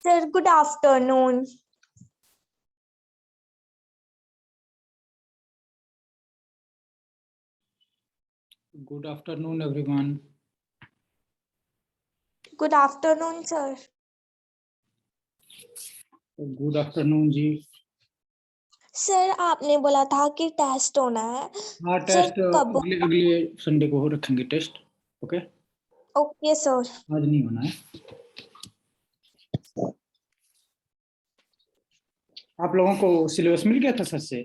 Sir, good afternoon. Good afternoon, everyone. Good afternoon, sir. Good afternoon, जी. Sir आपने बोला था कि टेस्ट होना है. हाँ, टेस्ट अगले संडे को रखेंगे टेस्ट. ओके. Okay sir. आज नहीं होना है. आप लोगों को सिलेबस मिल गया था सर से?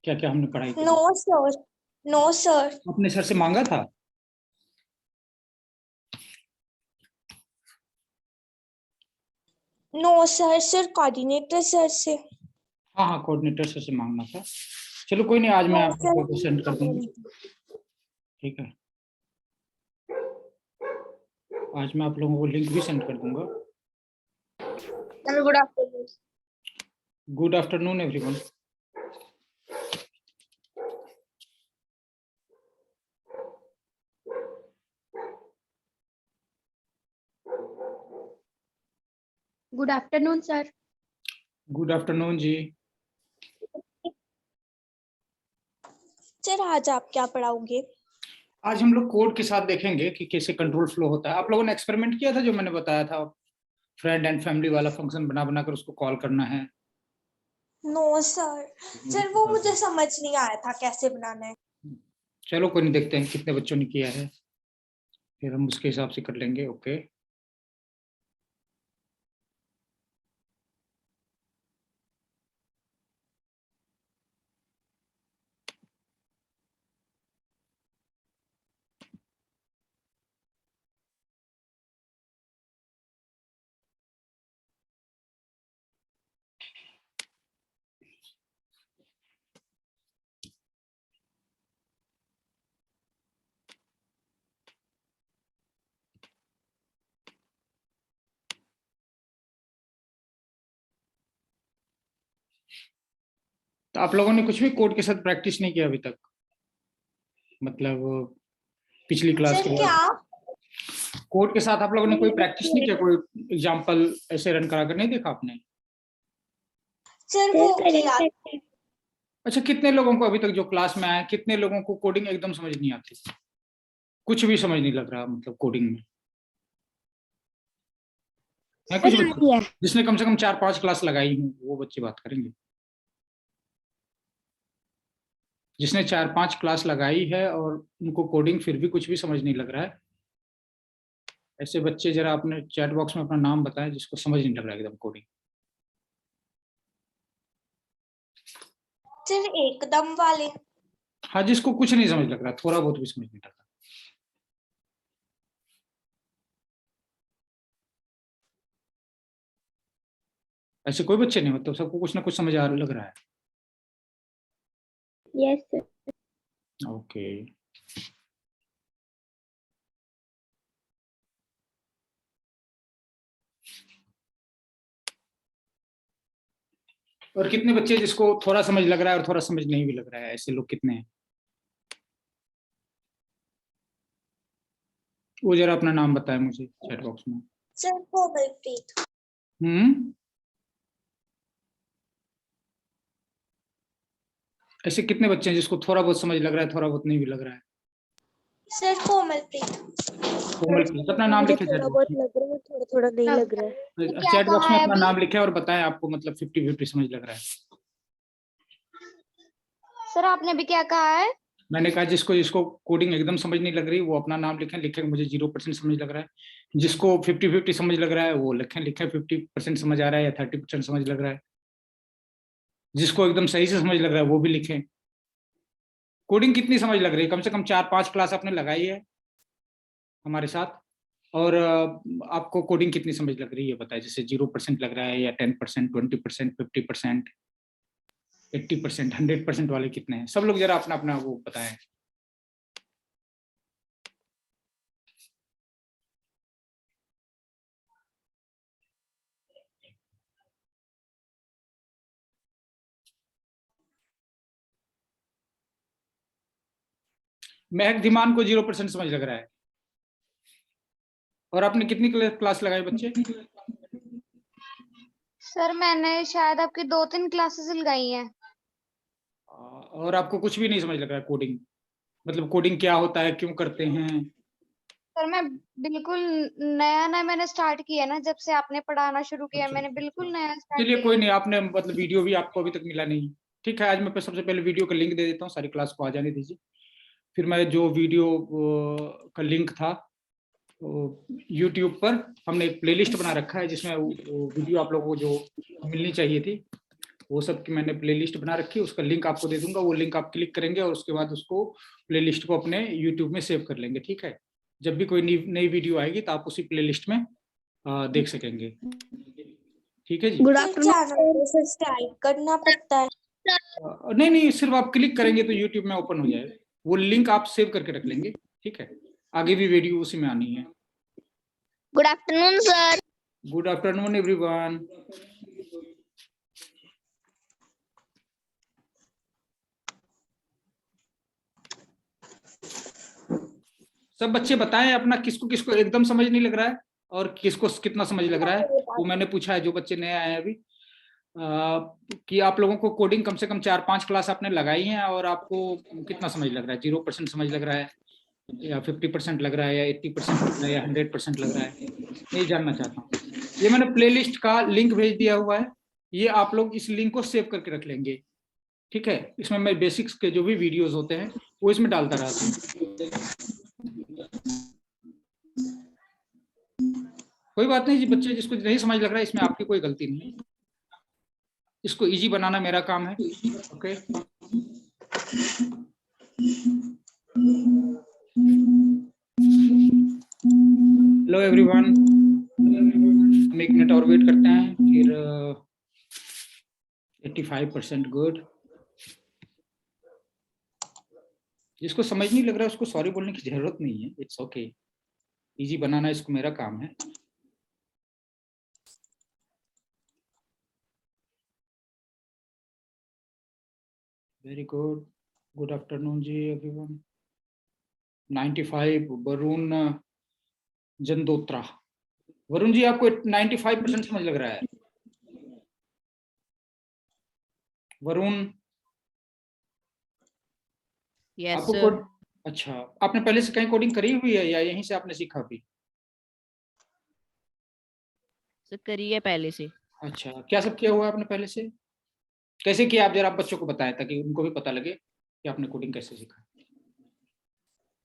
क्या क्या हमने पढ़ाई की? No sir. No sir. अपने सर से मांगा था? No sir. Sir coordinator sir से. हाँ हाँ, कोऑर्डिनेटर सर से मांगना था. चलो कोई नहीं, आज मैं No, sir. आपको सेंड कर दूंगी. ठीक है, आज मैं आप लोगों को लिंक भी सेंड कर दूंगा. Good afternoon. Good afternoon everyone. Good afternoon sir. Good afternoon जी. सर आज आप क्या पढ़ाओगे? आज हम लोग कोड के साथ देखेंगे कि कैसे कंट्रोल फ्लो होता है. आप लोगों ने एक्सपेरिमेंट किया था जो मैंने बताया था, फ्रेंड एंड फैमिली वाला फंक्शन बना बनाकर उसको कॉल करना है. No sir. सर वो मुझे समझ नहीं आया था कैसे बनाना है. चलो कोई नहीं, देखते हैं कितने बच्चों ने किया है, फिर हम उसके हिसाब से कर लेंगे. ओके. तो आप लोगों ने कुछ भी कोड के साथ प्रैक्टिस नहीं किया अभी तक? मतलब पिछली क्लास सर के क्या? बाद कोड के साथ आप लोगों ने कोई प्रैक्टिस नहीं किया? कोई एग्जांपल ऐसे रन करा कर नहीं देखा आपने? सर वो किया. अच्छा, कितने लोगों को अभी तक जो क्लास में आए, कितने लोगों को कोडिंग एकदम समझ नहीं आती? कुछ भी समझ नहीं लग रहा मतलब कोडिंग में है? कुछ बच्चे जिसने कम से कम 4-5 क्लास लगाई हूँ वो बच्चे बात करेंगे. जिसने 4-5 क्लास लगाई है और उनको कोडिंग फिर भी कुछ भी समझ नहीं लग रहा है, ऐसे बच्चे जरा अपने चैट बॉक्स में अपना नाम बताएं जिसको समझ नहीं लग रहा है एकदम कोडिंग. सर एकदम वाले. हाँ, जिसको कुछ नहीं समझ लग रहा, थोड़ा बहुत भी समझ नहीं लग रहा. ऐसे कोई बच्चे नहीं, मतलब सबको कुछ ना कुछ समझ आ लग रहा है. Yes sir. ओके. और कितने बच्चे जिसको थोड़ा समझ लग रहा है और थोड़ा समझ नहीं भी लग रहा है? ऐसे लोग कितने हैं? वो जरा अपना नाम बताएं मुझे चैट बॉक्स में. सर कोमलप्रीत. ऐसे कितने बच्चे हैं जिसको थोड़ा बहुत समझ लग रहा है, थोड़ा बहुत नहीं भी लग रहा है? सर कोमलप्रीत. कोमलप्रीत, अपना नाम लिखे चैट बॉक्स में. लग रहा है, थोड़ा थोड़ा नहीं लग रहा है. चैट बॉक्स में अपना नाम लिखे और बताएं आपको मतलब 50-50 समझ लग रहा है. सर आपने अभी क्या कहा है? मैंने कहा जिसको जिसको कोडिंग एकदम समझ नहीं लग रही वो अपना नाम लिखें, लिखें मुझे 0% समझ लग रहा है. जिसको 50-50 समझ लग रहा है वो लिखें, लिखें 50% समझ आ रहा है या 30% समझ लग रहा है. जिसको एकदम सही से समझ लग रहा है वो भी लिखें. कोडिंग कितनी समझ लग रही है? कम से कम 4-5 क्लास आपने लगाई है हमारे साथ, और आपको कोडिंग कितनी समझ लग रही है बताए. जैसे 0% लग रहा है या 10%, 20%, 50%, 80%, 100% वाले कितने हैं? सब लोग जरा अपना अपना वो बताएं. महक धीमान को 0% समझ लग रहा है. और आपने कितनी क्लास लगाई बच्चे? सर मैंने शायद आपकी 2-3 क्लासेस लगाई हैं। और आपको कुछ भी नहीं समझ लग रहा है कोडिंग, मतलब कोडिंग क्या होता है, क्यों करते हैं? सर मैं बिल्कुल नया नया मैंने स्टार्ट किया ना, जब से आपने पढ़ाना शुरू किया अच्छा, मैंने बिल्कुल नया स्टार्ट चलिए कोई किया। नहीं, आपने मतलब वीडियो भी आपको अभी तक मिला नहीं। ठीक है, आज मैं सबसे पहले वीडियो का लिंक दे देता हूँ, सारी क्लास को आ जाने दीजिए। फिर मैं जो वीडियो का लिंक था, यूट्यूब पर हमने एक प्लेलिस्ट बना रखा है जिसमें वो वीडियो आप लोगों को जो मिलनी चाहिए थी वो सब की मैंने प्लेलिस्ट बना रखी है, उसका लिंक आपको दे दूंगा। वो लिंक आप क्लिक करेंगे और उसके बाद उसको प्लेलिस्ट को अपने यूट्यूब में सेव कर लेंगे। ठीक है, जब भी कोई नई वीडियो आएगी तो आप उसी प्लेलिस्ट में देख सकेंगे। ठीक है जी। गुड फिर चैनल आफ्टरनून। पे सब्सक्राइब करना पड़ता है? नहीं नहीं, सिर्फ आप क्लिक करेंगे तो यूट्यूब में ओपन हो जाएगा, वो लिंक आप सेव करके रख लेंगे। ठीक है, आगे भी वीडियो उसी में आनी है। Good afternoon sir. Good afternoon everyone. सब बच्चे बताएं अपना, किसको किसको एकदम समझ नहीं लग रहा है और किसको कितना समझ लग रहा है। वो मैंने पूछा है जो बच्चे नए आए हैं अभी, कि आप लोगों को कोडिंग कम से कम 4-5 क्लास आपने लगाई हैं और आपको कितना समझ लग रहा है? 0% समझ लग रहा है या 50% लग रहा है या 80% लग रहा है या 100% लग रहा है? यही जानना चाहता हूँ। ये मैंने प्लेलिस्ट का लिंक भेज दिया हुआ है, ये आप लोग इस लिंक को सेव करके रख लेंगे। ठीक है, इसमें मैं बेसिक्स के जो भी वीडियोस होते हैं वो इसमें डालता रहता हूँ। कोई बात नहीं जी बच्चे, जिसको नहीं समझ लग रहा है इसमें आपकी कोई गलती नहीं है, इसको इजी बनाना मेरा काम है। ओके, हेलो एवरीवन, हम 1 मिनट और वेट करते हैं, फिर 85% गुड। जिसको समझ नहीं लग रहा है उसको सॉरी बोलने की जरूरत नहीं है, इट्स ओके, इजी बनाना इसको मेरा काम है। वेरी गुड, गुड आफ्टरनून जी एवरीवन। 95 वरुण जंदोत्रा। वरुण जी आपको 95% समझ लग रहा है? वरुण यस आपको सर। कोड, अच्छा आपने पहले से कहीं कोडिंग करी हुई है या यहीं से आपने सीखा अभी? सर करी है पहले से। अच्छा, क्या सब किया हुआ है आपने पहले से? कैसे किया आप जरा आप बच्चों को बताएं ताकि उनको भी पता लगे कि आपने कोडिंग कैसे सीखा।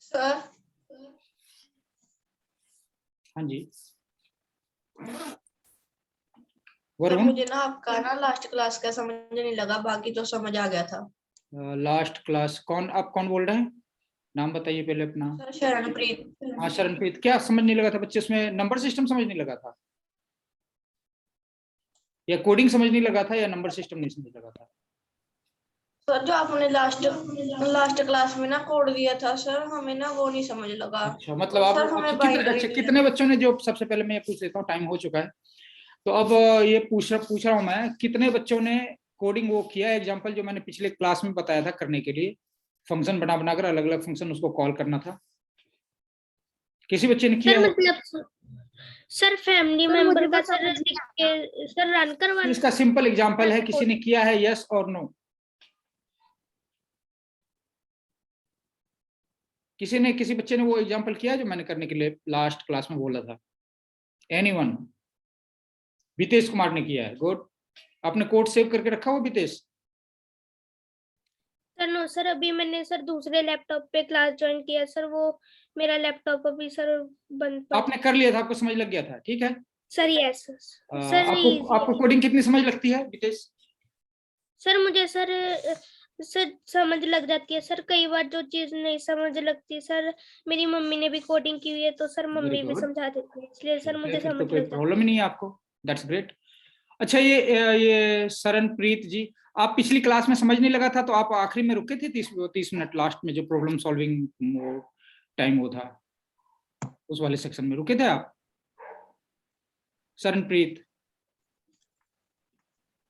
सर हाँ जी सर वरुण, मुझे ना आपका ना लास्ट क्लास का समझ नहीं लगा, बाकी तो समझ आ गया था। लास्ट क्लास कौन, आप कौन बोल रहे हैं? नाम बताइए पहले अपना। सर शरणप्रीत। हाँ शरणप्रीत, क्या समझ नहीं लगा था बच्चे? उसमें नंबर सिस्टम समझ नहीं लगा था या कोडिंग समझ नहीं लगा था या नंबर सिस्टम नहीं समझ लगा था? सर जो आपने लास्ट क्लास में ना कोड दिया था सर, हमें ना वो नहीं समझ लगा। अच्छा, मतलब आप सर अच्छा हमें अच्छा कितने बच्चों ने, जो सबसे पहले मैं ये पूछ लेता हूँ, टाइम हो चुका है तो अब ये पूछ रहा हूँ मैं, कितने बच्चों ने कोडिंग वो किया? एग्जांपल जो मैंने पिछले क्लास में बताया था करने के लिए, फंक्शन बना बनाकर अलग अलग फंक्शन उसको कॉल करना था, किसी बच्चे ने किया सर हो? मतलब सर फैमिली सर मेंबर मुझे का तो सर समझ लिख नहीं आया। के सर रन करवाना। इसका सिंपल एग्जांपल है, किसी ने किया है? यस और नो? किसी बच्चे ने वो एग्जांपल किया है जो मैंने करने के लिए लास्ट क्लास में बोला था? एनीवन? वितेश कुमार ने किया है, गुड। आपने कोड सेव करके रखा हो वितेश? सर नो सर, अभी मैंने सर दूसरे लैपटॉप पे क्लास ज्वाइन किया सर, वो मेरा लैपटॉप अभी सर बंद पड़ा। आपने कर लिया था, आपको समझ लग गया था? ठीक है, सर यस सर आपको easy आपको है। कोडिंग कितनी समझ लगती है वितेश? सर मुझे सर सर समझ लग जाती है सर, कई बार जो चीज नहीं समझ लगती सर, मेरी मम्मी ने भी कोडिंग की हुई है तो सर वेरी मम्मी भी गुड, समझा देती है, इसलिए सर ठीक है, मुझे फिर तो समझ कोई लग जाती प्रॉब्लम ही नहीं है आपको, दैट्स ग्रेट। अच्छा ये शरणप्रीत जी, आप पिछली क्लास में समझ नहीं लगा था तो आप आखिरी में रुके थे 30 मिनट, लास्ट में जो प्रॉब्लम सॉल्विंग टाइम वो था, उस वाले सेक्शन में रुके थे आप? शरणप्रीत,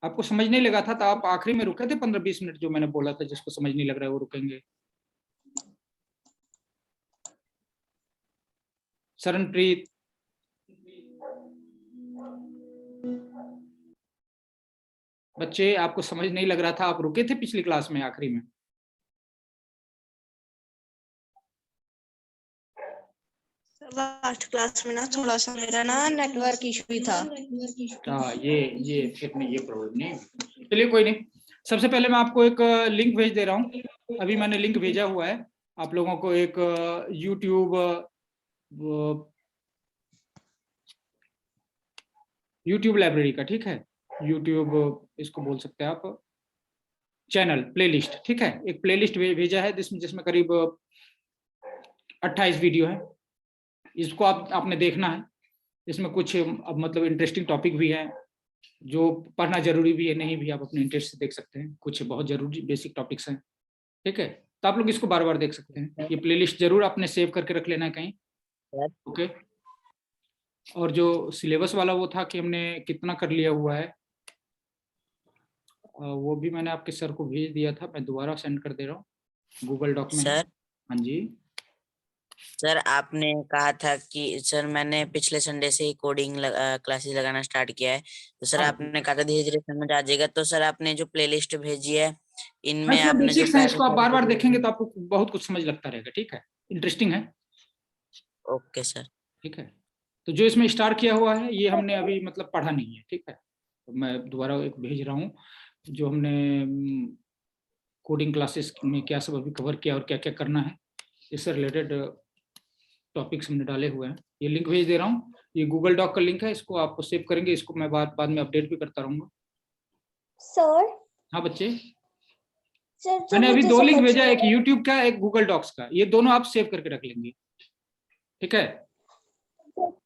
आपको समझ नहीं लगा था तो आप आखिरी में रुके थे 15-20 मिनट, जो मैंने बोला था जिसको समझ नहीं लग रहा है वो रुकेंगे। शरणप्रीत, बच्चे आपको समझ नहीं लग रहा था, आप रुके थे पिछली क्लास में आखिरी में? लास्ट क्लास में ना थोड़ा सा मेरा ना नेटवर्क इशू भी था। हाँ, ये फिर नहीं, ये प्रॉब्लम नहीं, चलिए कोई नहीं। सबसे पहले मैं आपको एक लिंक भेज दे रहा हूँ, अभी मैंने लिंक भेजा हुआ है आप लोगों को, एक यूट्यूब लाइब्रेरी का, ठीक है, यूट्यूब इसको बोल सकते हैं आप, चैनल प्लेलिस्ट, ठीक है, एक प्लेलिस्ट भेजा है जिसमें करीब 28 वीडियो है, इसको आपने देखना है। इसमें कुछ अब मतलब इंटरेस्टिंग टॉपिक भी है, जो पढ़ना जरूरी भी है, नहीं भी आप अपने इंटरेस्ट से देख सकते हैं, कुछ बहुत जरूरी बेसिक टॉपिक्स हैं, ठीक है, तो आप लोग इसको बार बार देख सकते हैं। ये प्लेलिस्ट जरूर आपने सेव करके रख लेना है कहीं, ओके। और जो सिलेबस वाला वो था कि हमने कितना कर लिया हुआ है, वो भी मैंने आपके सर को भेज दिया था, मैं दोबारा सेंड कर दे रहा हूँ, गूगल डॉक में। सर हाँ जी सर, आपने कहा था कि सर मैंने पिछले संडे से ही कोडिंग क्लासेस लगाना स्टार्ट किया है, तो सर हाँ। आपने कहा था धीरे धीरे समझ आ जाएगा। तो सर आपने जो प्लेलिस्ट भेजी है इनमें इसमें आपने जो बेसिक्स है, पहले इसको आप बार बार सारे देखेंगे तो आपको बहुत कुछ समझ लगता रहेगा, ठीक है, इंटरेस्टिंग है, ओके सर। ठीक है। तो जो इसमें स्टार्ट किया हुआ है ये हमने अभी मतलब पढ़ा नहीं है, ठीक है, तो मैं दोबारा एक भेज रहा हूँ, जो हमने कोडिंग क्लासेस में क्या सब अभी कवर किया और क्या क्या करना है, इससे रिलेटेड टॉपिक्स हमने डाले हुए हैं। ये लिंक भेज दे रहा हूँ, ये गूगल डॉक का लिंक है, इसको आप सेव करेंगे, इसको मैं बाद में अपडेट भी करता रहूंगा। सर हाँ बच्चे, सर जो मैंने अभी मुझे 2 लिंक समझ भेजा, नहीं एक यूट्यूब का, एक गूगल डॉक्स का, ये दोनों आप सेव करके रख लेंगे, ठीक है।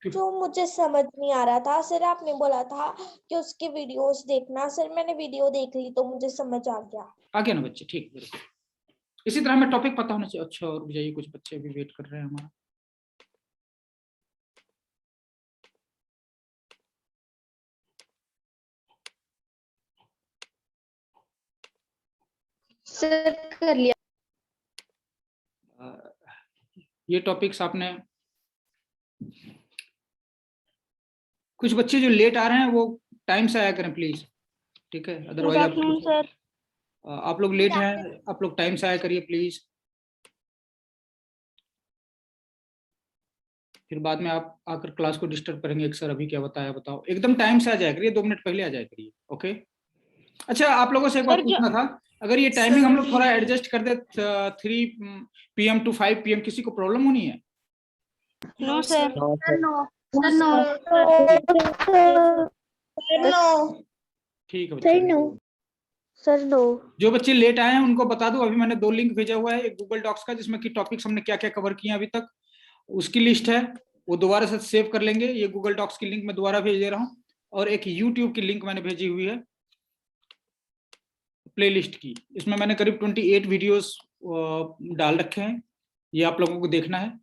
जो मुझे समझ नहीं आ रहा था सर, आपने बोला था कि उसके वीडियोस देखना, सर मैंने वीडियो देख ली तो मुझे समझ आ गया। आ गया ना बच्चे, ठीक, बिल्कुल इसी तरह हमें टॉपिक पता होना चाहिए। अच्छा, और जाइए, कुछ बच्चे अभी वेट कर रहे हैं हमारा। सर कर लिया। ये टॉपिक्स आपने, कुछ बच्चे जो लेट आ रहे हैं वो टाइम से आया करें प्लीज, ठीक है, अदरवाइज सर आप लोग लेट हैं, आप लोग टाइम से आया करिए प्लीज, फिर बाद में आप आकर क्लास को डिस्टर्ब करेंगे कि सर अभी क्या बताया, बताओ, एकदम टाइम से आ जाया करिए, 2 मिनट पहले आ जाया करिए, ओके। अच्छा, आप लोगों से एक बात पूछना था, अगर ये टाइमिंग हम लोग थोड़ा एडजस्ट कर दे 3 PM to 5 PM, किसी को प्रॉब्लम होनी है? No sir no sir. ठीक है बच्चे, सर नो। जो बच्चे लेट आए हैं उनको बता दूं, अभी मैंने 2 लिंक भेजा हुआ है, एक गूगल डॉक्स का जिसमें कि टॉपिक्स हमने क्या क्या कवर किए अभी तक, उसकी लिस्ट है, वो दोबारा से सेव कर लेंगे, ये गूगल डॉक्स की लिंक मैं दोबारा भेज दे रहा हूँ, और एक यूट्यूब की लिंक मैंने भेजी हुई है प्लेलिस्ट की, इसमें मैंने करीब 28 वीडियोस डाल रखे हैं, ये आप लोगों को देखना है,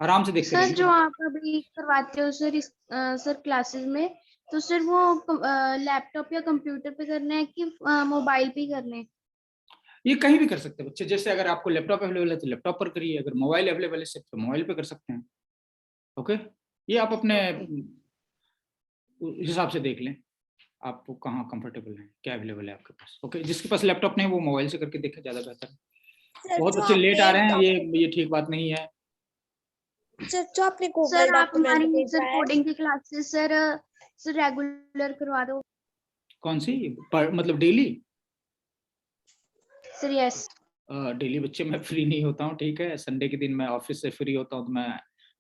आराम से देखते सर रहिए। जो आप अभी करवाते हो सर सर क्लासेस में, तो सर वो लैपटॉप या कंप्यूटर पे करना है कि मोबाइल पे करना है? ये कहीं भी कर सकते हैं बच्चे, जैसे अगर आपको लैपटॉप अवेलेबल है तो लैपटॉप पर करिए, अगर मोबाइल अवेलेबल है तो मोबाइल पे कर सकते हैं, ओके। ये आप अपने हिसाब से देख लें, आपको कहाँ कंफर्टेबल है, क्या अवेलेबल है आपके पास, ओके। जिसके पास लैपटॉप नहीं वो मोबाइल से करके देखे, ज्यादा बेहतर है। बहुत बच्चे लेट आ रहे हैं, ये ठीक बात नहीं है। सर जो आपने गूगल सर आप डॉक्यूमेंट हमारी भेजा सर है, कोडिंग की क्लासेस सर रेगुलर करवा दो कौन सी मतलब डेली? सर। यस डेली बच्चे मैं फ्री नहीं होता हूँ, ठीक है, संडे के दिन मैं ऑफिस से फ्री होता हूँ, तो मैं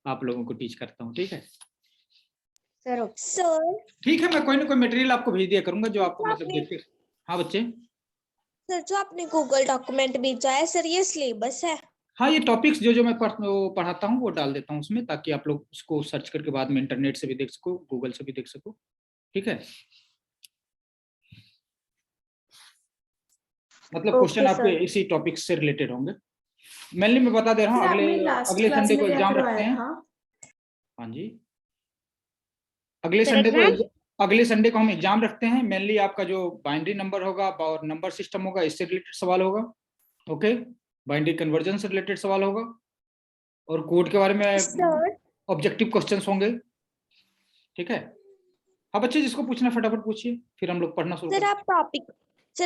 आप लोगों को टीच करता हूँ, ठीक है सर। सर ठीक है, मैं कोई ना कोई मटेरियल आपको भेज दिया करूंगा जो आपको मतलब देखते। हाँ बच्चे, सर जो आपने गूगल डॉक्यूमेंट भेजा है सर, ये सिलेबस है? हाँ, ये टॉपिक्स जो मैं पढ़ाता हूँ वो डाल देता हूँ उसमें, ताकि आप लोग उसको सर्च करके बाद में इंटरनेट से भी देख सको, गूगल से भी देख सको, ठीक है। मतलब क्वेश्चन आपके इसी टॉपिक से रिलेटेड होंगे। मेनली मैं बता दे रहा हूँ, अगले संडे को एग्जाम रखते हैं। हाँ जी, अगले संडे को हम एग्जाम रखते हैं। मेनली आपका जो बाइनरी नंबर होगा और नंबर सिस्टम होगा, इससे रिलेटेड सवाल होगा, ओके। बाइनरी कन्वर्जन से रिलेटेड सवाल होगा, और कोड के बारे में ऑब्जेक्टिव क्वेश्चंस होंगे, ठीक है। हाँ बच्चे, जिसको पूछना फटाफट पूछिए, फिर हम लोग पढ़ना शुरू सर करें।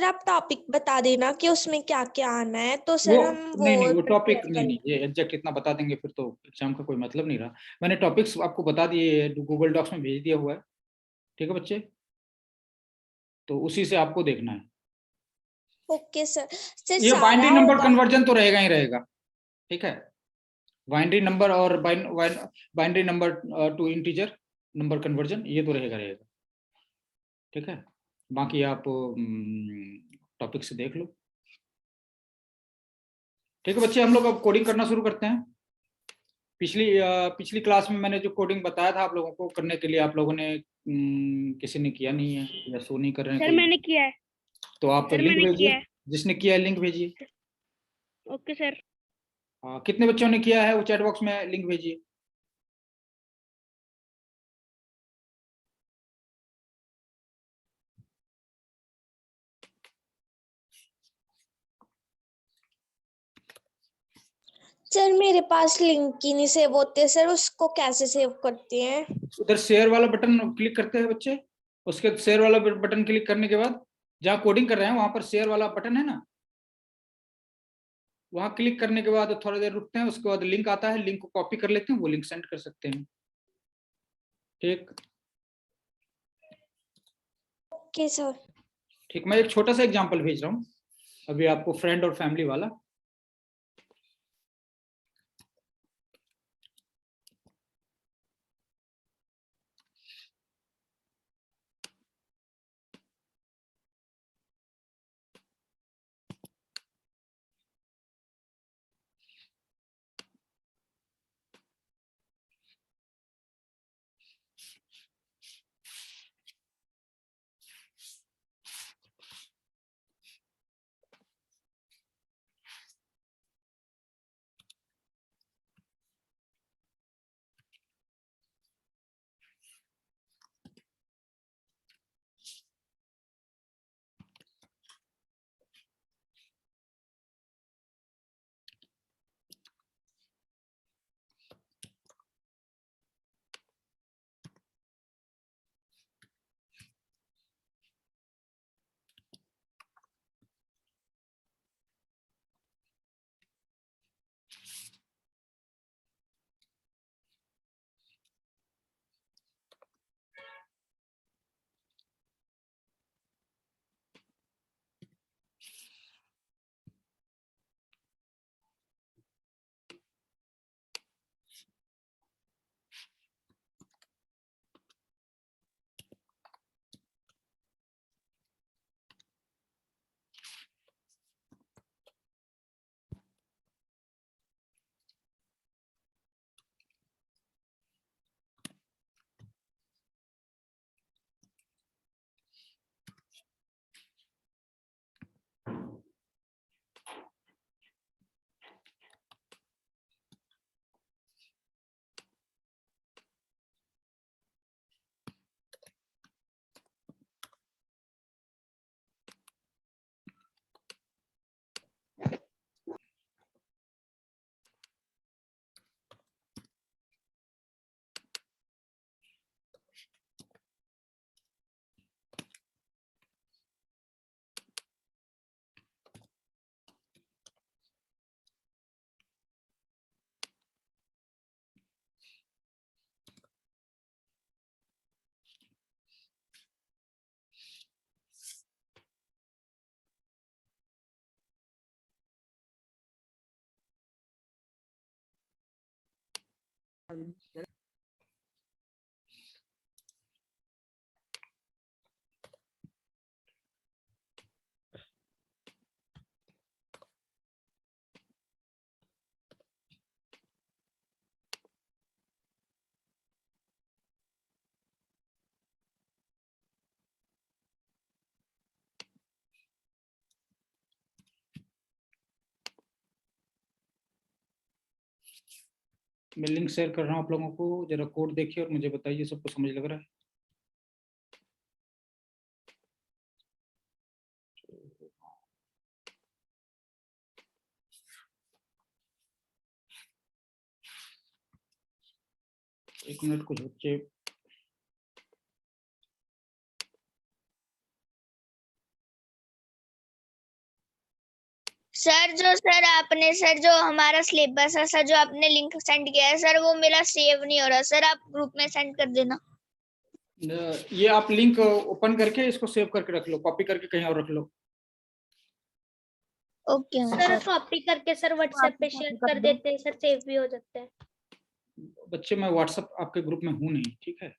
आप टॉपिक बता देना कि उसमें क्या क्या आना है, तो वो सर हम नहीं, वो टॉपिक prepare नहीं, करेंगे। ये एग्जैक्ट इतना बता देंगे फिर तो एग्जाम का कोई मतलब नहीं रहा। मैंने टॉपिक्स आपको बता दिए, गूगल डॉक्स में भेज दिया हुआ है, ठीक है बच्चे, तो उसी से आपको देखना है। Okay sir. सर ये सारा बाइनरी नंबर होगा? कन्वर्जन तो रहेगा ही रहेगा, ठीक है। बाइनरी नंबर और binary number two integer number conversion, ये तो रहेगा, ठीक है। बाकी आप टॉपिक से देख लो, ठीक है बच्चे। हम लोग अब कोडिंग करना शुरू करते हैं। पिछली क्लास में मैंने जो कोडिंग बताया था आप लोगों को करने के लिए, आप लोगों ने किसी ने किया नहीं है या शो नहीं कर रहे हैं सर कोई, मैंने किया है। तो आप सर लिंक मैंने किया भेजिए, है। जिसने किया है लिंक भेजिए। Okay sir. कितने बच्चों ने किया है वो चैट बॉक्स में लिंक भेजिए। सर मेरे पास लिंक ही नहीं सेव होते सर, उसको कैसे सेव करते हैं? उधर शेयर वाला बटन क्लिक करते हैं बच्चे, उसके शेयर वाला बटन क्लिक करने के बाद जहाँ कोडिंग कर रहे हैं वहां पर शेयर वाला बटन है ना, वहां क्लिक करने के बाद थोड़ा देर रुकते हैं, उसके बाद लिंक आता है, लिंक को कॉपी कर लेते हैं, वो लिंक सेंड कर सकते हैं, ठीक। Okay sir. ठीक, मैं एक छोटा सा एग्जांपल भेज रहा हूँ अभी आपको, फ्रेंड और फैमिली वाला। मैं लिंक शेयर कर रहा हूँ आप लोगों को, जरा कोड देखिए और मुझे बताइए सबको समझ लग रहा है। एक मिनट, कुछ बच्चे सर आपने सर जो हमारा सिलेबस है सर, जो आपने लिंक सेंड किया है सर, वो मेरा सेव नहीं हो रहा सर, आप ग्रुप में सेंड कर देना। ये आप लिंक ओपन करके इसको सेव करके रख लो, कॉपी करके कहीं और रख लो। ओके सर कॉपी करके सर व्हाट्सएप पे शेयर कर देते हैं सर, सेव भी हो जाते हैं। बच्चे मैं व्हाट्सएप आपके ग्रुप में हूँ नहीं, ठीक है।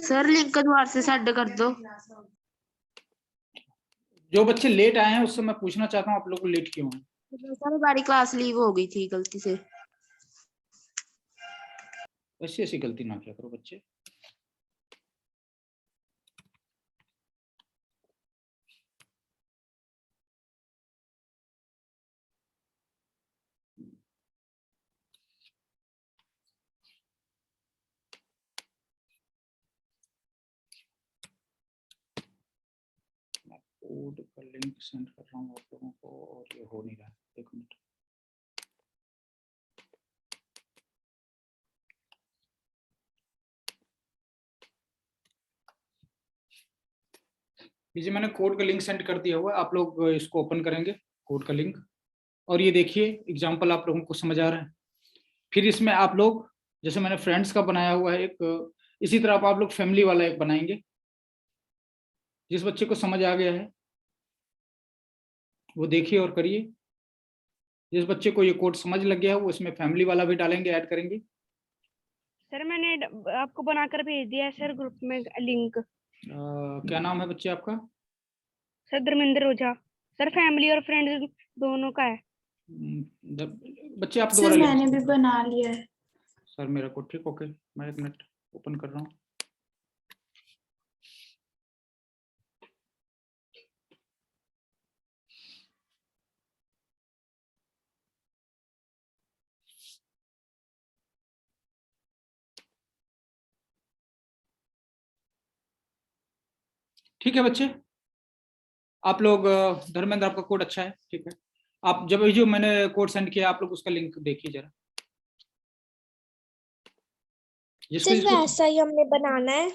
सर लिंक दोबारा से सेंड कर दो। जो बच्चे लेट आए हैं उससे मैं पूछना चाहता हूँ आप लोग को लेट क्यों हैं? सर हमारी क्लास लीव हो गई थी गलती से। ऐसी ऐसी गलती ना किया करो बच्चे। कोड का लिंक सेंड कर रहा हूँ आप लोगों को और ये हो नहीं रहा है, एक मिनट। जी मैंने कोड का लिंक सेंड कर दिया हुआ है, आप लोग इसको ओपन करेंगे कोड का लिंक, और ये देखिए एग्जांपल आप लोगों को समझ आ रहा है। फिर इसमें आप लोग जैसे मैंने फ्रेंड्स का बनाया हुआ है एक, इसी तरह आप लोग फैमिली वाला एक बनाएंगे। जिस बच्चे को समझ आ गया है वो देखिए और करिए। जिस बच्चे को ये कोड समझ लग गया है वो इसमें फैमिली वाला भी डालेंगे, ऐड करेंगे। सर मैंने आपको बनाकर भेज दिया है सर ग्रुप में लिंक। क्या नाम है बच्चे आपका? सर धर्मेंद्र ओझा। सर फैमिली और फ्रेंड्स दोनों का है। बच्चे आप सर दोबारा मैंने भी बना लिया है। सर मेरा कोड ठीक, ओके मैं एक मिनट ओपन कर रहा हूँ। ठीक है बच्चे, आप लोग धर्मेंद्र आपका कोड अच्छा है, ठीक है। आप जब जो मैंने कोड सेंड किया आप लोग उसका लिंक देखिए जरा। सिर्फ ऐसा ही हमने बनाना है।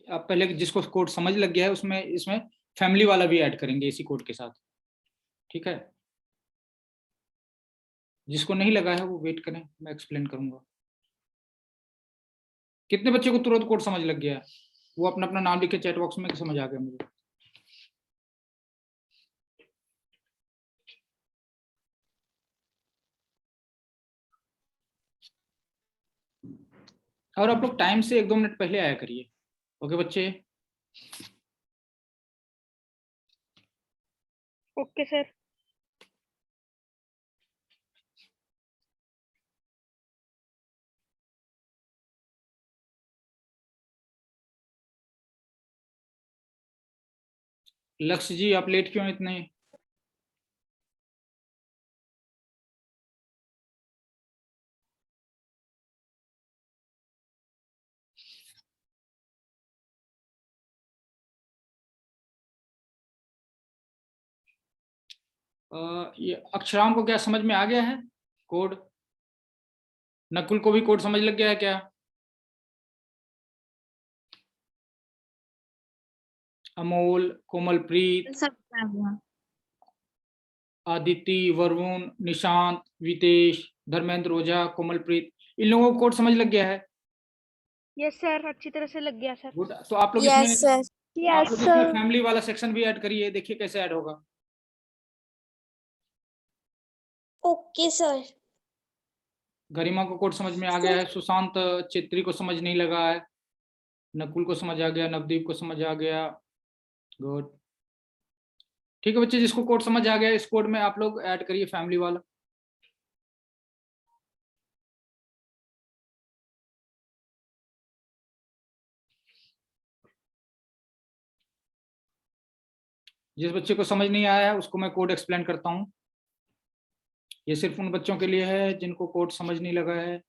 आप पहले जिसको कोड समझ लग गया है उसमें इसमें फैमिली वाला भी ऐड करेंगे इसी कोड के साथ, ठीक है। जिसको नहीं लगा है वो वेट करें, मैं एक्सप्लेन करूंगा। कितने बच्चे को तुरंत कोड समझ लग गया है? वो अपना अपना नाम लिखे चैट बॉक्स में, समझ आ गया मुझे। और आप लोग टाइम से 1-2 मिनट पहले आया करिए, ओके बच्चे। Okay sir. लक्ष्य जी आप लेट क्यों इतने? ये अक्षराम को क्या समझ में आ गया है कोड? नकुल को भी कोड समझ लग गया है क्या? अमोल, कोमलप्रीत, आदिति, वरुण, निशांत, वितेश, धर्मेंद्र ओझा, कोमलप्रीत, इन लोगों को कोड समझ लग गया है? यस सर, अच्छी तरह से लग गया सर। गुड। तो आप लोग यस इसमें सर। आप लोग इसमें फैमिली वाला सेक्शन भी ऐड करिए, देखिए कैसे ऐड होगा। Okay sir. गरिमा को कोड समझ में आ गया है, सुशांत चेत्री को समझ नहीं लगा है, नकुल को समझ आ गया, नवदीप को समझ आ गया, गुड। ठीक है बच्चे, जिसको कोड समझ आ गया इस कोड में आप लोग ऐड करिए फैमिली वाला। जिस बच्चे को समझ नहीं आया है उसको मैं कोड एक्सप्लेन करता हूँ। ये सिर्फ उन बच्चों के लिए है जिनको कोड समझ नहीं लगा है।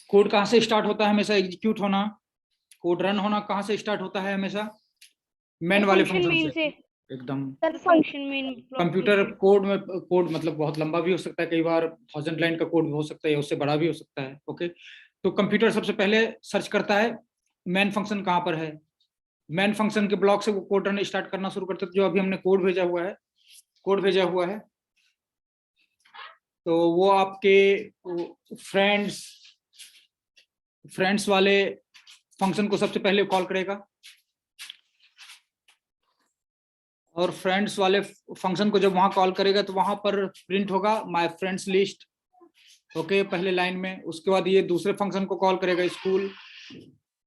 कोड कहाँ से स्टार्ट होता है हमेशा? एग्जीक्यूट होना, कोड रन होना कहाँ से स्टार्ट होता है हमेशा? मेन वाले फंक्शन से। एकदम। सर फंक्शन में कंप्यूटर कोड में कोड मतलब बहुत लंबा भी हो सकता है, कई बार 1000 लाइन का कोड भी हो सकता है या उससे बड़ा भी हो सकता है। ओके, तो कंप्यूटर सबसे पहले सर्च करता है मेन फंक्शन कहाँ पर है, मेन फंक्शन के ब्लॉक से वो कोड रन स्टार्ट करना शुरू करते हैं। जो अभी हमने कोड भेजा हुआ है तो वो आपके फ्रेंड्स वाले फंक्शन को सबसे पहले कॉल करेगा, और फ्रेंड्स वाले फंक्शन को जब वहां कॉल करेगा तो वहां पर प्रिंट होगा माय फ्रेंड्स लिस्ट। ओके, पहले लाइन में। उसके बाद ये दूसरे फंक्शन को कॉल करेगा स्कूल,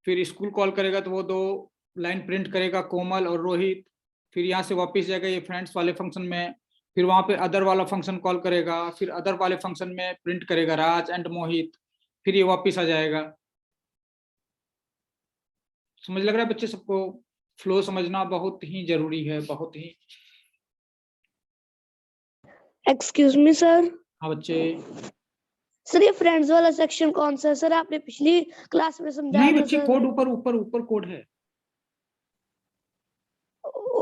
फिर स्कूल कॉल करेगा तो वो 2 लाइन प्रिंट करेगा कोमल और रोहित। फिर यहाँ से वापस जाएगा ये फ्रेंड्स वाले फंक्शन में, फिर वहां पे अदर वाला फंक्शन कॉल करेगा, फिर अदर वाले फंक्शन में प्रिंट करेगा राज एंड मोहित, फिर ये वापस आ जाएगा। समझ लग रहा है बच्चे सबको? फ्लो समझना बहुत ही जरूरी है, बहुत ही। Excuse me sir. हाँ बच्चे। सर ये फ्रेंड्स वाला सेक्शन कौन सा है सर? आपने पिछली क्लास में समझाया नहीं था बच्चे, सर। कोड ऊपर कोड है।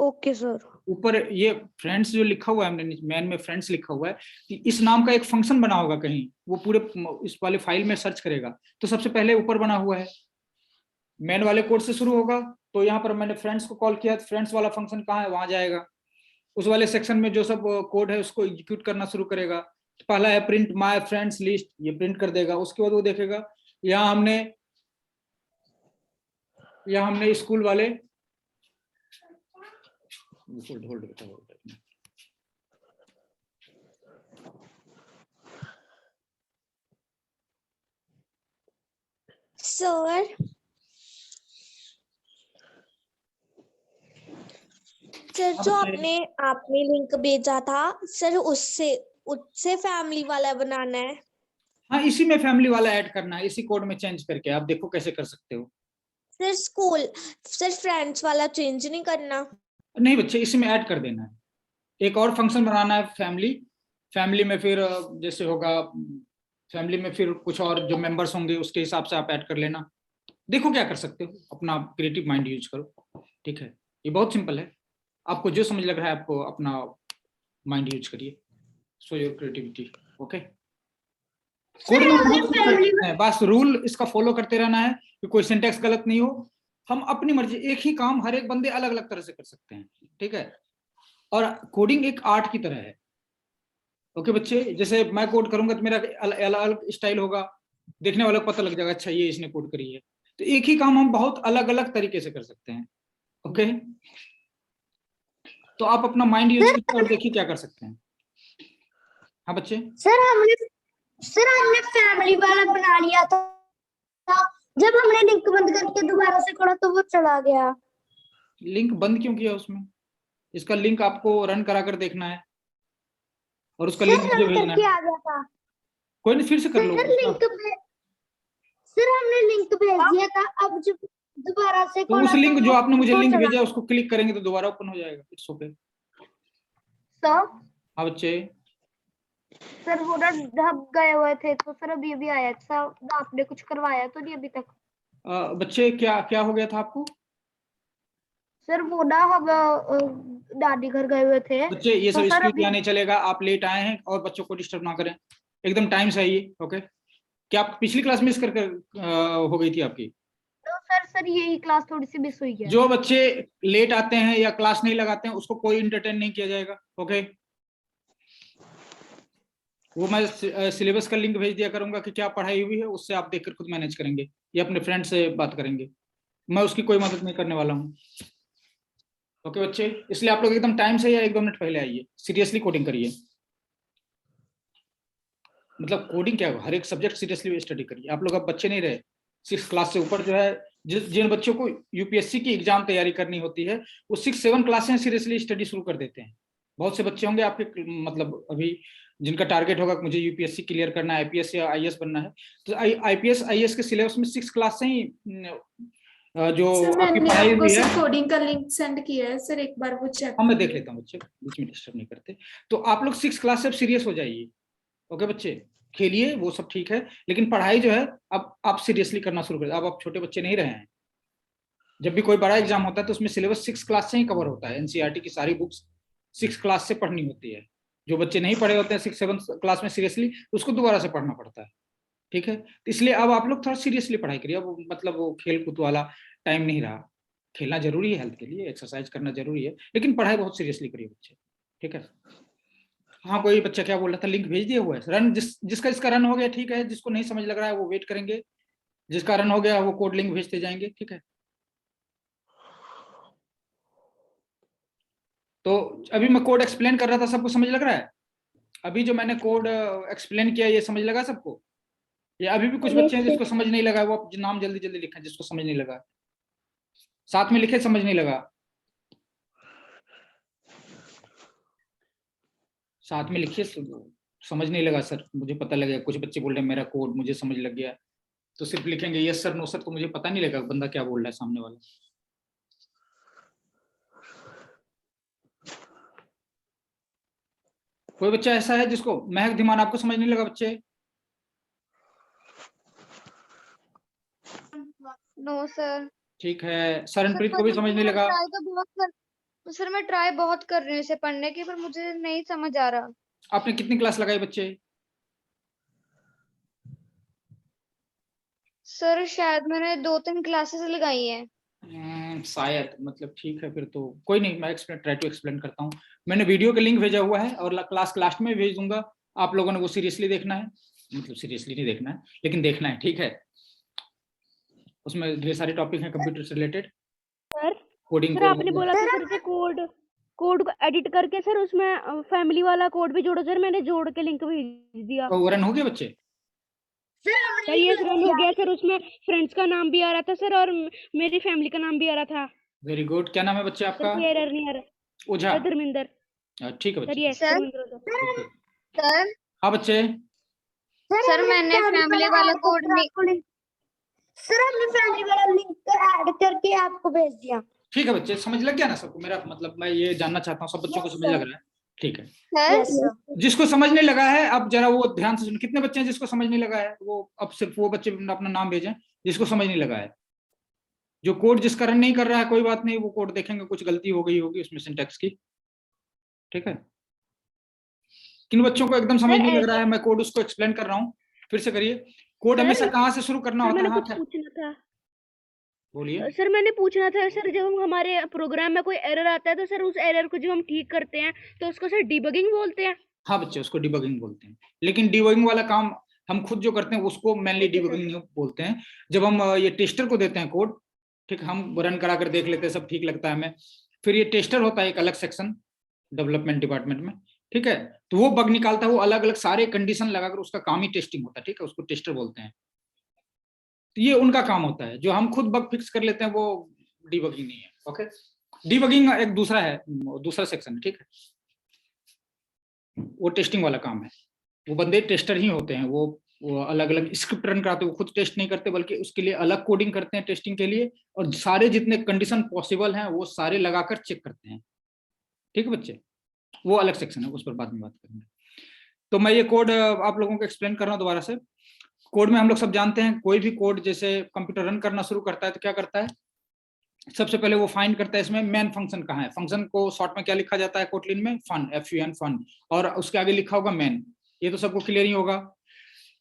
Okay sir. ऊपर ये फ्रेंड्स जो लिखा हुआ है हमने मैन में फ्रेंड्स लिखा हुआ है कि इस नाम का एक फंक्शन बना होगा कहीं, वो पूरे इस वाले फाइल में सर्च करेगा तो सबसे पहले ऊपर बना हुआ है, मैन वाले कोड से शुरू होगा। तो यहाँ पर मैंने फ्रेंड्स को कॉल किया, फ्रेंड्स वाला फंक्शन कहाँ है वहां जाएगा, उस वाले सेक्शन में जो सब कोड है उसको एग्जीक्यूट करना शुरू करेगा। पहला है प्रिंट माय फ्रेंड्स लिस्ट, ये प्रिंट कर देगा। उसके बाद वो देखेगा यहाँ हमने स्कूल वाले सर जो आपने लिंक भेजा था सर, उससे फैमिली वाला बनाना है। हाँ, इसी में फैमिली वाला ऐड करना है, इसी कोड में चेंज करके। आप देखो कैसे कर सकते हो। सर फ्रेंड्स वाला चेंज नहीं करना? नहीं बच्चे, इसी में ऐड कर देना है। एक और फंक्शन बनाना है फैमिली में, फिर जैसे होगा फैमिली में फिर कुछ और जो मेंबर्स होंगे उसके हिसाब से आप ऐड कर लेना। देखो क्या कर सकते हो, अपना क्रिएटिव माइंड यूज करो। ठीक है, ये बहुत सिंपल है। आपको जो समझ लग रहा है आपको अपना माइंड यूज करिए, so your creativity. Okay, code में बस रूल इसका फॉलो करते रहना है कि कोई सिंटेक्स गलत नहीं हो। हम अपनी मर्जी, एक ही काम हर एक बंदे अलग अलग तरह से कर सकते हैं। ठीक है, और कोडिंग एक आर्ट की तरह है। ओके बच्चे, जैसे मैं कोड करूंगा तो मेरा अलग स्टाइल होगा, देखने वाले को पता लग जाएगा अच्छा ये इसने कोड करी है। तो एक ही काम हम बहुत अलग अलग तरीके से कर सकते हैं। ओके, तो आप अपना माइंड यूज कीजिए और देखिए क्या कर सकते हैं। हाँ बच्चे। सर हमने फैमिली वाला बना लिया था, जब हमने लिंक बंद करके दोबारा से खोला तो वो चला गया। लिंक बंद क्यों किया उसमें? इसका लिंक आपको रन करा कर देखना है और उसका लिंक मुझे भेजना है। आ गया था। कोई नहीं, फिर से कर लो। सर हमने लिंक भेज दिया था, अब जब दोबारा से तो उस लिंक जो आपने मुझे लिंक चला भेजा उसको क्लिक करेंगे तो दोबारा ओपन हो जाएगा। It's okay. सर हाँ बच्चे। सर वो ना ढब गए हुए थे तो सर अभी आया था, आपने कुछ करवाया तो नहीं अभी तक? बच्चे क्या क्या हो गया था आपको? सर वो ना हम दादी घर गए हुए थे। बच्चे ये सब तो सर स्पीड नहीं चलेगा, आप लेट आए हैं और बच्चों को डिस्टर्ब ना करें, एकदम टाइम से आइए। ओके, क्या आप पिछली क्लास मिस करके हो गई थी आपकी? तो सर यही क्लास थोड़ी सी मिस हुई है। जो बच्चे लेट आते हैं या क्लास नहीं लगाते हैं उसको कोई इंटरटेन नहीं किया जाएगा। ओके, वो मैं सिलेबस का लिंक भेज दिया करूंगा कि क्या पढ़ाई हुई है, उससे आप देखकर खुद मैनेज करेंगे या अपने फ्रेंड से बात करेंगे। मैं उसकी कोई मदद नहीं करने वाला हूँ। ओके बच्चे, इसलिए आप लोग एकदम टाइम से या 1-2 मिनट पहले आइए, सीरियसली कोडिंग करिए। मतलब कोडिंग क्या है, हर एक सब्जेक्ट सीरियसली स्टडी करिए। आप लोग अब बच्चे नहीं रहे, 6 क्लास से ऊपर जो है, जिन बच्चों को यूपीएससी की एग्जाम तैयारी करनी होती है वो 6-7 क्लास में सीरियसली स्टडी शुरू कर देते हैं। बहुत से बच्चे होंगे आपके मतलब अभी जिनका टारगेट होगा मुझे यूपीएससी क्लियर करना है, आईपीएस या आईएएस बनना है, तो आईपीएस आईएएस के सिलेबस में 6 क्लास से ही जो आपकी पढ़ाई हुई है। कोडिंग का लिंक सेंड किया है सर, एक बार वो चेक। हाँ मैं देख लेता हूँ बच्चे, बीच में डिस्टर्ब नहीं करते। तो आप लोग 6 क्लास से सीरियस हो जाइए। ओके बच्चे, खेलिए वो सब ठीक है, लेकिन पढ़ाई जो है अब आप सीरियसली करना शुरू करें। अब आप छोटे बच्चे नहीं रहे हैं। जब भी कोई बड़ा एग्जाम होता है तो उसमें सिलेबस 6 क्लास से ही कवर होता है। एनसीईआरटी की सारी बुक्स 6 क्लास से पढ़नी होती है। जो बच्चे नहीं पढ़े होते हैं 6-7 क्लास में सीरियसली, उसको दोबारा से पढ़ना पड़ता है। ठीक है, तो इसलिए अब आप लोग थोड़ा सीरियसली पढ़ाई करिए। अब मतलब वो खेल कूद वाला टाइम नहीं रहा। खेलना जरूरी है हेल्थ के लिए, एक्सरसाइज करना जरूरी है, लेकिन पढ़ाई बहुत सीरियसली करिए बच्चे। ठीक है। हाँ, कोई बच्चा क्या बोल रहा था? लिंक भेज दिया हुआ है रन, जिसका इसका रन हो गया ठीक है, जिसको नहीं समझ लग रहा है वो वेट करेंगे, जिसका रन हो गया वो कोड लिंक भेजते जाएंगे। ठीक है, तो अभी मैं कोड एक्सप्लेन कर रहा था, सबको समझ लग रहा है? अभी जो मैंने कोड एक्सप्लेन किया ये समझ लगा सबको? या अभी भी कुछ बच्चे हैं जिसको समझ नहीं लगा? वो नाम जल्दी जल्दी लिखें जिसको समझ नहीं लगा, साथ में लिखे समझ नहीं लगा, साथ में लिखिए समझ नहीं लगा सर, मुझे पता लगा। कुछ बच्चे बोल रहे हैं मेरा कोड मुझे समझ लग गया, तो सिर्फ लिखेंगे यस सर नो सर, तो मुझे पता नहीं लगा बंदा क्या बोल रहा है सामने वाला। कोई बच्चा ऐसा है जिसको महक धीमान आपको समझ नहीं लगा बच्चे? No sir. ठीक है, सरनप्रीत को भी समझ नहीं लगा? सर मैं ट्राई बहुत कर रही हूँ इसे पढ़ने की, पर मुझे नहीं समझ आ रहा। आपने कितनी क्लास लगाई बच्चे? सर शायद मैंने 2-3 क्लासेस लगाई हैं। शायद, मतलब ठीक है फिर तो कोई नहीं, मैं ट्राई टू एक्सप्लेन करता हूँ। मैंने वीडियो के लिंक भेजा हुआ है और क्लास लास्ट में भेज दूंगा। आप लोगों ने वो सीरियसली देखना है, मतलब सीरियसली नहीं देखना है लेकिन देखना है। ठीक है, उसमें ढेर सारे टॉपिक हैं कंप्यूटर से रिलेटेड। सर कोडिंग सर आपने बोला था सर कोड को एडिट करके सर उसमें फैमिली वाला कोड भी जोड़ो। सर मैंने जोड़ के लिंक भेज दिया। तो रन हो गया बच्चे? सर ये रन हो गया सर, उसमें फ्रेंड्स का नाम भी आ रहा था सर और मेरी फैमिली का नाम भी आ रहा था। Very good. क्या नाम है बच्चे आपका? सर एरर नहीं आ रहा। ओझा। धर्मिंदर। ठीक है सर बच्चे। ये सर हाँ बच्चे, सर मैंने फैमिली वाला कोड नहीं। सर हमने फैमिली वाला लिंक ऐड करके आपको भेज दिया। ठीक है बच्चे, समझ लग गया ना सबको? मेरा मतलब मैं ये जानना चाहता हूँ सब बच्चों को समझ लग रहा है? ठीक है, जिसको समझ नहीं लगा है अब जरा वो ध्यान से सुन। कितने बच्चे हैं जिसको समझ नहीं लगा है? वो अब सिर्फ वो बच्चे अपना नाम भेजें जिसको समझ नहीं लगा है। जो कोड जिसका रन नहीं कर रहा है कोई बात नहीं, वो कोड देखेंगे, कुछ गलती हो गई होगी उसमें सिंटैक्स की। ठीक है, किन बच्चों को एकदम समझ नहीं लग रहा है? मैं कोड उसको एक्सप्लेन कर रहा हूँ, फिर से करिए। कोड हमेशा कहाँ से शुरू करना होता है? हाँ, पूछना था। बोलिए। सर मैंने पूछना था सर, जब हमारे प्रोग्राम में कोई एरर आता है तो सर उस एरर को जो हम ठीक करते हैं तो उसको सर डिबगिंग बोलते हैं। हाँ बच्चे, उसको डिबगिंग बोलते हैं, लेकिन डिबगिंग वाला काम हम खुद जो करते हैं उसको मेनली डिबगिंग बोलते हैं। जब हम ये टेस्टर को देते हैं कोड, ठीक, हम रन करा कर देख लेते हैं, सब ठीक लगता है हमें, फिर ये टेस्टर होता है एक अलग सेक्शन डेवलपमेंट डिपार्टमेंट में। ठीक है, तो वो बग निकालता है, वो अलग अलग सारे कंडीशन लगाकर उसका काम ही टेस्टिंग होता है। ठीक है, उसको टेस्टर बोलते हैं। तो ये उनका काम होता है। जो हम खुद बग फिक्स कर लेते हैं वो डिबगिंग नहीं है। ओके, डिबगिंग एक दूसरा है, दूसरा सेक्शन है। ठीक है, वो टेस्टिंग वाला काम है। वो बंदे टेस्टर ही होते हैं, वो अलग अलग स्क्रिप्ट रन कराते हैं। वो खुद टेस्ट नहीं करते बल्कि उसके लिए अलग कोडिंग करते हैं टेस्टिंग के लिए, और सारे जितने कंडीशन पॉसिबल हैं वो सारे लगाकर चेक करते हैं। ठीक है बच्चे, वो अलग सेक्शन है, उस पर बाद में बात करेंगे। तो मैं ये कोड आप लोगों को एक्सप्लेन कर रहा हूँ दोबारा से। कोड में हम लोग सब जानते हैं, कोई भी कोड जैसे कंप्यूटर रन करना शुरू करता है तो क्या करता है? सबसे पहले वो फाइंड करता है इसमें मेन फंक्शन कहाँ है। फंक्शन को शॉर्ट में क्या लिखा जाता है कोटलिन में? फन, FUN, फन, और उसके आगे लिखा होगा मेन। ये तो सबको क्लियर ही होगा।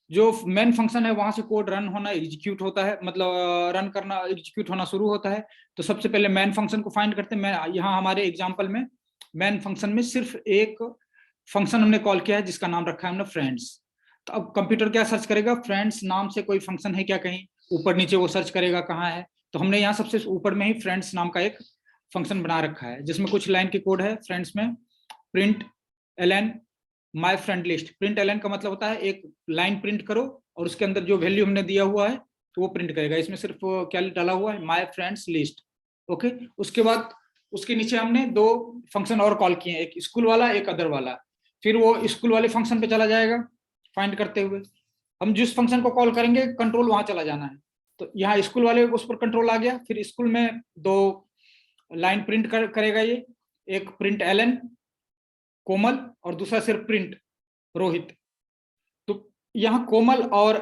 जो मेन फंक्शन है वहां से कोड रन होना एग्जीक्यूट होता है, मतलब रन करना एग्जीक्यूट होना शुरू होता है। तो सबसे पहले मेन फंक्शन को फाइंड करते हैं। यहाँ हमारे एग्जाम्पल में मेन फंक्शन में सिर्फ एक फंक्शन हमने कॉल किया है जिसका नाम रखा है हमने फ्रेंड्स। तो अब कंप्यूटर क्या सर्च करेगा? फ्रेंड्स नाम से कोई फंक्शन है क्या कहीं ऊपर नीचे, वो सर्च करेगा कहाँ है। तो हमने यहाँ सबसे ऊपर में ही फ्रेंड्स नाम का एक फंक्शन बना रखा है जिसमें कुछ लाइन की कोड है फ्रेंड्स में। Print ln my friend list. Print ln का मतलब होता है एक लाइन प्रिंट करो और उसके अंदर जो वैल्यू हमने दिया हुआ है तो वो प्रिंट करेगा। इसमें सिर्फ क्या डाला हुआ है? My friends list. ओके, उसके बाद उसके नीचे हमने दो फंक्शन और कॉल किए, एक स्कूल वाला एक अदर वाला। फिर वो स्कूल वाले फंक्शन पे चला जाएगा फाइंड करते हुए। हम जिस फंक्शन को कॉल करेंगे कंट्रोल वहां चला जाना है। तो यहाँ स्कूल वाले उस पर कंट्रोल आ गया। फिर स्कूल में दो लाइन प्रिंट करेगा ये, एक प्रिंट ln कोमल और दूसरा सिर्फ प्रिंट रोहित। तो यहाँ कोमल और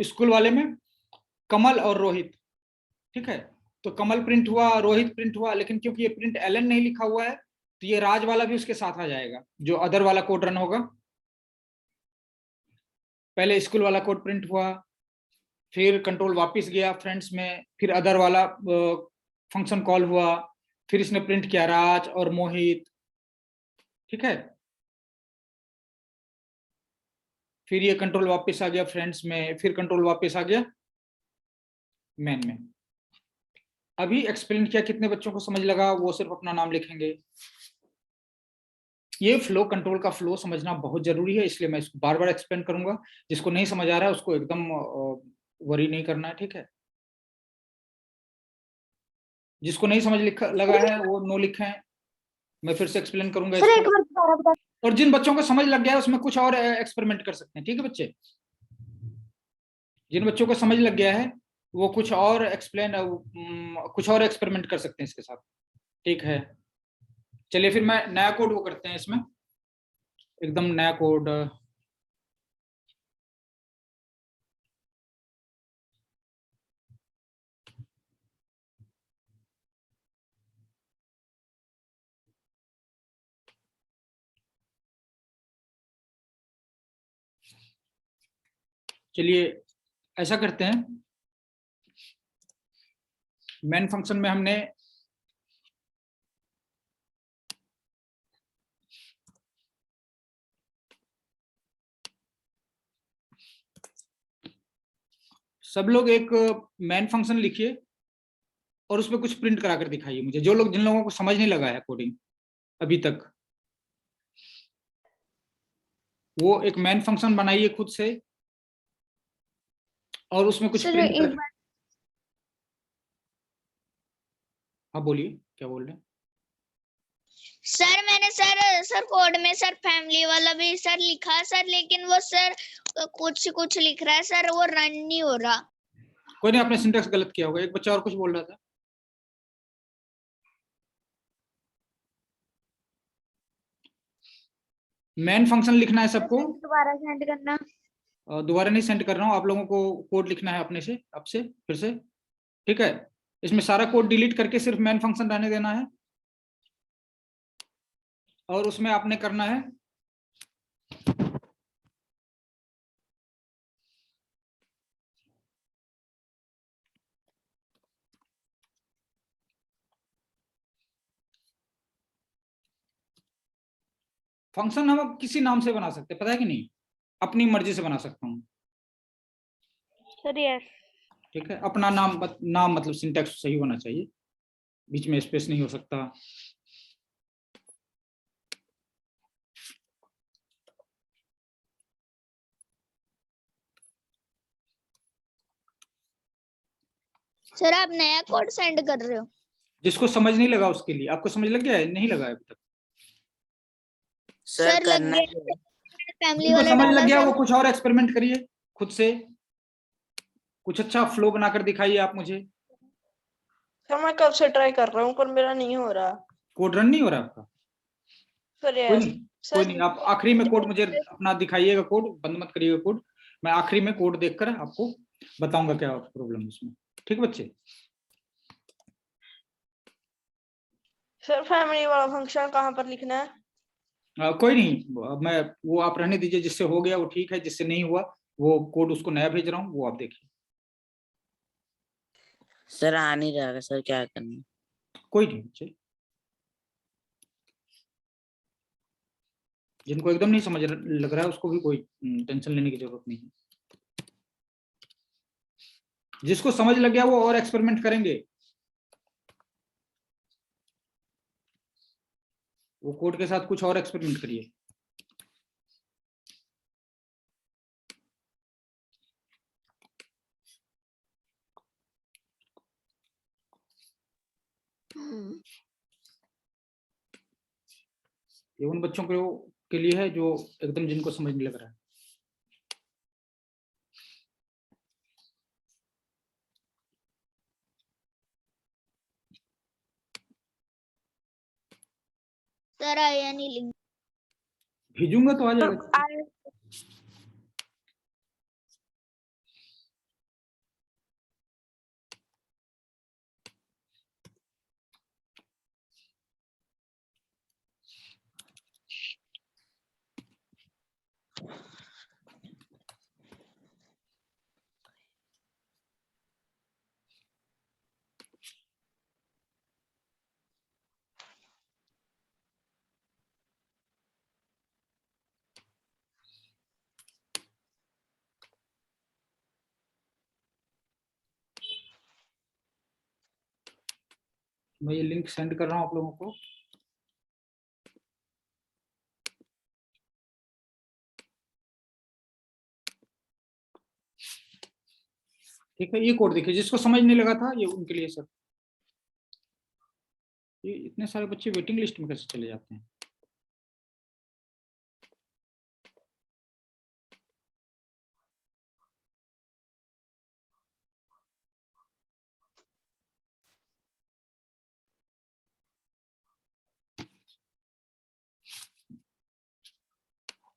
स्कूल वाले में कमल और रोहित ठीक है, तो कमल प्रिंट हुआ, रोहित प्रिंट हुआ, लेकिन क्योंकि ये प्रिंट एलन नहीं लिखा हुआ है तो ये राज वाला भी उसके साथ आ जाएगा, जो अदर वाला कोड रन होगा। पहले स्कूल वाला कोड प्रिंट हुआ, फिर कंट्रोल वापस गया फ्रेंड्स में, फिर अदर वाला फंक्शन कॉल हुआ, फिर इसने प्रिंट किया राज और मोहित, ठीक है। फिर ये कंट्रोल वापस आ गया फ्रेंड्स में, फिर कंट्रोल वापस आ गया मैन में। अभी एक्सप्लेन किया, कितने बच्चों को समझ लगा वो सिर्फ अपना नाम लिखेंगे। ये फ्लो, कंट्रोल का फ्लो समझना बहुत जरूरी है, इसलिए मैं इसको बार बार एक्सप्लेन करूंगा। जिसको नहीं समझ आ रहा है उसको एकदम वरी नहीं करना है, ठीक है। जिसको नहीं समझ लगा है वो नो लिखें, मैं फिर से एक्सप्लेन करूंगा सर एक इसको। बार दोबारा बता। और जिन बच्चों को समझ लग गया है उसमें कुछ और एक्सपेरिमेंट कर सकते हैं, ठीक है बच्चे। जिन बच्चों को समझ लग गया है वो कुछ और कुछ और एक्सपेरिमेंट कर सकते हैं इसके साथ, ठीक है। चलिए फिर मैं नया कोड वो करते हैं इसमें, एकदम नया कोड। चलिए ऐसा करते हैं, मेन फंक्शन में हमने सब लोग एक मेन फंक्शन लिखिए और उसमें कुछ प्रिंट करा कर दिखाइए मुझे, जो लोग, जिन लोगों को समझ नहीं लगा है कोडिंग अभी तक, वो एक मेन फंक्शन बनाइए खुद से और उसमें कुछ सर प्रिंट एक कर। बार हाँ बोलिए, क्या बोल रहे हैं? सर मैंने सर कोड में सर फैमिली वाला भी सर लिखा सर, लेकिन वो सर कुछ कुछ लिख रहा है सर, वो रन नहीं हो रहा। कोई नहीं, आपने सिंटेक्स गलत किया होगा। एक बच्चा और कुछ बोल रहा था। मेन फंक्शन लिखना है सबको। दोबारा सेंड करना। दोबारा नहीं सेंड कर रहा हूँ, आप लोगों को कोड लिखना है अपने से, अब से फिर से, ठीक है। इसमें सारा कोड डिलीट करके सिर्फ मेन फंक्शन रहने देना है और उसमें आपने करना है फंक्शन हम किसी नाम से बना सकते हैं, पता है कि नहीं, अपनी मर्जी से बना सकता हूँ। Sir yes. ठीक है, अपना नाम मतलब सिंटेक्स सही होना चाहिए, बीच में स्पेस नहीं हो सकता। सर आप नया कोड सेंड कर रहे हो? जिसको समझ नहीं लगा उसके लिए। आपको समझ लग गया है? नहीं लगा है अभी तक? सर लग करना गया, फैमिली जिनको वाला समझ डाला लग गया सर। वो कुछ और एक्सपेरिमेंट करिए खुद से, कुछ अच्छा फ्लो बनाकर दिखाइए आप मुझे। सर मैं कब से ट्राई कर रहा हूँ पर मेरा नहीं हो रहा। कोड रन नहीं हो रहा आपका? सर कोई यस नहीं, कोई नहीं, आप आखिरी में कोड मुझे अपना दिखाइएगा, कोड बंद मत करिएगा कोड। मैं आखिरी में कोड देखकर आपको बताऊंगा क्या प्रॉब्लम है उसमें, ठीक है बच्चे। सर फैमिली वाला फंक्शन कहाँ पर लिखना है? कोई नहीं, मैं वो आप रहने दीजिए, जिससे हो गया वो ठीक है, जिससे नहीं हुआ वो कोड उसको नया भेज रहा हूँ, वो आप देखिए। सर आ नहीं रहा सर, क्या करना? कोई नहीं बच्चे, जिनको एकदम नहीं समझ लग रहा है उसको भी कोई टेंशन लेने की जरूरत नहीं है। जिसको समझ लग गया वो और एक्सपेरिमेंट करेंगे, वो कोड के साथ कुछ और एक्सपेरिमेंट करिए। ये उन बच्चों के लिए है जो एकदम, जिनको समझ नहीं लग रहा है। सर आया नहीं लिंक। भेजूंगा तो आ जाएगा। मैं ये लिंक सेंड कर रहा हूँ आप लोगों को। ठीक है, ये कोड देखिए, जिसको समझ नहीं लगा था ये उनके लिए सर। ये इतने सारे बच्चे वेटिंग लिस्ट में कैसे चले जाते हैं?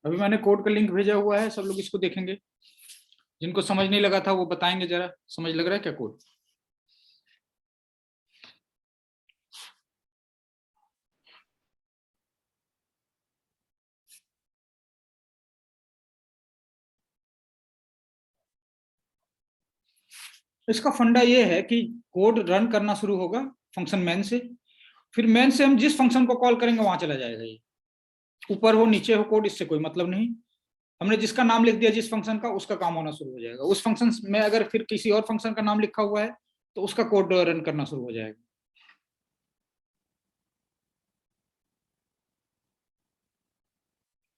अभी मैंने कोड का लिंक भेजा हुआ है, सब लोग इसको देखेंगे। जिनको समझ नहीं लगा था वो बताएंगे जरा, समझ लग रहा है क्या कोड? इसका फंडा ये है कि कोड रन करना शुरू होगा फंक्शन मेन से, फिर मेन से हम जिस फंक्शन को कॉल करेंगे वहां चला जाएगा। ये ऊपर हो नीचे हो कोड, इससे कोई मतलब नहीं। हमने जिसका नाम लिख दिया जिस फंक्शन का, उसका काम होना शुरू हो जाएगा। उस फंक्शन में अगर फिर किसी और फंक्शन का नाम लिखा हुआ है तो उसका कोड रन करना शुरू हो जाएगा।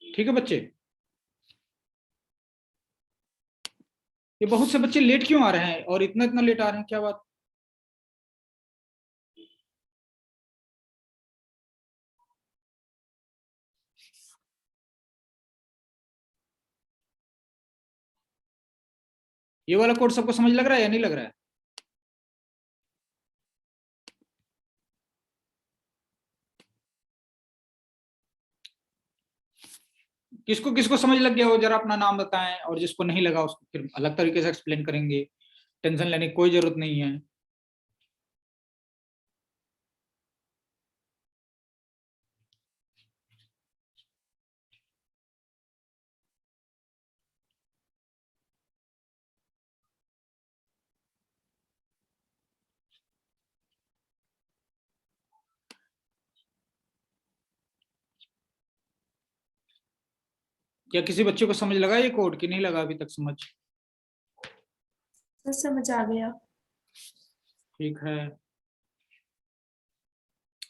ठीक है बच्चे? ये बहुत से बच्चे लेट क्यों आ रहे हैं और इतना इतना लेट आ रहे हैं, क्या बात? ये वाला कोड सबको समझ लग रहा है या नहीं लग रहा है? किसको किसको समझ लग गया वो जरा अपना नाम बताएं, और जिसको नहीं लगा उसको फिर अलग तरीके से एक्सप्लेन करेंगे। टेंशन लेने की कोई जरूरत नहीं है। क्या किसी बच्चे को समझ लगा ये कोड कि नहीं लगा अभी तक समझ? समझ आ गया। ठीक है।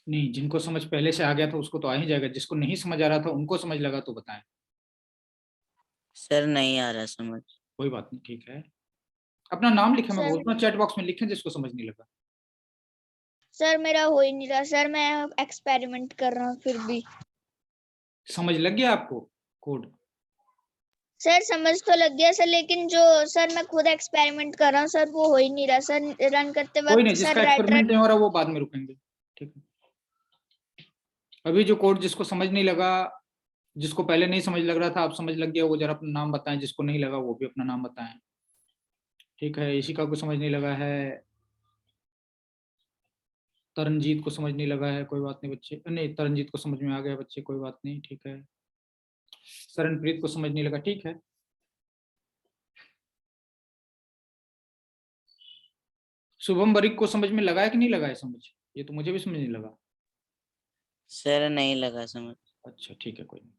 नहीं, जिनको समझ पहले से आ गया था उसको तो आ ही जाएगा, जिसको नहीं समझ आ रहा था उनको समझ लगा तो बताएं। सर नहीं आ रहा समझ। कोई बात नहीं, ठीक है। अपना नाम लिखें, मैं सर बोलता हूँ चैट बॉक्स में लिखें जिसको समझ नहीं लगा। सर मेरा हो ही नहीं रहा सर, मैं एक्सपेरिमेंट कर रहा हूँ फिर भी। समझ लग गया आपको कोड? सर समझ तो लग गया सर, लेकिन जो सर मैं खुद एक्सपेरिमेंट कर रहा हूँ सर वो हो ही नहीं रहा सर, रन करते कोई नहीं, वक्त जिसका सर एक्सपेरिमेंट नहीं हो रहा वो बाद में रुकेंगे। ठीक है, अभी जो कोड जिसको समझ नहीं लगा, जिसको पहले नहीं समझ लग रहा था, आप समझ लग गया, वो जरा अपना नाम बताएं। जिसको नहीं लगा वो भी अपना नाम बताएं। ठीक है, इशिका को समझ नहीं लगा है, तरनजीत को समझ नहीं लगा है, कोई बात नहीं बच्चे। नहीं, तरनजीत को समझ में आ गया बच्चे, कोई बात नहीं, ठीक है। शरणप्रीत को समझ नहीं लगा, ठीक है। शुभम बरिक को समझ में लगा है कि नहीं लगा है समझ? ये तो मुझे भी समझ नहीं लगा। सर नहीं लगा समझ। अच्छा ठीक है, कोई नहीं।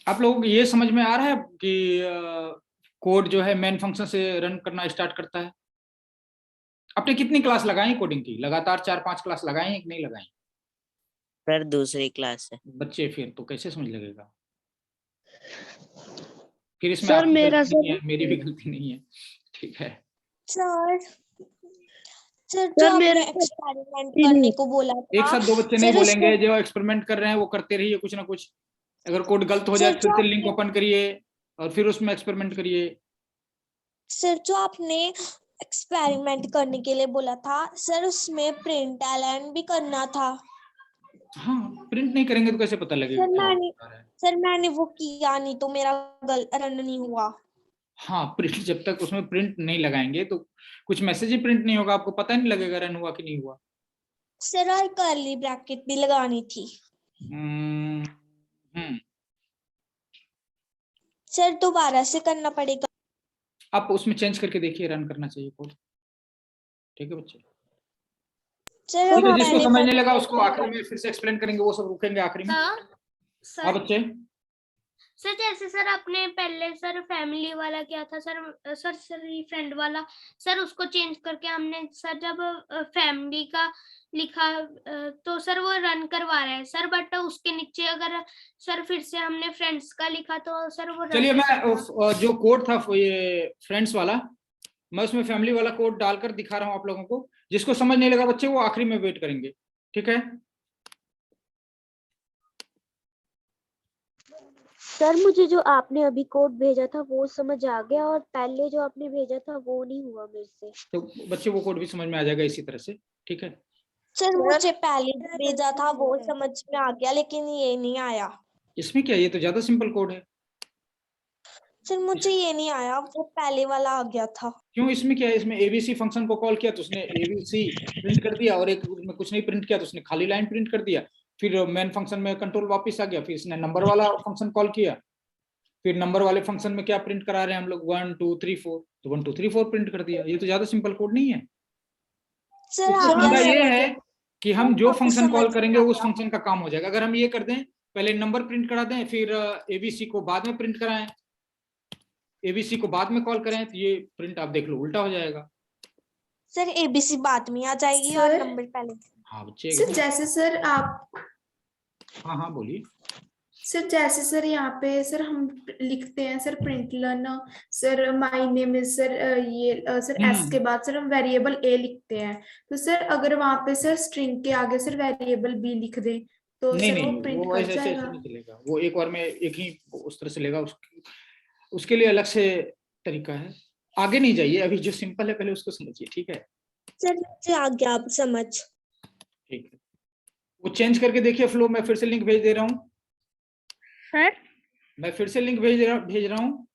आप लोगों को ये समझ में आ रहा है कि कोड जो है मेन फंक्शन से रन करना स्टार्ट करता है? आपने कितनी क्लास लगाई कोडिंग की? लगातार 4-5 क्लास लगाई है कि नहीं लगाई? सर दूसरी क्लास है। बच्चे फिर तो कैसे समझ लगेगा? फिर इसमें सर आपकी मेरा गलती नहीं है, मेरी भी गलती नहीं है। ठीक है। सर सर जो सर आपने मेरा एक्सपेरिमेंट करने को बोला एक था साथ दो बच्चे नहीं सर बोलेंगे, जो एक्सपेरिमेंट कर रहे हैं वो करते रहिए कुछ ना कुछ। अगर कोड गलत हो जाए सर फिर जो से लिंक ओपन करिए और फिर उसमें एक्सपेरिमेंट करिए। सर जो आपने एक्सपेरिमेंट करने के लिए बोला था सर, उसमें प्रिंट एलन भी करना था। हाँ, प्रिंट नहीं करेंगे तो कैसे पता लगेगा सर क्या मैंने हो रहा है? सर मैंने वो किया नहीं तो मेरा रन नहीं हुआ। हाँ, प्रिंट जब तक उसमें प्रिंट नहीं लगाएंगे तो कुछ मैसेज ही प्रिंट नहीं होगा, आपको पता नहीं लगेगा रन हुआ कि नहीं हुआ। सर और कर्ली ब्रैकेट भी लगानी थी। सर दोबारा से करना पड़ेगा? आप उसमें चेंज करके देखिए, रन करना चाहिए कोड। ठीक है बच्चे? सर ठीक है, अब जिसको मैंने समझ नहीं लगा उसको आखिरी में फिर से एक्सप्लेन करेंगे, वो सब रुकेंगे आखिरी में। हाँ बच्चे? सर जैसे सर आपने पहले सर फैमिली वाला किया था सर, सर ये फ्रेंड वाला सर उसको चेंज करके हमने सर जब फैमिली का लिखा तो सर वो रन करवा रहा है सर, बट उसके नीचे अगर सर फिर से हमने फ्रेंड्स का लिखा तो सर वो चलिए मैं जो कोड था ये फ्रेंड्स वाला, मैं उसमें फैमिली वाला कोड डालकर दिखा रहा हूँ आप लोगों को। जिसको समझ नहीं लगा बच्चे वो आखिरी में वेट करेंगे, ठीक है। सर मुझे जो आपने अभी कोड भेजा था वो समझ आ गया, और पहले जो आपने भेजा था वो नहीं हुआ मेरे से। तो बच्चे वो कोड भी समझ में आ जाएगा इसी तरह से, ठीक है। सर मुझे पहले जो भेजा था वो समझ में आ गया, लेकिन ये नहीं आया। इसमें क्या, ये तो ज्यादा सिंपल कोड है। सर मुझे ये नहीं आया, वो पहले वाला आ गया था। क्यों, इसमें क्या है, इसमें एबीसी फंक्शन को कॉल किया तो उसने एबीसी प्रिंट कर दिया, और एक में कुछ नहीं प्रिंट किया तो उसने खाली लाइन प्रिंट कर दिया। फिर मेन फंक्शन में कंट्रोल वापस आ गया, फिर इसने नंबर वाला फंक्शन कॉल किया, फिर नंबर वाले फंक्शन में क्या प्रिंट करा रहे हैं हम लोग 1 2 3 4, तो 1 2 3 4 प्रिंट कर दिया। ये तो ज्यादा सिंपल कोड नहीं है। सर मुद्दा ये है कि हम जो फंक्शन समझ कॉल करेंगे में उस आया। फंक्शन का काम हो जाएगा। अगर हम ये कर दें, पहले नंबर प्रिंट करा दें, फिर एबीसी को बाद में प्रिंट कराएं, एबीसी को बाद में कॉल करें, तो ये प्रिंट आप देख लो उल्टा हो जाएगा। सर एबीसी बाद में आ जाएगी और सर? नंबर पहले। हाँ बच्चे सर जैसे सर आप हाँ बोलिए। सर जैसे सर यहाँ पे सर हम लिखते हैं sir print learn sir my name is sir ये सर एस के बाद सर हम वेरिएबल ए लिखते हैं, तो सर अगर वहाँ पे सर स्ट्रिंग के आगे सर वेरिएबल बी लिख दें तो नहीं सर नहीं वो प्रिंट वो कर ऐसे जाएगा। नहीं चलेगा, वो एक बार में एक ही उस तरह से लेगा, उसके लिए अलग से तरीका है। आगे नहीं जाइए, अभी जो सिंपल है पहले उसको समझिए, ठीक है। सर मुझे आ गया आप समझ। ठीक है, वो चेंज करके देखिए फ्लो। मैं फिर से लिंक भेज दे रहा हूँ सर। मैं फिर से लिंक भेज रहा हूँ,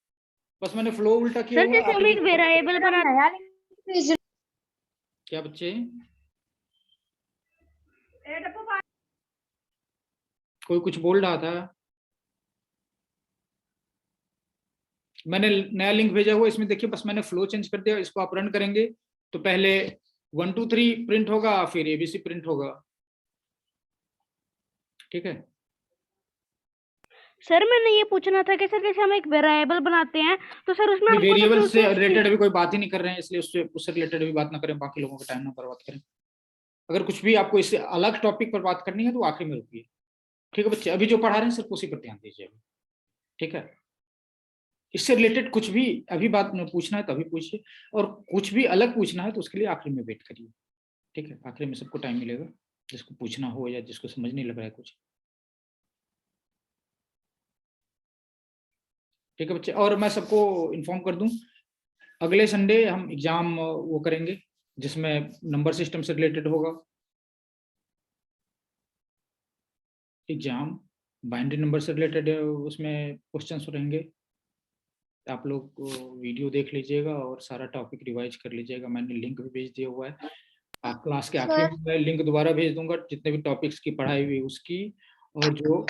बस मैंने फ्लो उल्टा किया सर हुआ है। जैसे हम एक वेरिएबल बना क्या बच्चे, कोई कुछ बोल रहा था? मैंने नया लिंक भेजा हुआ, इसमें देखिए बस मैंने फ्लो चेंज कर दिया। इसको आप रन करेंगे तो पहले 1 2 3 प्रिंट होगा, फिर एबीसी प्रिंट होगा, ठीक है। सर मैंने ये पूछना था कि सर जैसे हम एक वेरिएबल बनाते हैं तो सर उसमें हमको वेरिएबल जैसे से उसमें रिलेटेड अभी कोई बात ही नहीं कर रहे हैं, इसलिए उससे रिलेटेड अभी बात ना करें, बाकी लोगों का टाइम ना बर्बाद करें। अगर कुछ भी आपको इससे अलग टॉपिक पर बात करनी है तो आखिर में रुकिए, ठीक है बच्चे। अभी जो पढ़ा रहे हैं सिर्फ उसी पर ध्यान दीजिए अभी, ठीक है। इससे रिलेटेड कुछ भी अभी बात पूछना है तो अभी पूछिए, और कुछ भी अलग पूछना है तो उसके लिए आखिरी में वेट करिए, ठीक है। आखिरी में सबको टाइम मिलेगा, जिसको पूछना हो या जिसको समझ नहीं लग रहा है कुछ, ठीक है बच्चे। और मैं सबको इन्फॉर्म कर दूं, अगले संडे हम एग्जाम वो करेंगे जिसमें नंबर सिस्टम से रिलेटेड होगा एग्जाम, बाइनरी नंबर से रिलेटेड उसमें क्वेश्चंस रहेंगे। आप लोग वीडियो देख लीजिएगा और सारा टॉपिक रिवाइज कर लीजिएगा। मैंने लिंक भी भेज दिया हुआ है, आप क्लास के आखिरी में मैं लिंक दोबारा भेज दूंगा, जितने भी टॉपिक्स की पढ़ाई हुई उसकी, और जो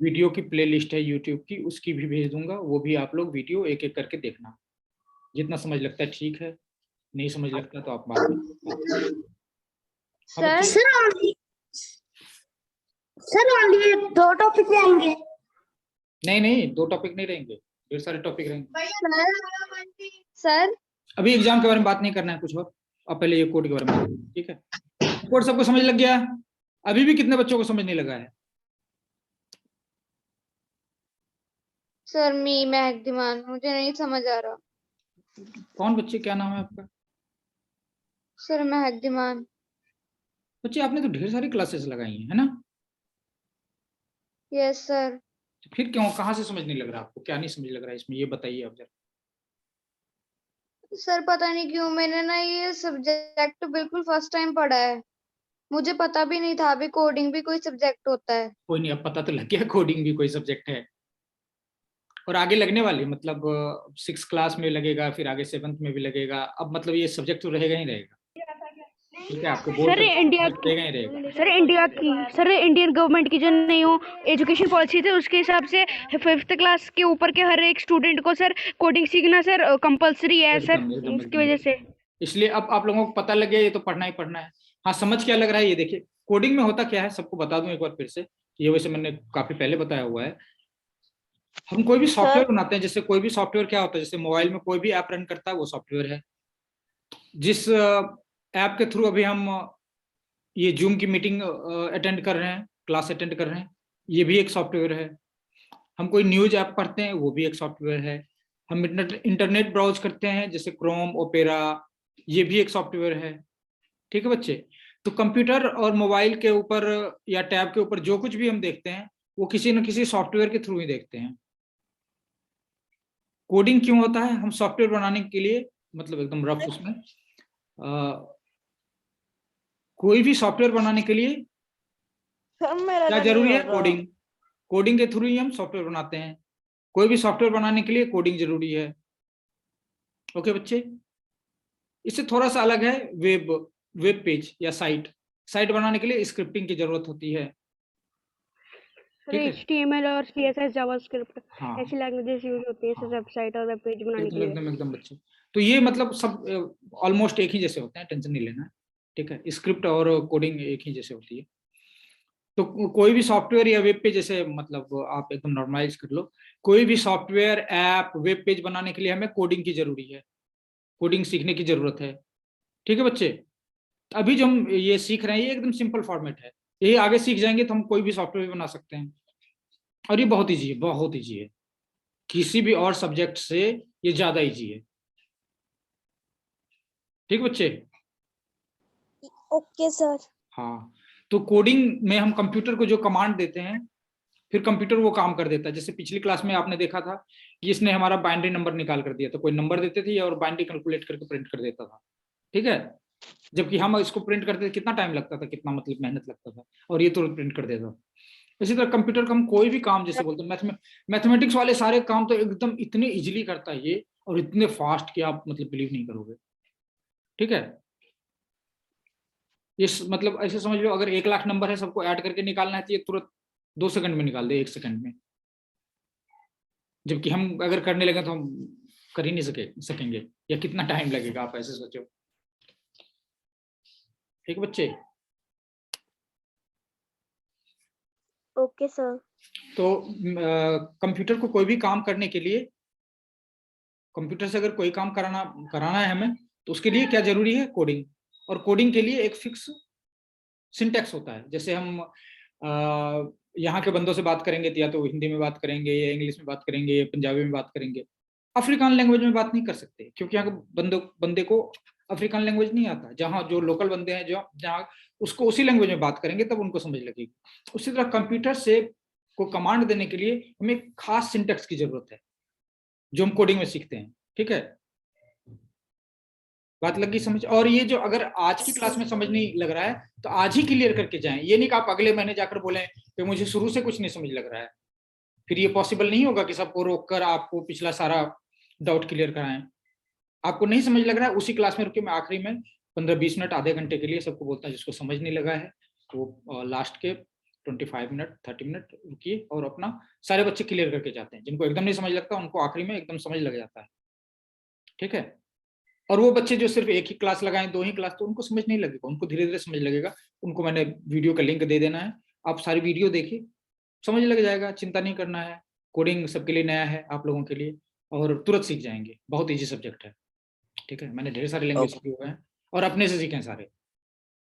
वीडियो की प्लेलिस्ट है यूट्यूब की उसकी भी भेज दूंगा। वो भी आप लोग वीडियो एक एक करके देखना, जितना समझ लगता है ठीक है, नहीं समझ लगता तो आप बाद में। सर ओनली 2 टॉपिक आएंगे? नहीं 2 टॉपिक नहीं रहेंगे, ढेर सारे टॉपिक रहेंगे। सर अभी एग्जाम के बारे में बात नहीं करना है कुछ और, अब पहले ये कोड के बारे में, ठीक है। कोड सबको समझ लग गया? अभी भी कितने बच्चों को समझ नहीं लगा है? सर महक मुझे नहीं समझ आ रहा। कौन बच्चे, क्या नाम है आपका? सर महक। बच्चे आपने तो ढेर सारी क्लासेस लगाई हैं, है ना? Yes sir. फिर क्यों, कहाँ से समझ नहीं लग रहा आपको? क्या नहीं समझ लग रहा है इसमें, ये बताइए आप जरा। सर पता नहीं क्यों मैंने ना ये सब्जेक्ट बिल्कुल फर्स्ट टाइम पढ़ा है, मुझे पता भी नहीं था अभी कोडिंग भी कोई सब्जेक्ट होता है। कोई नहीं, अब पता तो लग गया कोडिंग भी कोई सब्जेक्ट है, और आगे लगने वाली, मतलब 6th क्लास में लगेगा, फिर आगे 7th में भी लगेगा। अब मतलब ये सब्जेक्ट तो रहेगा ही रहेगा, ठीक है। आपको बोर्ड सर इंडिया रहेगा ही रहेगा। सर इंडियन गवर्नमेंट की जो नई एजुकेशन पॉलिसी थी उसके हिसाब से 5th क्लास के ऊपर के हर एक स्टूडेंट को सर कोडिंग सीखना सर कंपलसरी है सर, उसकी वजह से। इसलिए अब आप लोगों को पता लग गया ये तो पढ़ना ही पढ़ना है। हाँ, समझ क्या लग रहा है ये देखिए। कोडिंग में होता क्या है सबको बता दूं एक बार फिर से, ये वैसे मैंने काफी पहले बताया हुआ है। हम कोई भी सॉफ्टवेयर बनाते हैं, जैसे कोई भी सॉफ्टवेयर क्या होता है, जैसे मोबाइल में कोई भी ऐप रन करता है वो सॉफ्टवेयर है। जिस ऐप के थ्रू अभी हम ये जूम की मीटिंग अटेंड कर रहे हैं, क्लास अटेंड कर रहे हैं, ये भी एक सॉफ्टवेयर है। हम कोई न्यूज ऐप पढ़ते हैं, वो भी एक सॉफ्टवेयर है। हम इंटरनेट ब्राउज करते हैं, जैसे क्रोम, ओपेरा, ये भी एक सॉफ्टवेयर है। ठीक है बच्चे, तो कंप्यूटर और मोबाइल के ऊपर या टैब के ऊपर जो कुछ भी हम देखते हैं वो किसी न किसी सॉफ्टवेयर के थ्रू ही देखते हैं। कोडिंग क्यों होता है? हम सॉफ्टवेयर बनाने के लिए, मतलब एकदम रफ उसमें कोई भी सॉफ्टवेयर बनाने के लिए क्या जरूरी है? कोडिंग। कोडिंग के थ्रू ही हम सॉफ्टवेयर बनाते हैं। कोई भी सॉफ्टवेयर बनाने के लिए कोडिंग जरूरी है। ओके बच्चे, इससे थोड़ा सा अलग है वेब पेज या साइट बनाने के लिए स्क्रिप्टिंग की जरूरत होती है। HTML और CSS जावास्क्रिप्ट हाँ, ऐसी लैंग्वेजेस यूज होती है वेबसाइट और वेब पेज बनाने के लिए। एकदम बच्चे, तो ये मतलब सब ऑलमोस्ट एक ही जैसे होते हैं, टेंशन नहीं लेना। ठीक है, स्क्रिप्ट और कोडिंग एक ही जैसे होती है। तो कोई भी सॉफ्टवेयर या वेब पेज, जैसे मतलब आप एकदम नॉर्मलाइज कर लो, कोई भी सॉफ्टवेयर, ऐप, वेब पेज बनाने के लिए हमें कोडिंग की जरूरी है, कोडिंग सीखने की जरूरत है। ठीक है बच्चे, अभी जो हम ये सीख रहे हैं ये एकदम सिंपल फॉर्मेट है, यही आगे सीख जाएंगे तो हम कोई भी सॉफ्टवेयर बना सकते हैं। और ये बहुत ईजी है, बहुत ईजी है, किसी भी और सब्जेक्ट से ये ज्यादा ईजी है। ठीक बच्चे? Okay sir. हाँ, तो कोडिंग में हम कंप्यूटर को जो कमांड देते हैं, फिर कंप्यूटर वो काम कर देता है। जैसे पिछली क्लास में आपने देखा था कि इसने हमारा बाइनरी नंबर निकाल कर दिया था, कोई नंबर देते थे और बाइनरी कैलकुलेट करके प्रिंट कर देता था। ठीक है, जबकि हम इसको प्रिंट करते थे कितना टाइम लगता था, कितना मतलब मेहनत लगता था, और ये तुरंत प्रिंट कर देता। इसी तरह कंप्यूटर का हम कोई भी काम, जैसे बोलते हैं मैथमेटिक्स वाले सारे काम तो एकदम इतने इजीली करता है ये, और इतने फास्ट कि आप मतलब बिलीव नहीं करोगे। ठीक है, ये मतलब ऐसे समझ लो, अगर 1 लाख नंबर है, सबको ऐड करके निकालना है तो ये तुरंत 2 सेकंड में निकाल दे, 1 सेकंड में। जबकि हम अगर करने लगे तो हम कर ही नहीं सकेंगे, या कितना टाइम लगेगा, आप ऐसे सोचो। ठीक बच्चे? Okay sir. तो कंप्यूटर को कोई भी काम करने के लिए, कंप्यूटर से अगर कोई काम कराना है हमें, तो उसके लिए क्या जरूरी है? कोडिंग। और कोडिंग के लिए एक फिक्स सिंटैक्स होता है। जैसे हम यहाँ के बंदों से बात करेंगे तो या तो हिंदी में बात करेंगे, या इंग्लिश में बात करेंगे, या पंजाबी में बात करेंगे। अफ्रीकान लैंग्वेज में बात नहीं कर सकते, क्योंकि यहाँ के बंदे को अफ्रीकान लैंग्वेज नहीं आता। जहाँ जो लोकल बंदे हैं, जो जहाँ उसको उसी लैंग्वेज में बात करेंगे तब उनको समझ लगेगी। उसी तरह कंप्यूटर से को कमांड देने के लिए हमें खास सिंटैक्स की जरूरत है, जो हम कोडिंग में सीखते हैं। ठीक है, बात लगी समझ? और ये जो अगर आज की क्लास में समझ नहीं लग रहा है तो आज ही क्लियर करके जाएं। ये नहीं कि आप अगले महीने जाकर बोलें कि मुझे शुरू से कुछ नहीं समझ लग रहा है, फिर ये पॉसिबल नहीं होगा कि सबको रोककर आपको पिछला सारा डाउट क्लियर कराएं। आपको नहीं समझ लग रहा है, उसी क्लास में रुके, मैं आखिरी में 15-20 मिनट, आधे घंटे के लिए सबको बोलता हूँ जिसको समझ नहीं लगा है वो लास्ट के 25 मिनट 30 मिनट रुकिए, और अपना सारे बच्चे क्लियर करके जाते हैं। जिनको एकदम नहीं समझ लगता उनको आखिरी में एकदम समझ लग जाता है। ठीक है, और वो बच्चे जो सिर्फ एक ही क्लास लगाएं, 2 ही क्लास, तो उनको समझ नहीं लगेगा, उनको धीरे धीरे समझ लगेगा। उनको मैंने वीडियो का लिंक दे देना है, आप सारी वीडियो देखिए, समझ लग जाएगा, चिंता नहीं करना है। कोडिंग सबके लिए नया है, आप लोगों के लिए, और तुरंत सीख जाएंगे, बहुत ईजी सब्जेक्ट है। ठीक है, मैंने ढेर सारे लैंग्वेज सीखे हुए हैं और अपने से सीखे हैं सारे।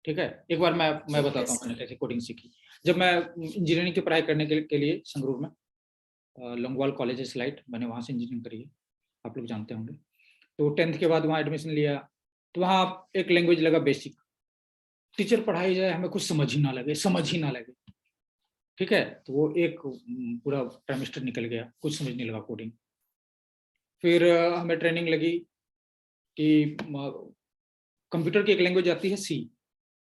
ठीक है, एक बार मैं बताता हूँ मैंने कैसे कोडिंग सीखी। जब मैं इंजीनियरिंग की पढ़ाई करने के लिए संगरूर में लोंगवाल कॉलेज है स्लाइट, मैंने वहाँ से इंजीनियरिंग करी है, आप लोग जानते होंगे। तो 10th के बाद वहाँ एडमिशन लिया, तो वहाँ एक लैंग्वेज लगा बेसिक। टीचर पढ़ाई जाए, हमें कुछ समझ ही ना लगे। ठीक है, तो वो एक पूरा ट्राइमेस्टर निकल गया, कुछ समझ नहीं लगा कोडिंग। फिर हमें ट्रेनिंग लगी कि कंप्यूटर की एक लैंग्वेज आती है सी।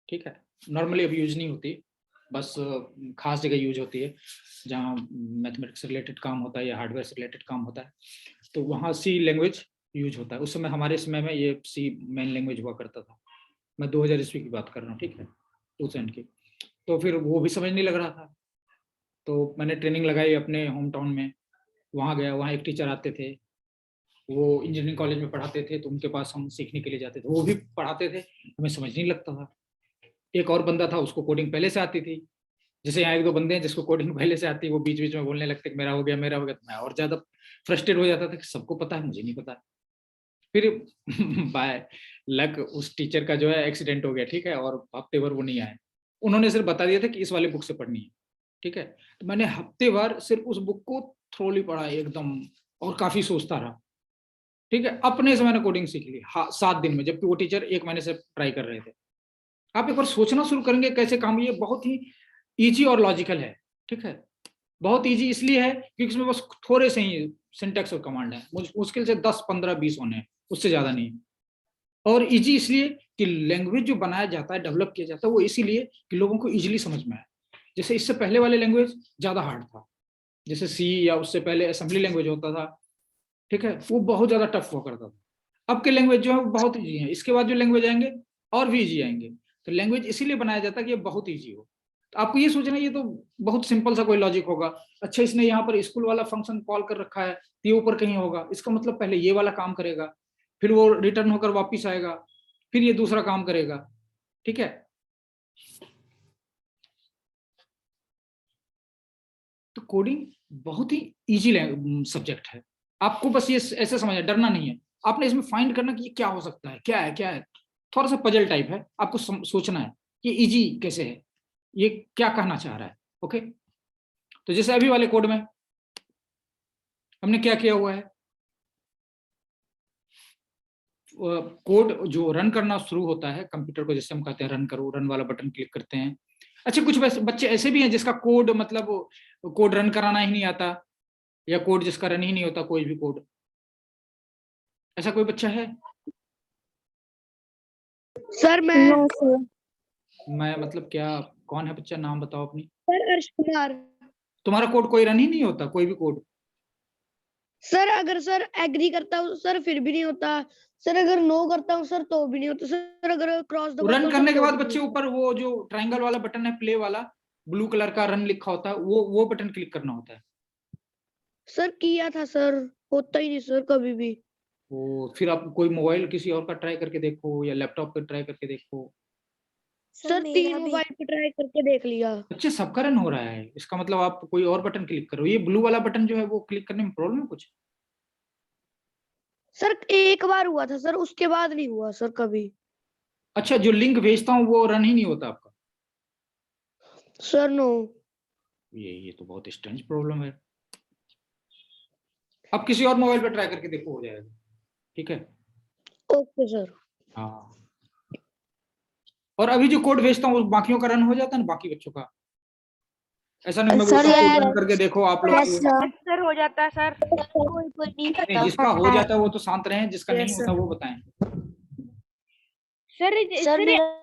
ठीक है, नॉर्मली अब यूज नहीं होती, बस खास जगह यूज होती है जहाँ मैथमेटिक्स से रिलेटेड काम होता है या हार्डवेयर से रिलेटेड काम होता है, तो वहाँ सी लैंग्वेज यूज होता है। उस समय, हमारे समय में ये सी मेन लैंग्वेज हुआ करता था। मैं 2000 ईस्वी की बात कर रहा हूँ। ठीक है, 2000 की। तो फिर वो भी समझ नहीं लग रहा था, तो मैंने ट्रेनिंग लगाई अपने होम टाउन में। वहाँ गया, वहाँ एक टीचर आते थे, वो इंजीनियरिंग कॉलेज में पढ़ाते थे, तो उनके पास हम सीखने के लिए जाते थे। वो भी पढ़ाते थे, हमें समझ नहीं लगता था। एक और बंदा था, उसको कोडिंग पहले से आती थी, जैसे यहाँ एक दो बंदे हैं जिसको कोडिंग पहले से आती है, वो बीच बीच में बोलने लगते कि मेरा हो गया मेरा हो गया, तो मैं और ज्यादा फ्रस्ट्रेट हो जाता था कि सबको पता है मुझे नहीं पता। फिर बाय लक उस टीचर का जो है एक्सीडेंट हो गया, ठीक है, और हफ्ते भर वो नहीं आए। उन्होंने सिर्फ बता दिया था कि इस वाले बुक से पढ़नी है, ठीक है। तो मैंने हफ्ते भर सिर्फ उस बुक को थ्रोली पढ़ा एकदम, और काफी सोचता रहा, ठीक है। अपने से मैंने कोडिंग सीख ली 7 दिन में, जबकि वो टीचर 1 महीने से ट्राई कर रहे थे। आप एक बार सोचना शुरू करेंगे कैसे काम, ये बहुत ही इजी और लॉजिकल है, ठीक है। बहुत इजी इसलिए है क्योंकि इसमें बस थोड़े से ही सिंटैक्स और कमांड है, मुश्किल से 10 15 20 होने हैं, उससे ज्यादा नहीं। और इजी इसलिए कि लैंग्वेज जो बनाया जाता है, डेवलप किया जाता है, वो इसीलिए कि लोगों को इजीली समझ में आए। जैसे इससे पहले वाले लैंग्वेज ज्यादा हार्ड था, जैसे सी या उससे पहले असेंबली लैंग्वेज होता था, ठीक है, वो बहुत ज्यादा टफ हुआ करता था। अब के लैंग्वेज जो है वो बहुत इजी है, इसके बाद जो लैंग्वेज आएंगे और भी इजी आएंगे। तो लैंग्वेज इसीलिए बनाया जाता है कि ये बहुत इजी हो। तो आपको ये सोचना ये तो बहुत सिंपल सा कोई लॉजिक होगा, अच्छा इसने यहाँ पर स्कूल वाला फंक्शन कॉल कर रखा है, तो ये ऊपर कहीं होगा, इसका मतलब पहले ये वाला काम करेगा, फिर वो रिटर्न होकर वापिस आएगा, फिर ये दूसरा काम करेगा, ठीक है। तो कोडिंग बहुत ही इजी सब्जेक्ट है, आपको बस ये ऐसे समझना, डरना नहीं है। आपने इसमें फाइंड करना कि ये क्या हो सकता है, क्या है क्या है, थोड़ा सा पजल टाइप है, आपको सोचना है कि इजी कैसे है, ये क्या कहना चाह रहा है, ओके। तो जैसे अभी वाले कोड में हमने क्या किया हुआ है, कोड जो रन करना शुरू होता है कंप्यूटर को, जैसे हम कहते हैं रन करो, रन वाला बटन क्लिक करते हैं। अच्छा कुछ बच्चे ऐसे भी हैं जिसका कोड मतलब कोड रन कराना ही नहीं आता, या कोड जिसका रन ही नहीं होता, कोई भी कोड, ऐसा कोई बच्चा है? सर मैं मतलब क्या, कौन है बच्चा, नाम बताओ अपनी। सर अर्श कुमार। तुम्हारा कोड कोई रन ही नहीं होता, कोई भी कोड? सर अगर सर एग्री करता हूँ सर फिर भी नहीं होता, सर अगर नो करता हूँ सर तो भी नहीं होता, सर अगर क्रॉस रन करने के बाद बच्चे ऊपर वो जो ट्रायंगल वाला बटन है, प्ले वाला ब्लू कलर का रन लिखा होता है, वो बटन क्लिक करना होता है। सर किया था सर, होता ही नहीं सर कभी भी। वो फिर आप कोई मोबाइल किसी और का ट्राई करके देखो, या लैपटॉप पे ट्राई करके देखो। सर 3 मोबाइल पे ट्राई करके देख लिया। बच्चे सबका रन हो रहा है, इसका मतलब आप कोई और बटन क्लिक करो, ये ब्लू वाला बटन जो है वो क्लिक करने में प्रॉब्लम है कुछ? सर एक बार हुआ था सर, उसके बाद नहीं हुआ सर कभी। अच्छा जो लिंक भेजता हूँ वो रन ही नहीं होता आपका? Sir no. ये तो बहुत स्ट्रेंज प्रॉब्लम है। अब किसी और मोबाइल पे ट्राई करके देखो, हो जाएगा, ठीक है। Okay sir. हाँ, और अभी जो कोड भेजता हूँ बाकियों का रन हो जाता है ना, बाकी बच्चों का? ऐसा नहीं मैं बोलता कोड रन करके देखो आप लोग। सर हो जाता है सर, कोई नहीं नहीं, जिसका हो जाता है वो तो शांत रहे, जिसका नहीं होता वो बताएं। सर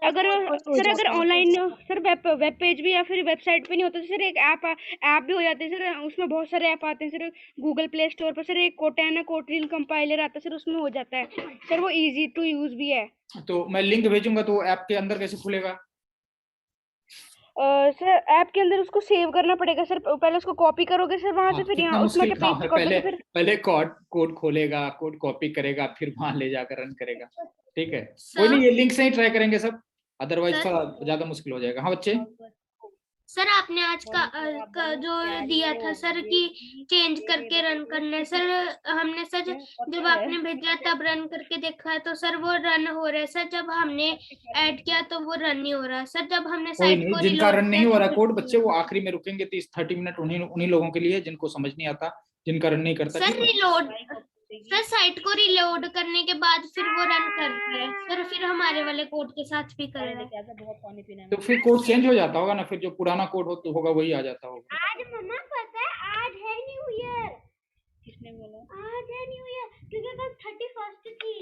अगर ऑनलाइन सर वेब पेज भी या फिर वेबसाइट पे नहीं होता सर, एक ऐप भी हो जाते हैं सर, उसमें बहुत सारे ऐप आते हैं सर गूगल प्ले स्टोर पर सर, एक कोटैना कोटरील कंपाइलर आता है सर, उसमें हो जाता है सर, वो इजी टू यूज भी है। तो मैं लिंक भेजूंगा तो ऐप के अंदर कैसे खुलेगा? सर ऐप के अंदर उसको सेव करना पड़ेगा सर, पहले उसको कॉपी करोगे सर वहां से, फिर यहाँ उसमें पेस्ट कर दोगे, फिर पहले कोड खोलेगा, कोड कॉपी करेगा, फिर वहां ले जाकर रन करेगा, ठीक है। कोई नहीं, ये लिंक से ही ट्राई करेंगे सब, अदरवाइज थोड़ा ज्यादा मुश्किल हो जाएगा। हाँ बच्चे, सर आपने आज का जो दिया था सर कि चेंज करके रन करना, सर हमने सर जब आपने भेजा तब रन करके देखा तो सर वो रन हो रहा है सर, जब हमने ऐड किया तो वो रन नहीं हो रहा सर, जब हमने साइट को जिनका रन नहीं हो रहा कोड, बच्चे वो आखिरी में रुकेंगे 30-30 मिनट, उन्हीं लोगों के लिए जिनको समझ नहीं आता, जिनका रन नहीं करता। सर रिलोड सर साइट को रिलोड करने के बाद फिर वो रन करता है सर, फिर हमारे वाले कोड के साथ भी करेगा। तो फिर कोड चेंज हो जाता होगा ना, फिर जो पुराना कोड होगा वही आ जाता होगा। आज मम्मा पता है आज है न्यू ईयर। किसने बोला? आज है न्यू ईयर क्योंकि कल 31 थी।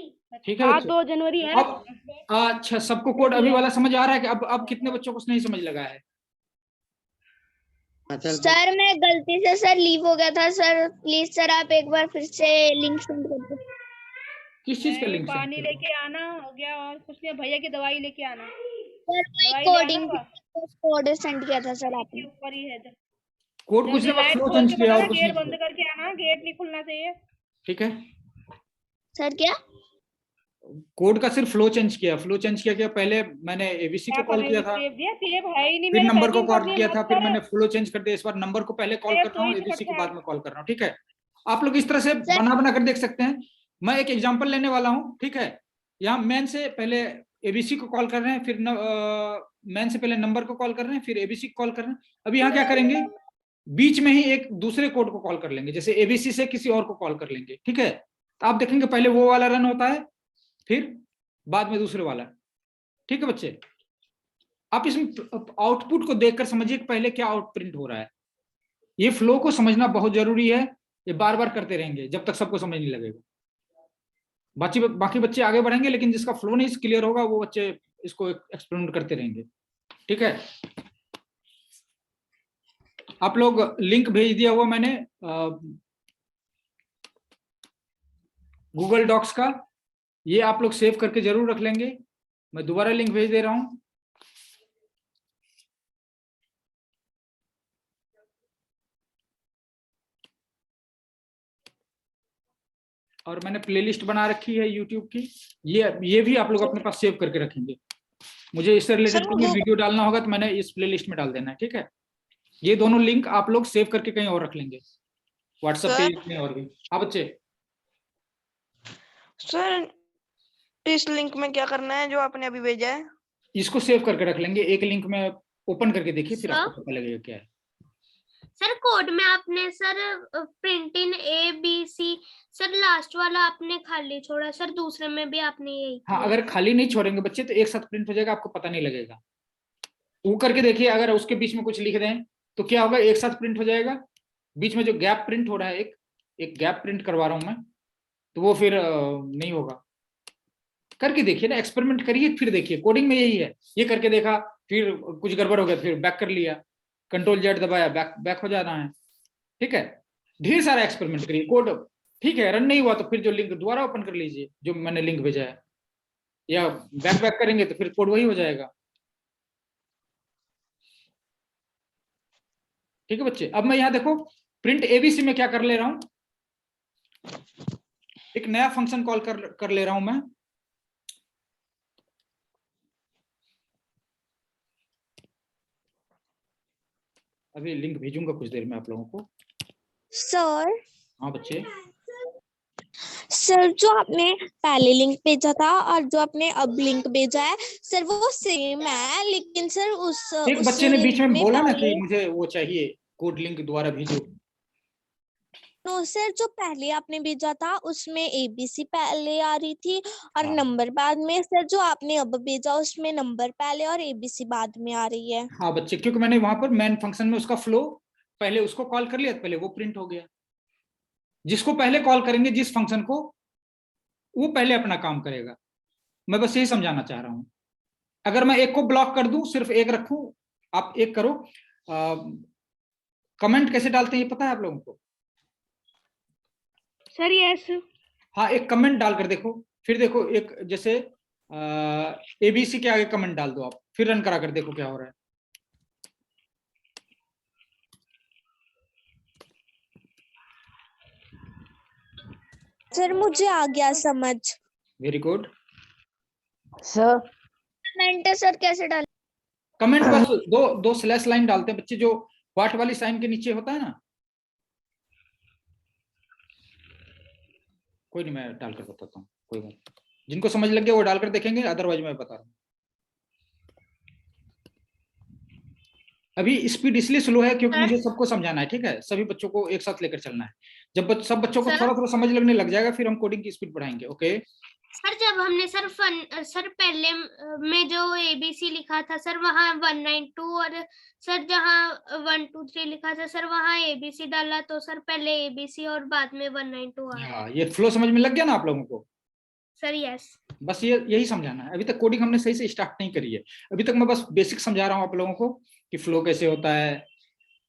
ठीक है, आज 2 जनवरी है। अच्छा सबको कोड अभी वाला समझ आ रहा है कि अब कितने बच्चों को नहीं समझ लगा है? सर मैं गलती से सर लीव हो गया था सर, प्लीज सर आप एक बार फिर से लिंक सेंड कर दो। किस चीज का लिंक? पानी लेके आना हो गया और कुछ नहीं, भैया की दवाई लेके आना। सर कोडिंग कोड सेंड किया था सर आपने। ऊपर ही है कोड कुछ नहीं, फ्लो चेंज किया और कुछ गेट नहीं। बंद करके आना, गेट नहीं खुलना चाहिए। ठीक है सर क्या? कोड का सिर्फ फ्लो चेंज किया, क्या पहले मैंने एबीसी को कॉल किया था, सेव है ही नहीं, फिर मैंने नंबर को typing कॉल कर किया दिया था, फिर सर। मैंने फ्लो चेंज कर दिया। इस बार नंबर को पहले कॉल मेरा कर रहा हूँ, कोई एबीसी को शॉर्ट बाद में कॉल कर रहा हूँ, ठीक है। आप लोग इस तरह से बना कर देख सकते हैं। मैं एक एग्जांपल लेने वाला हूँ, ठीक है। यहाँ मैन से पहले एबीसी को कॉल कर रहे हैं, फिर मैन से पहले नंबर को कॉल कर रहे हैं, फिर एबीसी को कॉल कर रहे हैं। अभी यहाँ क्या करेंगे, बीच में ही एक दूसरे कोड को कॉल कर लेंगे, जैसे एबीसी से किसी और को कॉल कर लेंगे, ठीक है। तो आप देखेंगे पहले वो वाला रन होता है, फिर बाद में दूसरे वाला, ठीक है बच्चे। आप इसमें आउटपुट को देखकर समझिए कि पहले क्या आउट प्रिंट हो रहा है। ये फ्लो को समझना बहुत जरूरी है, ये बार बार करते रहेंगे जब तक सबको समझ नहीं लगेगा। बाकी बच्चे आगे बढ़ेंगे, लेकिन जिसका फ्लो नहीं क्लियर होगा वो बच्चे इसको एक्सपेरिमेंट करते रहेंगे, ठीक है। आप लोग लिंक भेज दिया हुआ मैंने गूगल डॉक्स का, ये आप लोग सेव करके जरूर रख लेंगे। मैं दोबारा लिंक भेज दे रहा हूं। और मैंने प्लेलिस्ट बना रखी है यूट्यूब की, ये भी आप लोग अपने पास सेव करके रखेंगे। मुझे इससे रिलेटेड कोई वीडियो डालना होगा तो मैंने इस प्लेलिस्ट में डाल देना है, ठीक है। ये दोनों लिंक आप लोग सेव करके कहीं और रख लेंगे, व्हाट्सएप पे और भी। हाँ बच्चे। सर इस लिंक में क्या करना है जो आपने अभी भेजा है? इसको सेव करके रख लेंगे, एक लिंक में ओपन करके देखिए, फिर आपको पता लगेगा क्या है। सर कोड में आपने सर प्रिंट इन A B C sir last वाला आपने खाली छोड़ा, सर दूसरे में भी आपने यही। हाँ, अगर खाली नहीं छोड़ेंगे बच्चे तो एक साथ प्रिंट हो जाएगा, आपको पता नहीं लगेगा। वो करके देखिए, अगर उसके बीच में कुछ लिख दें तो क्या होगा, एक साथ प्रिंट हो जाएगा। बीच में जो गैप प्रिंट हो रहा है, एक गैप प्रिंट करवा रहा हूं मैं, तो वो फिर नहीं होगा। करके देखिए ना, एक्सपेरिमेंट करिए, फिर देखिए। कोडिंग में यही है, ये करके देखा, फिर कुछ गड़बड़ हो गया, फिर बैक कर लिया, कंट्रोल जेड दबाया, बैक हो जाना है, ठीक है। ढेर सारा एक्सपेरिमेंट करिए। कोड ठीक है रन नहीं हुआ तो फिर जो लिंक दोबारा ओपन कर लीजिए, जो मैंने लिंक भेजा है, या बैक करेंगे तो फिर कोड वही हो जाएगा, ठीक है बच्चे। अब मैं यहाँ देखो प्रिंट एबीसी में क्या कर ले रहा हूं, एक नया फंक्शन कॉल कर ले रहा हूं मैं। अभी लिंक भेजूंगा कुछ देर में आप लोगों को। सर। हाँ बच्चे। सर जो आपने पहले लिंक भेजा था और जो आपने अब लिंक भेजा है सर वो सेम है, लेकिन सर एक बच्चे ने बीच में बोला ना कि मुझे वो चाहिए कोड लिंक दोबारा भेजो। नो सर, जो पहले आपने भेजा था उसमें एबीसी पहले आ रही थी और नंबर बाद में। सर जो आपने अब भेजा उसमें नंबर पहले और एबीसी बाद में आ रही है। हाँ बच्चे, क्योंकि मैंने वहां पर मेन फंक्शन में उसका फ्लो पहले उसको कॉल कर लिया, पहले वो प्रिंट हो गया। जिसको पहले कॉल करेंगे जिस फंक्शन को, वो पहले अपना काम करेगा। मैं बस यही समझाना चाह रहा हूं। अगर मैं एक को ब्लॉक कर दूं, सिर्फ एक रखूं, आप एक करो। कमेंट कैसे डालते हैं ये पता है आप लोगों को? Sir yes. हाँ, एक कमेंट डालकर देखो, फिर देखो एक जैसे एबीसी के आगे कमेंट डाल दो आप, फिर रन करा कर देखो क्या हो रहा है। सर मुझे आ गया समझ। Very good sir. Comment sir कैसे डाल? कमेंट बस दो स्लैश लाइन डालते हैं बच्चे, जो वाट वाली साइन के नीचे होता है ना। कोई नहीं, मैं डालकर बताता हूँ, कोई बात। जिनको समझ लग गया वो डालकर देखेंगे, अदरवाइज मैं बता रहा हूँ। अभी स्पीड इसलिए स्लो है क्योंकि मुझे सबको समझाना है, ठीक है। सभी बच्चों को एक साथ लेकर चलना है। जब सब बच्चों को थोड़ा थोड़ा समझ लगने लग जाएगा, फिर हम कोडिंग की स्पीड बढ़ाएंगे। ओके सर, जब हमने सर पहले में जो एबीसी लिखा था सर वहाँ 192 और सर जहाँ 123 लिखा था सर वहाँ एबीसी डाला, तो सर पहले एबीसी और बाद में 192 आया। ये फ्लो समझ में लग गया ना आप लोगों को? Sir yes. बस यही समझाना है। अभी तक कोडिंग हमने सही से स्टार्ट नहीं करी है, अभी तक मैं बस बेसिक समझा रहा हूँ आप लोगों को कि फ्लो कैसे होता है,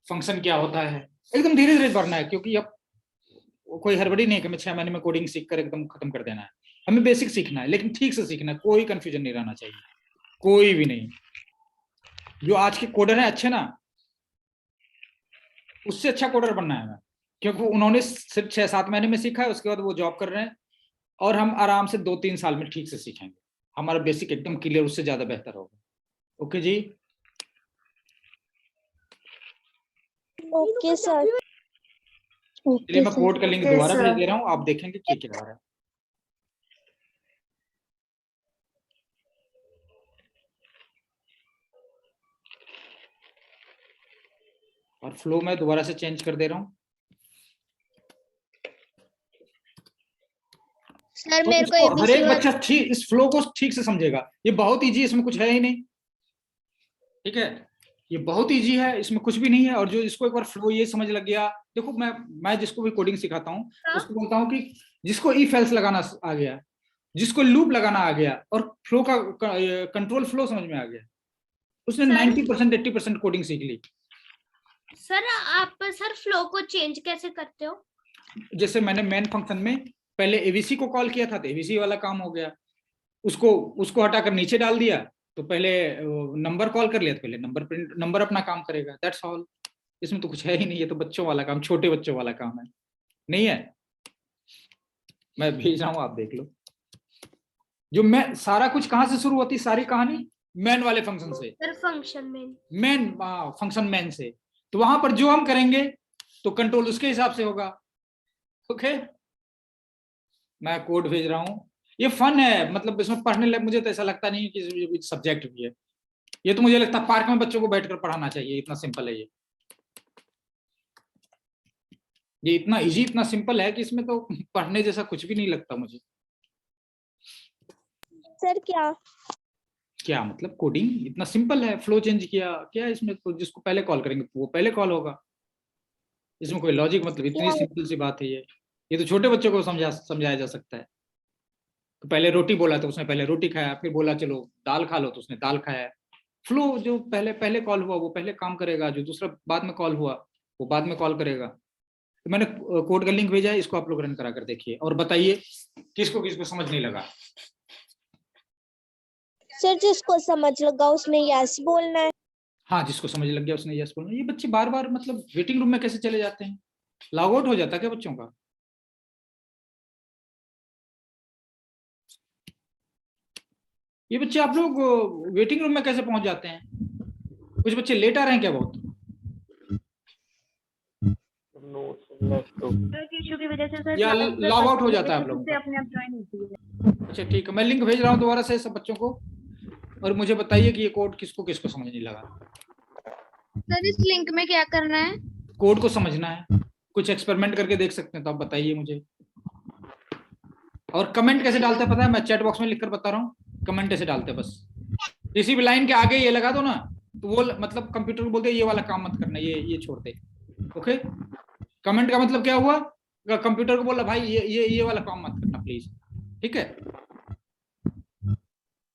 फंक्शन क्या होता है। एकदम धीरे धीरे बढ़ना है, क्योंकि अब कोई हड़बड़ी नहीं है कि मैं 6 महीने में कोडिंग सीख कर एकदम खत्म कर देना है। हमें बेसिक सीखना है, लेकिन ठीक से सीखना है, कोई कंफ्यूजन नहीं रहना चाहिए, कोई भी नहीं। जो आज के कोडर हैं अच्छे ना, उससे अच्छा कोडर बनना है मैं, क्योंकि उन्होंने सिर्फ 6-7 महीने में सीखा है, उसके बाद वो जॉब कर रहे हैं और हम आराम से 2-3 साल में ठीक से सीखेंगे, हमारा बेसिक एकदम क्लियर, उससे ज्यादा बेहतर होगा। ओके जी, ओके सर। चलिए मैं कोड का लिंक Okay, दोबारा भेज sir. दे रहा हूँ, आप देखेंगे क्या क्या हो रहा है। और फ्लो में दोबारा से चेंज कर दे रहा हूँ। सर तो मेरे को इसको हर ABC एक बच्चा ठीक इस फ्लो को ठीक से समझेगा। ये बहुत इजी, इसमें कुछ है ही नहीं, ठीक है, ये बहुत इजी है, इसमें कुछ भी नहीं है। और जो इसको एक बार फ्लो ये समझ लग गया, देखो मैं जिसको भी कोडिंग सिखाता हूँ उसको बोलता हूँ कि जिसको इफ एल्स लगाना आ गया, जिसको लूप लगाना आ गया और फ्लो का कंट्रोल फ्लो समझ में आ गया, उसने 90% 80% कोडिंग सीख ली। सर आप सर फ्लो को चेंज कैसे करते हो? जैसे मैंने मेन फंक्शन में पहले एबीसी को कॉल किया था तो एबीसी वाला काम हो गया, उसको हटाकर नीचे डाल दिया तो पहले नंबर कॉल कर लिया तो पहले नंबर अपना काम करेगा, दैट्स ऑल। इसमें तो कुछ है ही नहीं, ये तो बच्चों वाला काम, छोटे बच्चों वाला काम है, नहीं है। मैं भेज रहा हूं, आप देख लो। जो मैं सारा कुछ कहां से शुरू होती, सारी कहानी मेन वाले फंक्शन से, सर फंक्शन में मेन फंक्शन मेन से। तो वहां पर जो हम करेंगे तो कंट्रोल उसके हिसाब से होगा। ओके, मैं कोड भेज रहा हूं। ये फन है, मतलब इसमें पढ़ने लग, मुझे तो ऐसा लगता नहीं कि ये सब्जेक्ट भी है, ये तो मुझे लगता है पार्क में बच्चों को बैठकर पढ़ाना चाहिए, इतना सिंपल है ये इतना इजी, इतना सिंपल है कि इसमें तो पढ़ने जैसा कुछ भी नहीं लगता मुझे। सर क्या मतलब कोडिंग इतना सिंपल है, फ्लो चेंज किया, क्या इसमें तो जिसको पहले कॉल करेंगे वो पहले कॉल होगा, इसमें कोई लॉजिक, मतलब इतनी सिंपल सी बात है ये तो छोटे बच्चों को समझाया जा सकता है। तो पहले रोटी बोला तो उसने पहले रोटी खाया, फिर बोला चलो दाल खा लो तो उसने दाल खाया। फ्लो जो पहले कॉल हुआ वो पहले काम करेगा, जो दूसरा बाद में कॉल हुआ वो बाद में कॉल करेगा। तो मैंने कोड का लिंक भेजा है, इसको आप लोग रन करा कर देखिए और बताइए किसको किसको समझ नहीं लगा। सर जिसको समझ लगा उसने यस बोलना है। हाँ, जिसको समझ लग गया उसने यस बोलना। ये बच्चे बार बार मतलब वेटिंग रूम में कैसे चले जाते हैं, लॉग आउट हो जाता है क्या बच्चों का? ये बच्चे आप लोग वेटिंग रूम में कैसे पहुंच जाते हैं? कुछ बच्चे लेट आ रहे हैं क्या बहुत? की वजह से सर या लॉग आउट हो जाता है आप लोगों का? अपने आप ज्वाइन होती है। अच्छा ठीक है, मैं लिंक भेज रहा हूँ दोबारा से सब बच्चों को, और मुझे बताइए कि ये कोड किसको किसको समझ नहीं लगा। सर इस लिंक में क्या करना है? कोड को समझना है, कुछ एक्सपेरिमेंट करके देख सकते हैं तो आप बताइए मुझे। और कमेंट कैसे डालते हैं पता है? मैं चैट बॉक्स में लिखकर बता रहा हूँ, कमेंट ऐसे डालते हैं। बस किसी भी लाइन के आगे ये लगा दो ना, तो वो मतलब कंप्यूटर को बोलते हैं ये वाला काम मत करना, ये छोड़ दे। ओके, कमेंट का मतलब क्या हुआ? कंप्यूटर को बोला भाई ये वाला काम मत करना प्लीज, ठीक है।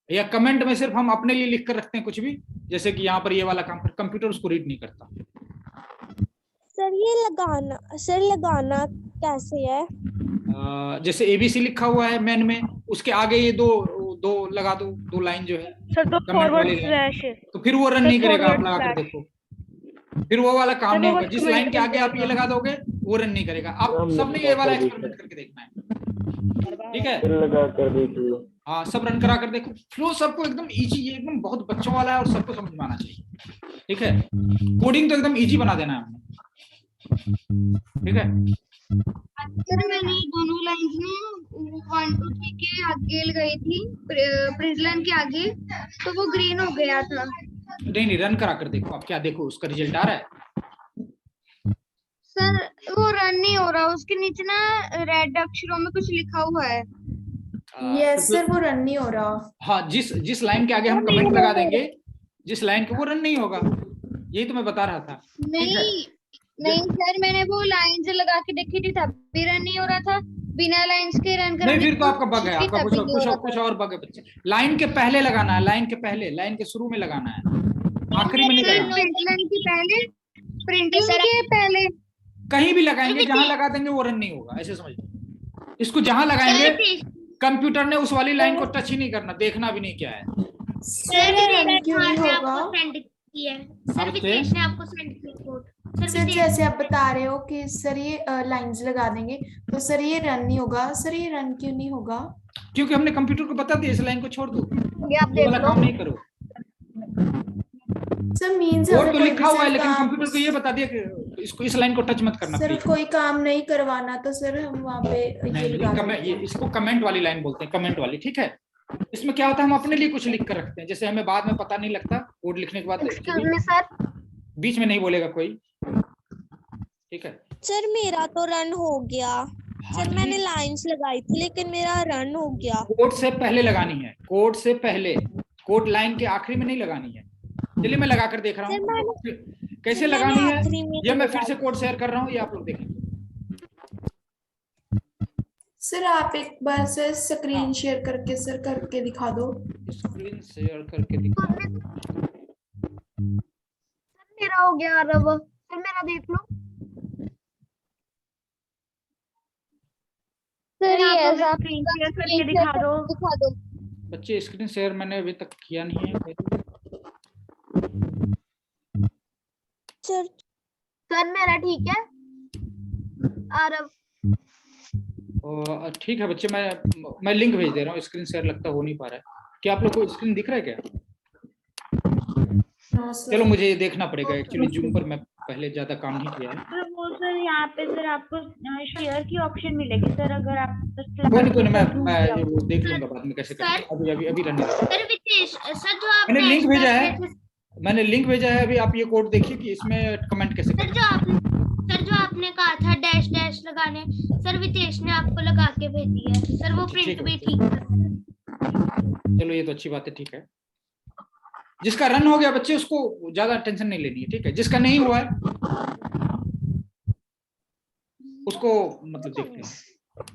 या कमेंट में सिर्फ हम अपने लिए लिख कर रखते हैं कुछ भी, जैसे कि यहाँ पर ये वाला काम, कंप्यूटर उसको रीड नहीं करता। सर ये लगाना कैसे है? जैसे एबीसी लिखा हुआ है मेन में, उसके आगे ये दो लगा दो, 2 लाइन जो है सर दो फॉरवर्ड स्लैश, तो फिर वो रन नहीं करेगा। आप लगा कर देखो, फिर वो वाला काम नहीं होगा। जिस लाइन के आगे आप ये लगा दोगे वो रन नहीं करेगा। आप सबने ये वाला एक्सपेरिमेंट करके देखना है, ठीक है? लगा कर देखिए। हाँ, सब रन करा कर देखो। फ्लो सबको एकदम इजी, ये एकदम बहुत बच्चों वाला है और सबको समझ में आना चाहिए, ठीक है। कोडिंग तो एकदम इजी बना देना है हमने, ठीक है। सर मैंने दोनों लाइंस में 1 2 3 के आगे लगाई थी, प्रिंट लाइन के आगे, तो वो ग्रीन हो गया था। नहीं, रन करा कर देखो आप, क्या देखो उसका रिजल्ट आ रहा है? सर वो रन नहीं हो रहा, उसके नीचे ना रेड अक्षरों में कुछ लिखा हुआ है। यस सर, वो रन नहीं हो रहा। हाँ, जिस लाइन के आगे हम कमेंट लगा देंगे, जिस लाइन के, वो रन नहीं होगा। यही तो मैं बता रहा था। नहीं सर, मैंने वो लाइंस लगा के देखी थी, तब भी रन नहीं हो रहा था। बिना लाइंस के रन करने नहीं, फिर तो आपका बग है, आपका कुछ और बग है बच्चे। लाइन के पहले लगाना है, लाइन के पहले, लाइन के शुरू में लगाना है, आखिरी में नहीं लगाना। प्रिंट लाइन के पहले, प्रिंटिंग के पहले कहीं भी लगाएंगे, जहां लगा देंगे वो रन नहीं होगा, ऐसे समझिए। इसको जहां लगाएंगे कंप्यूटर ने उस वाली लाइन को टच ही नहीं करना, देखना भी नहीं क्या है। सर रन क्यों नहीं होगा? सेंड किया है सर, विकेश ने आपको सेंड किया कोड। सर जैसे आप बता रहे हो कि सर ये लाइंस लगा देंगे, तो सर ये रन नहीं होगा। सर ये रन क्यों नहीं होगा? क्योंकि हमने कंप्यूटर को बता दिया इस लाइन को छोड़ दो, ये आप ये देख वाला लो। काम नहीं करो। सर मीन्स कोड अगर तो कोई लिखा भी हुआ है सर लेकिन काम कंप्यूटर को ये बता दिया कि इसको इस लाइन को टच मत करना सर प्लीज। कोई काम नहीं करवाना तो सर हम वहाँ पे ये नहीं, लगा ये देंगे। इसको कमेंट वाली लाइन बोलते हैं, कमेंट वाली, ठीक है। इसमें क्या होता है, हम अपने लिए कुछ लिख कर रखते हैं, जैसे हमें बाद में पता नहीं लगता कोड लिखने के बाद। Excuse me sir. बीच में नहीं बोलेगा कोई, ठीक है। सर मेरा तो रन हो गया। हाँ सर जी। मैंने लाइंस लगाई थी लेकिन मेरा रन हो गया। कोड से पहले लगानी है, कोड से पहले, कोड लाइन के आखिरी में नहीं लगानी है। चलिए मैं लगा कर देख रहा हूँ कैसे लगानी है। ये मैं फिर से कोड शेयर कर रहा हूँ, ये आप लोग देखें। सर आप एक बार सर स्क्रीन शेयर करके सर करके दिखा दो। स्क्रीन शेयर करके दिखा। मेरा हो गया रब। सर मेरा देख लो। सर ये ऐसा स्क्रीन शेयर करके दिखा दो। बच्चे स्क्रीन शेयर मैंने अभी तक किया नहीं है। सर मेरा ठीक है। आरव ठीक है बच्चे, मैं लिंक भेज दे रहा हूँ। स्क्रीन शेयर लगता हो नहीं पा रहा है। क्या आप लोग को स्क्रीन दिख रहा है क्या? चलो मुझे ये देखना पड़ेगा, एक्चुअली जूम पर मैं पहले ज्यादा काम नहीं किया है। सर वो सर यहाँ पे सर आपको शेयर की ऑप्शन मिलेगी सर, अगर आप कोई नहीं मैं ये वो देख लूंगा बाद में कैसे करना है। अभी रन है। सर विशेष सर जो आप मैंने लिंक भेजा है, अभी आप ये कोड देखिए कि इसमें कमेंट कैसे सर जो आपने कहा था डैश डैश लगाने, सर वितेश ने आपको लगा के भेजी है सर, वो प्रिंट भी ठीक है। चलो ये तो अच्छी बात है, ठीक है। जिसका रन हो गया बच्चे उसको ज्यादा टेंशन नहीं लेनी है, ठीक है। जिसका नहीं हुआ है उसको मतलब देखते हैं,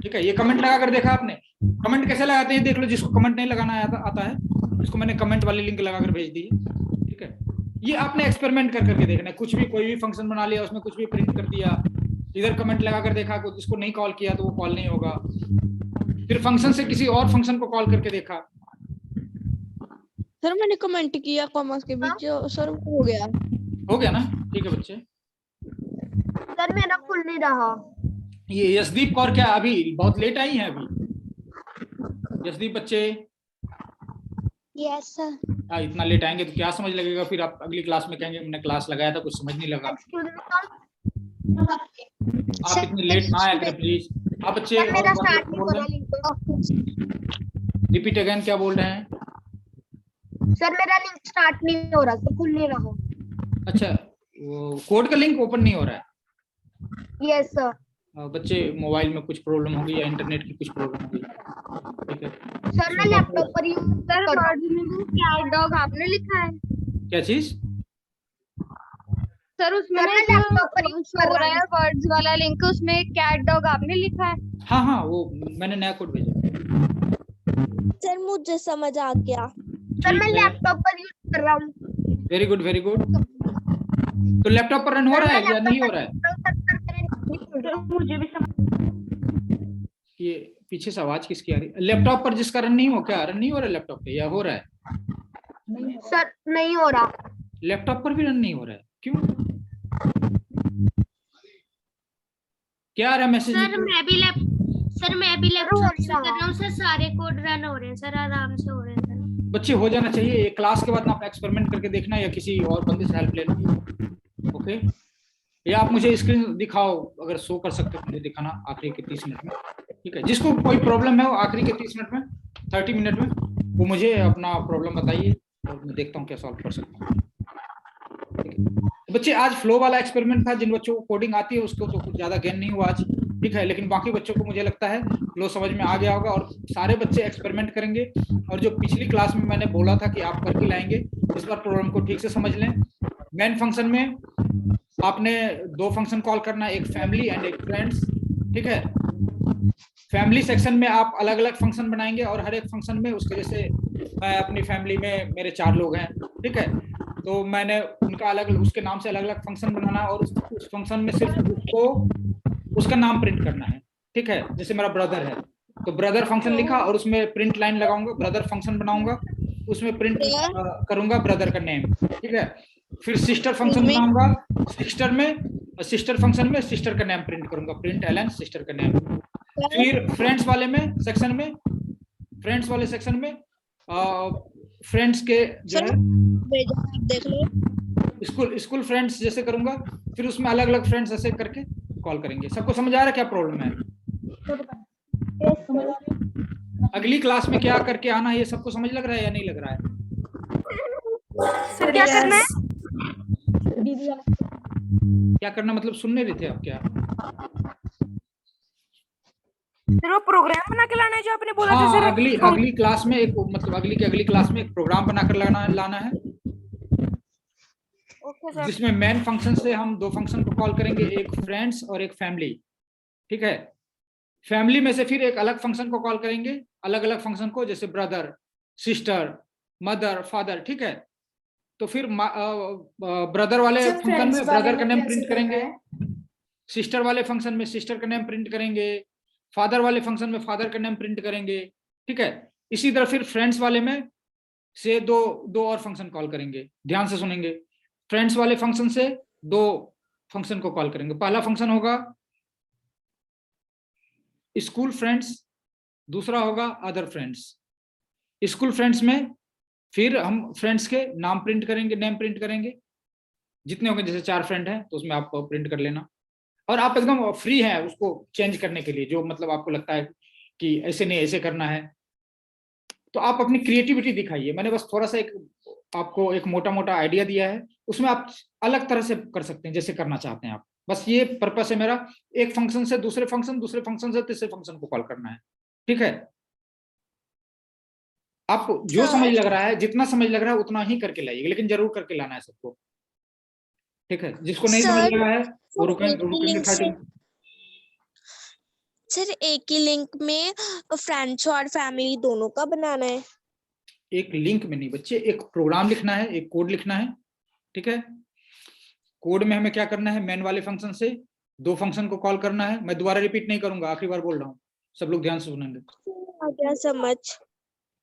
ठीक है। ये कमेंट लगा कर देखा आपने? कमेंट कैसे लगाते हैं देख लो। जिसको कमेंट नहीं लगाना आता है उसको मैंने कमेंट वाली लिंक लगा कर भेज दी है, ठीक है। ये आपने एक्सपेरिमेंट कर करके देखना है। कुछ भी कोई भी फंक्शन बना लिया, उसमें कुछ भी प्रिंट कर दिया, इधर कमेंट लगा कर देखा, जिसको नहीं कॉल किया तो वो कॉल नहीं होगा। फिर फंक्शन से किसी और फंक्शन को कॉल करके देखा। सर मैंने कमेंट किया कॉमर्स के बीच, सर हो गया ना? ठीक है बच्चे। सर मेरा खुल नहीं रहा। ये यशदीप कौर क्या अभी बहुत लेट आई हैं? अभी यशदीप बच्चे यस सर। हाँ, इतना लेट आएंगे तो क्या समझ लगेगा? फिर आप अगली क्लास में कहेंगे हमने क्लास लगाया था कुछ समझ नहीं लगा। आप इतने लेट ना आया करें प्लीज। आप बच्चे रिपीट अगेन, क्या बोल रहे हैं? सर मेरा लिंक स्टार्ट नहीं हो रहा, तो खुल नहीं रहा। अच्छा, वो कोड का लिंक ओपन नहीं हो रहा है? Yes sir. बच्चे मोबाइल में कुछ प्रॉब्लम होगी या इंटरनेट की कुछ प्रॉब्लम होगी, ठीक है। सर मैं लैपटॉप पर यूज कर रहा हूं। कैट डॉग आपने लिखा है? क्या चीज? सर उसमें लैपटॉप पर यूज कर रहा है वर्ड्स वाला लिंक, उसमें कैट डॉग आपने लिखा है? हाँ वो मैंने नया कोड भेजा। सर मुझे समझ आ गया। सर मैं लैपटॉप पर यूज कर रहा हूँ। Very good very good. तो लैपटॉप पर रन हो रहा है या नहीं हो रहा है? मुझे भी ये पीछे से आवाज किसकी आ रही है? लैपटॉप पर जिसका रन नहीं हो, क्या रन नहीं हो रहा है लैपटॉप पे, या हो रहा है? सर नहीं हो रहा। लैपटॉप पर भी रन नहीं हो रहा है, क्यों? क्या आ रहा है मैसेज? सर मैं भी लैपटॉप से कर रहा हूँ सर, सारे कोड रन हो रहे हैं सर, आराम से हो रहे हैं सर। बच्चे हो जाना चाहिए। ये क्लास के बाद आप एक्सपेरिमेंट करके देखना या किसी और बंदे से हेल्प लेना, ओके। या आप मुझे स्क्रीन दिखाओ, अगर शो कर सकते हो मुझे दिखाना आखिरी के 30 मिनट में, ठीक है। जिसको कोई प्रॉब्लम है वो आखिरी के 30 मिनट में, 30 मिनट में वो मुझे अपना प्रॉब्लम बताइए और मैं देखता हूँ क्या सॉल्व कर सकता हूँ, ठीक है। बच्चे आज फ्लो वाला एक्सपेरिमेंट था। जिन बच्चों को कोडिंग आती है उसको तो कुछ ज्यादा गेन नहीं हुआ आज, ठीक है। लेकिन बाकी बच्चों को मुझे लगता है फ्लो समझ में आ गया होगा और सारे बच्चे एक्सपेरिमेंट करेंगे। और जो पिछली क्लास में मैंने बोला था कि आप करके लाएंगे, इस बार प्रॉब्लम को ठीक से समझ लें। मेन फंक्शन में आपने 2 फंक्शन कॉल करना है, एक फैमिली एंड एक फ्रेंड्स, ठीक है। फैमिली सेक्शन में आप अलग अलग फंक्शन बनाएंगे और हर एक फंक्शन में उसके, जैसे मैं अपनी फैमिली में मेरे 4 लोग हैं, ठीक है, तो मैंने उनका अलग उसके नाम से अलग अलग फंक्शन बनाना है और उस फंक्शन में सिर्फ उसको उसका नाम प्रिंट करना है, ठीक है। जैसे मेरा ब्रदर है तो ब्रदर फंक्शन लिखा और उसमें प्रिंट लाइन लगाऊंगा, ब्रदर फंक्शन बनाऊंगा, उसमें प्रिंट करूंगा ब्रदर का नेम, ठीक है। फिर सिस्टर फंक्शन बनाऊंगा, सिस्टर फंक्शन में सिस्टर का नाम प्रिंट करूंगा, प्रिंट एलन सिस्टर का नाम। फिर फ्रेंड्स वाले सेक्शन में फ्रेंड्स के जो है देख लो स्कूल फ्रेंड्स जैसे करूंगा, फिर उसमें अलग अलग फ्रेंड्स ऐसे करके कॉल करेंगे। सबको समझ आ रहा है क्या प्रॉब्लम है? अगली क्लास में क्या करके आना है, ये सबको समझ लग रहा है या नहीं लग रहा है? सर क्या करना है? क्या करना मतलब सुन नहीं रहे थे आप क्या? सर वो प्रोग्राम बना के लाना है जो आपने बोला था सर। अगली क्लास में एक मतलब अगली क्लास में एक प्रोग्राम बनाकर लाना है। Okay sir. जिसमें मेन फंक्शन से हम दो फंक्शन को कॉल करेंगे, एक फ्रेंड्स और एक फैमिली। ठीक है, फैमिली में से फिर एक अलग फंक्शन को कॉल करेंगे, अलग अलग फंक्शन को, जैसे ब्रदर, सिस्टर, मदर, फादर। ठीक है, तो फिर ब्रदर वाले फंक्शन में ब्रदर का नेम प्रिंट करेंगे, सिस्टर वाले फंक्शन में सिस्टर का नेम प्रिंट करेंगे, फादर वाले फंक्शन में फादर का नेम प्रिंट करेंगे। ठीक है, इसी तरह फिर फ्रेंड्स वाले में से दो और फंक्शन कॉल करेंगे। ध्यान से सुनेंगे, फ्रेंड्स वाले फंक्शन से दो फंक्शन को कॉल करेंगे। पहला फंक्शन होगा स्कूल फ्रेंड्स, दूसरा होगा अदर फ्रेंड्स। स्कूल फ्रेंड्स में फिर हम फ्रेंड्स के नाम प्रिंट करेंगे, नेम प्रिंट करेंगे, जितने होंगे, जैसे 4 फ्रेंड हैं तो उसमें आप प्रिंट कर लेना। और आप एकदम फ्री हैं उसको चेंज करने के लिए, जो मतलब आपको लगता है कि ऐसे नहीं ऐसे करना है, तो आप अपनी क्रिएटिविटी दिखाइए। मैंने बस थोड़ा सा आपको एक मोटा मोटा आइडिया दिया है, उसमें आप अलग तरह से कर सकते हैं जैसे करना चाहते हैं आप। बस ये पर्पस है मेरा, एक फंक्शन से दूसरे फंक्शन से तीसरे फंक्शन को कॉल करना है। ठीक है, आपको जो समझ लग रहा है, जितना समझ लग रहा है उतना ही करके लाइएगा, लेकिन जरूर करके लाना है सबको। ठीक है, जिसको नहीं समझ लगा है वो रुकेंगे 30। सर एक ही लिंक में फ्रेंड्स और फैमिली दोनों का बनाना है? एक लिंक में नहीं बच्चे, एक प्रोग्राम लिखना है, एक कोड लिखना है। ठीक है, कोड में हमें क्या करना है, मेन वाले फंक्शन से दो फंक्शन को कॉल करना है। मैं दोबारा रिपीट नहीं करूंगा, आखिरी बार बोल रहा हूँ, सब लोग ध्यान से सुनेंगे। क्या समझ?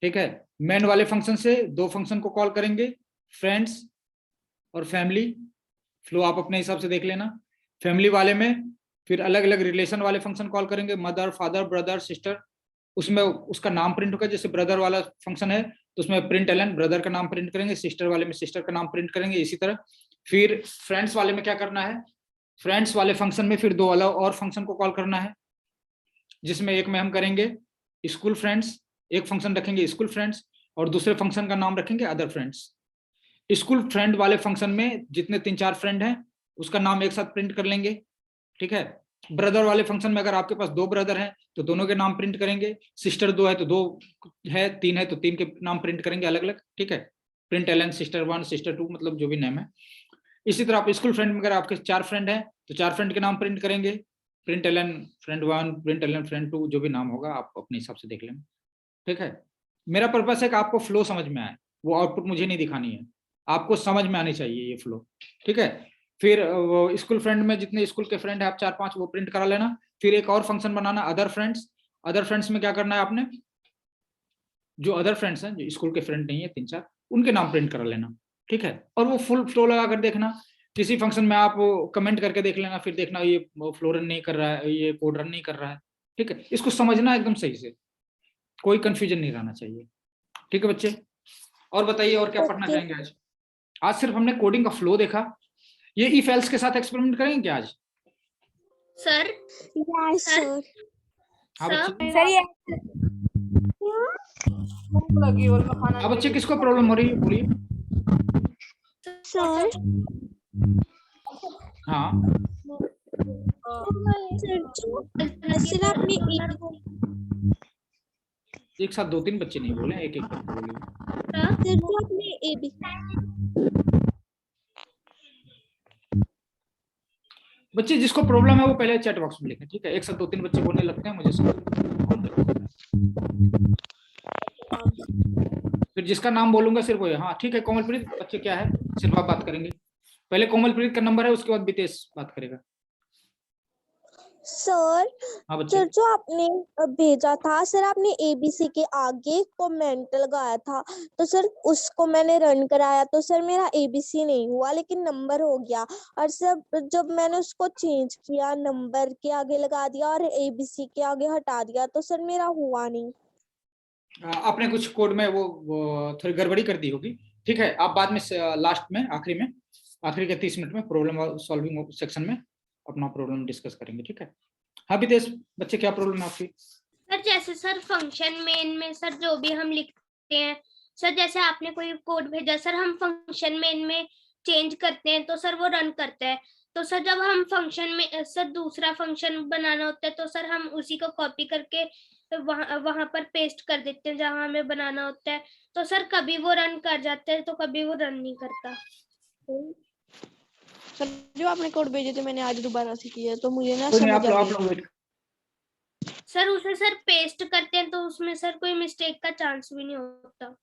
ठीक है, मेन वाले फंक्शन से दो फंक्शन को कॉल करेंगे, फ्रेंड्स और फैमिली। फ्लो आप अपने हिसाब से देख लेना। फैमिली वाले में फिर अलग अलग रिलेशन वाले फंक्शन कॉल करेंगे, मदर, फादर, ब्रदर, सिस्टर। उसमें उसका नाम प्रिंट होगा, जैसे ब्रदर वाला फंक्शन है तो उसमें प्रिंट एलन ब्रदर का नाम प्रिंट करेंगे, सिस्टर वाले में सिस्टर का नाम प्रिंट करेंगे। इसी तरह फिर फ्रेंड्स वाले में क्या करना है, फ्रेंड्स वाले फंक्शन में फिर दो अलग और फंक्शन को कॉल करना है, जिसमें एक में हम करेंगे स्कूल फ्रेंड्स, एक फंक्शन रखेंगे स्कूल फ्रेंड्स और दूसरे फंक्शन का नाम रखेंगे अदर फ्रेंड्स। स्कूल फ्रेंड वाले फंक्शन में जितने 3-4 फ्रेंड हैं उसका नाम एक साथ प्रिंट कर लेंगे। ठीक है, ब्रदर वाले फंक्शन में अगर आपके पास 2 ब्रदर हैं तो दोनों के नाम प्रिंट करेंगे, सिस्टर 2 है तो 2 है, 3 है तो 3 के नाम प्रिंट करेंगे अलग अलग। ठीक है, प्रिंट एलन सिस्टर 1 सिस्टर 2 मतलब जो भी नेम है। इसी तरह आप स्कूल फ्रेंड में अगर आपके 4 फ्रेंड हैं तो 4 फ्रेंड के नाम प्रिंट करेंगे, print Alan friend 1 print Alan friend 2, जो भी नाम होगा आप अपने हिसाब से देख लेंगे। ठीक है, मेरा पर्पस है कि आपको फ्लो समझ में आए, वो आउटपुट मुझे नहीं दिखानी है, आपको समझ में आनी चाहिए ये फ्लो। ठीक है, फिर वो स्कूल फ्रेंड में जितने स्कूल के फ्रेंड है आप 4-5 वो प्रिंट करा लेना। फिर एक और फंक्शन बनाना अदर फ्रेंड्स। अदर फ्रेंड्स में क्या करना है आपने, जो अदर फ्रेंड्स हैं जो स्कूल के फ्रेंड नहीं है 3-4, उनके नाम प्रिंट करा लेना। ठीक है, और वो फुल फ्लो लगा कर देखना। किसी फंक्शन में आप कमेंट करके देख लेना, फिर देखना ये फ्लो रन नहीं कर रहा है, ये कोड रन नहीं कर रहा है। ठीक है, इसको समझना एकदम सही से, कोई कंफ्यूजन नहीं रहना चाहिए। ठीक है बच्चे, और बताइए और क्या पढ़ना चाहेंगे आज? आज सिर्फ हमने कोडिंग का फ्लो देखा, ये इफ एल्स के साथ एक्सपेरिमेंट करेंगे क्या आज? सर सर हाँ बच्चे, सर ये हाँ बच्चे, किसको प्रॉब्लम हो रही है बोलिए। सर हाँ सर आपने एक साथ 2-3 बच्चे नहीं बोले, एक बोले। सर जो आपने ABC बच्चे जिसको प्रॉब्लम है वो पहले चैट बॉक्स में लिखें। ठीक है, एक साथ 2-3 बच्चे बोलने लगते हैं मुझे समझ। फिर जिसका नाम बोलूंगा सिर्फ वो है। हाँ ठीक है, कोमलप्रीत बच्चे क्या है, सिर्फ आप बात करेंगे। पहले कोमलप्रीत का नंबर है, उसके बाद बीतेश बात करेगा। सर हाँ बच्चे, सर जो आपने भेजा था सर, आपने एबीसी के आगे कमेंट लगाया था, तो सर उसको मैंने रन कराया तो सर मेरा एबीसी नहीं हुआ लेकिन नंबर हो गया। और सर जब मैंने उसको चेंज किया, नंबर के आगे लगा दिया और एबीसी के आगे हटा दिया, तो सर मेरा हुआ नहीं। आपने कुछ कोड में वो थोड़ी गड़बड़ी कर दी होगी। ठीक है, आप बाद में लास्ट में आखिरी के 30 मिनट में प्रॉब्लम सॉल्विंग सेक्शन में अपना प्रॉब्लम डिस्कस करेंगे। ठीक है, हाँ विदेश बच्चे, क्या प्रॉब्लम है आपकी? सर जैसे सर फंक्शन मेन में सर जो भी हम लिखते हैं सर, जैसे आपने कोई कोड भेजा सर, हम फंक्शन मेन में चेंज करते हैं तो सर वो रन करता है। तो सर जब हम फंक्शन में सर दूसरा फंक्शन बनाना होता है तो सर हम उसी को कॉपी करके वहां पर पेस्ट कर देते हैं जहां हमें बनाना होता है। तो सर कभी वो रन कर जाता है तो कभी वो रन नहीं करता। सर जो आपने कोड भेजे थे मैंने आज दोबारा से किया तो मुझे ना कोई नहीं, समझ आ आप गया। लोग वेट। सर उसे सर पेस्ट करते हैं तो उसमें सर कोई मिस्टेक का चांस भी नहीं होता।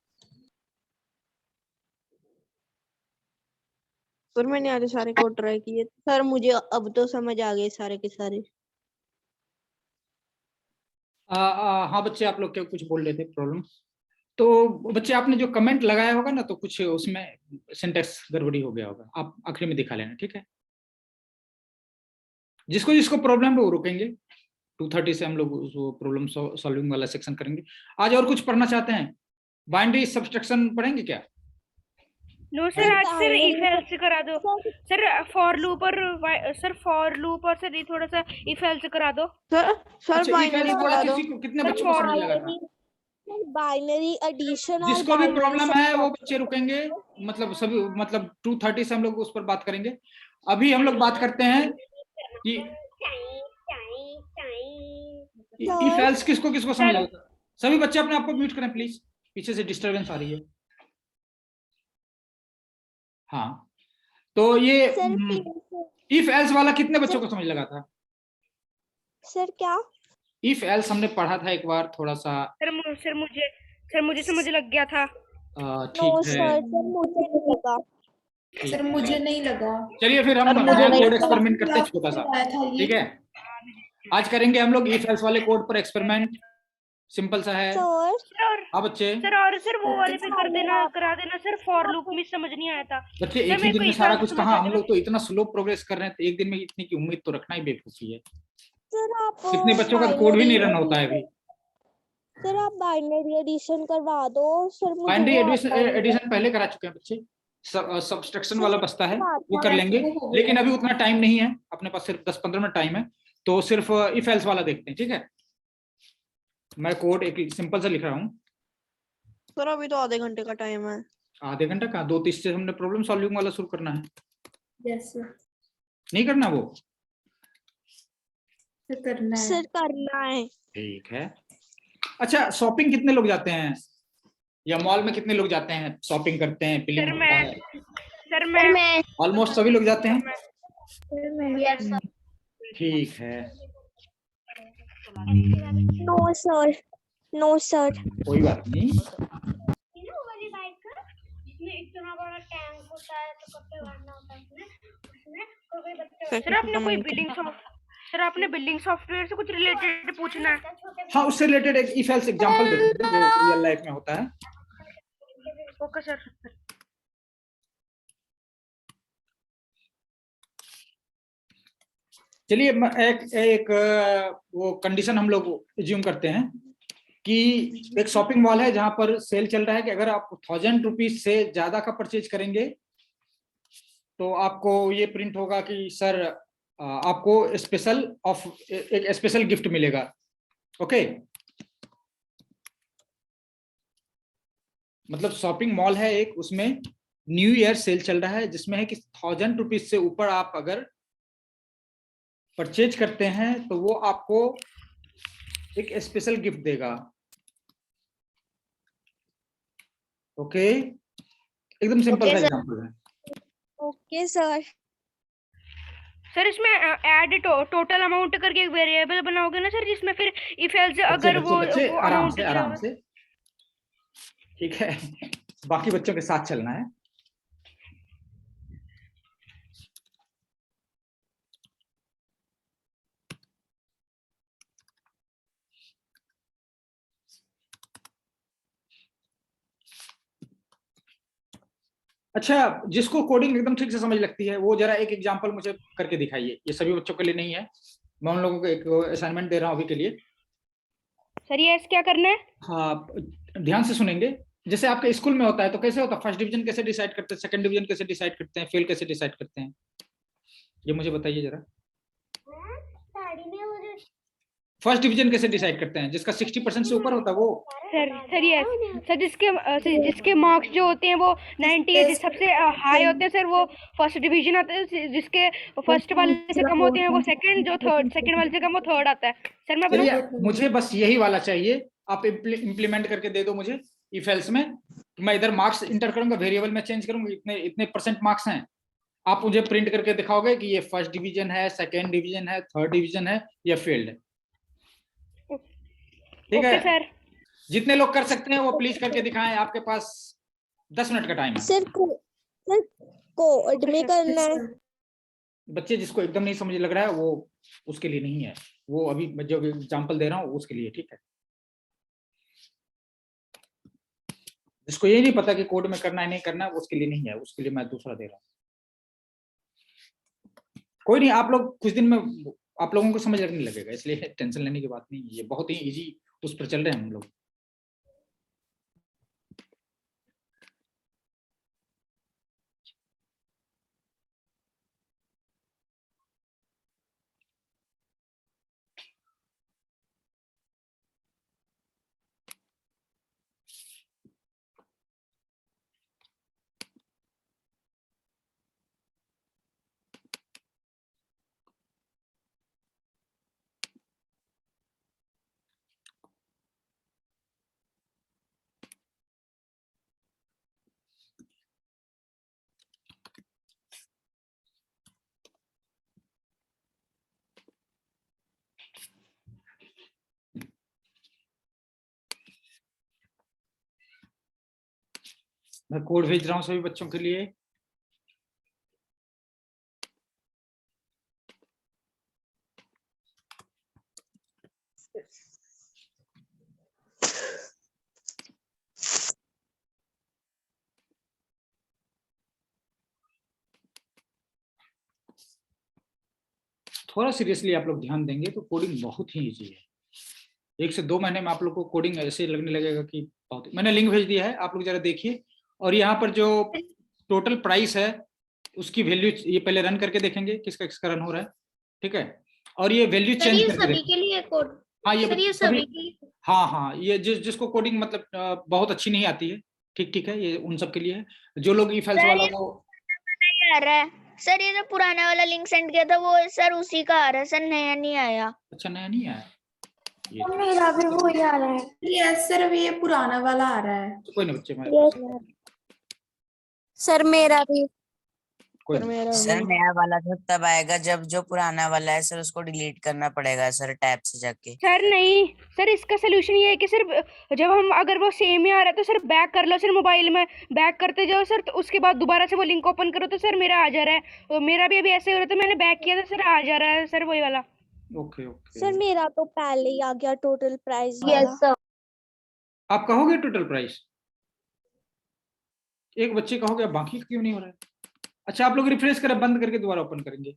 सर मैंने आज सारे कोड ट्राई किए सर, मुझे अब तो समझ आ गए सारे के सारे। हाँ बच्चे, आप लोग क्या कुछ बोल रहे थे प्रॉब्लम? तो बच्चे आपने जो कमेंट लगाया होगा ना, तो कुछ उसमें सिंटेक्स गड़बड़ी हो गया होगा, आप आखिरी में दिखा लेना। ठीक है, जिसको जिसको प्रॉब्लम है वो रुकेंगे। 2:30 से हम लोग प्रॉब्लम सॉल्विंग वाला सेक्शन करेंगे। आज और कुछ पढ़ना चाहते हैं? बाइनरी सब्सट्रैक्शन पढ़ेंगे क्या? नो सर, आज सर इफ एल्स से करा दो सर, फॉर लूप और सर फॉर लूप और सर ये थोड़ा सा इफ एल्स करा दो सर अच्छा, बाइनरी वाला पढ़ा दो। कितने बच्चों को समझ लगा था? बाइनरी एडिशन और जिसको भी बाइनरी प्रॉब्लम है वो बच्चे रुकेंगे, मतलब सभी, मतलब 2:30 से हम लोग उस पर बात करेंगे। अभी हम लोग बात करते हैं कि इफ एल्स किसको किसको समझ लगा। सभी बच्चे अपने आप को म्यूट करें प्लीज, पीछे से डिस्टरबेंस आ रही है। हाँ, तो ये इफ एल्स वाला कितने बच्चों को समझ लगा था? सर क्या? इफ एल्स हमने पढ़ा था एक बार थोड़ा सा। सर मुझे समझ लग गया था। ठीक है सर मुझे नहीं लगा। सर मुझे नहीं लगा। चलिए फिर हम कोड एक्सपेरिमेंट करते हैं छोटा सा। ठीक है, आज करेंगे हम लोग इफ एल्स वाले कोड पर एक्सपेरिमेंट। सिंपल सा है। हाँ बच्चे, सर और सर वो वाले पे करा देना सर, फॉर लूप में समझ नहीं आया था बच्चे। एक ही दिन में सारा कुछ कहाँ, हम लोग तो इतना स्लो प्रोग्रेस कर रहे हैं, तो एक दिन में इतनी की उम्मीद तो रखना ही बेवकूफी है। कितने बच्चों का कोड भी नहीं रन होता है अभी। सर आप बाइनरी एडिशन करवा दो सर। बाइनरी एडिशन पहले करा चुके हैं बच्चे, सब्सट्रैक्शन वाला बस्ता है वो कर लेंगे, लेकिन अभी उतना टाइम नहीं है अपने पास, सिर्फ 10-15 मिनट टाइम है, तो सिर्फ इफ एल्स वाला देखते हैं। ठीक है, मैं कोड एक सिंपल सा लिख रहा हूँ। सर अभी तो आधे घंटे का टाइम है। आधे घंटा का? 2:30 से हमने प्रॉब्लम सॉल्विंग वाला शुरू करना है। Yes sir. नहीं करना वो? करना है। सर करना है। ठीक है। अच्छा, शॉपिंग कितने लोग जाते हैं, या मॉल में कितने लोग जाते हैं शॉपिंग करते हैं, बिलिंग होता है? सर मैं ऑलमोस्ट सभी लोग जाते हैं। ठीक है। No sir, no sir. कोई बात नहीं। इतना बड़ा टैंक होता है तो कब भरना होता है उसमें सर आपने कोई बिल्डिंग सॉफ्टवेयर से कुछ रिलेटेड पूछना है? हाँ, उससे रिलेटेड एक इफ एल्स एग्जांपल दे दीजिए जो रियल लाइफ में होता है। Okay sir. चलिए एक वो कंडीशन हम लोग एज्यूम करते हैं कि एक शॉपिंग मॉल है जहां पर सेल चल रहा है कि अगर आप 1000 रुपीज से ज्यादा का परचेज करेंगे तो आपको ये प्रिंट होगा कि सर आपको एक स्पेशल गिफ्ट मिलेगा। ओके, मतलब शॉपिंग मॉल है एक, उसमें न्यू ईयर सेल चल रहा है जिसमें है कि 1000 रुपीज से ऊपर आप अगर परचेज करते हैं तो वो आपको एक स्पेशल गिफ्ट देगा। ओके, एकदम सिंपल सा एग्जांपल है। Okay sir. सर इसमें ऐड टोटल अमाउंट करके एक वेरिएबल बनाओगे ना सर, जिसमें फिर इफ एल्स अगर वो आराम से ठीक है, बाकी बच्चों के साथ चलना है। अच्छा, जिसको कोडिंग एकदम ठीक से समझ लगती है वो जरा एक एग्जांपल मुझे करके दिखाइए। ये सभी बच्चों के लिए नहीं है, मैं उन लोगों को एक असाइनमेंट दे रहा हूँ अभी के लिए। सर ये क्या करना है? हाँ, ध्यान से सुनेंगे। जैसे आपके स्कूल में होता है तो कैसे होता है, फर्स्ट डिवीजन कैसे डिसाइड करते हैं, सेकंड डिवीजन कैसे डिसाइड करते हैं, फेल कैसे डिसाइड करते हैं, ये मुझे बताइए जरा। फर्स्ट डिवीजन कैसे डिसाइड करते हैं, जिसका 60% से ऊपर होता है वो। सर ये सर जिसके मार्क्स जो होते हैं वो 90 है, सबसे हाई होते हैं सर वो फर्स्ट डिवीजन आता है, जिसके फर्स्ट वाले से कम होते हैं वो सेकंड, जो थर्ड सेकंड वाले से कम वो थर्ड आता है। सर मैं चलिए, मुझे बस यही वाला चाहिए, आप इम्प्लीमेंट करके दे दो मुझे इफ एल्स में। मैं इधर मार्क्स इंटर करूंगा, वेरिएबल में चेंज करूंगा, इतने इतने परसेंट मार्क्स हैं, आप मुझे प्रिंट करके दिखाओगे कि ये फर्स्ट डिवीजन है, सेकंड डिवीजन है, थर्ड डिवीजन है या फेल्ड है। ठीक है सर, जितने लोग कर सकते हैं वो प्लीज करके दिखाएं, आपके पास 10 मिनट का टाइम है। सर कोड में करना है। बच्चे जिसको एकदम नहीं समझ लग रहा है वो उसके लिए नहीं है, वो अभी मैं जो एग्जांपल दे रहा हूँ उसके लिए, ठीक है। जिसको ये नहीं पता कि कोड में करना है नहीं करना है उसके लिए नहीं है, उसके लिए मैं दूसरा दे रहा हूँ। कोई नहीं, आप लोग कुछ दिन में आप लोगों को समझ लगने लगेगा, इसलिए टेंशन लेने की बात नहीं है, ये बहुत ही इजी उस पर चल रहे हैं हम लोग। मैं कोड भेज रहा हूँ सभी बच्चों के लिए। थोड़ा सीरियसली आप लोग ध्यान देंगे तो कोडिंग बहुत ही इजी है। 1 से 2 महीने में आप लोग को कोडिंग ऐसे लगने लगेगा कि बहुत। मैंने लिंक भेज दिया है, आप लोग जरा देखिए। और यहाँ पर जो टोटल प्राइस है उसकी वैल्यू ये पहले रन करके देखेंगे किसका किसका रन हो रहा है, ठीक है। और ये वैल्यू चेंज करके सभी के लिए कोड। हाँ सर ये सभी के लिए। हाँ, ये जिसको कोडिंग मतलब बहुत अच्छी नहीं आती है, ठीक है, ये उन सब के लिए है। जो लोग इफ एल्स वाला वो नहीं आ रहा है सर, ये जो पुराना वाला लिंक सेंड किया था वो सर उसी का आ रहा है सर, नया नहीं आया। अच्छा, नया नहीं आया, मेरा भी वही आ रहा है। यस सर, ये पुराना वाला आ रहा है। कोई नहीं बच्चे, सर मेरा भी। सर नया वाला तो तब आएगा जब जो पुराना वाला है सर उसको डिलीट करना पड़ेगा सर टैब से जाके। सर नहीं सर, इसका सोल्यूशन ये है कि सर जब हम अगर वो सेम ही आ रहा है तो सर बैक कर लो सर, मोबाइल में बैक करते जाओ सर, तो उसके बाद दोबारा से वो लिंक ओपन करो तो सर मेरा आ जा रहा है। तो मेरा भी अभी ऐसे हो रहा था, मैंने बैक किया था सर आ जा रहा है सर वही वाला। ओके। सर मेरा तो पहले ही आ गया टोटल प्राइस। Yes sir. आप कहोगे टोटल प्राइस, एक बच्चे कहोगे, बाकी क्यों नहीं हो रहा है। अच्छा, आप लोग रिफ्रेश करें, बंद करके दोबारा ओपन करेंगे।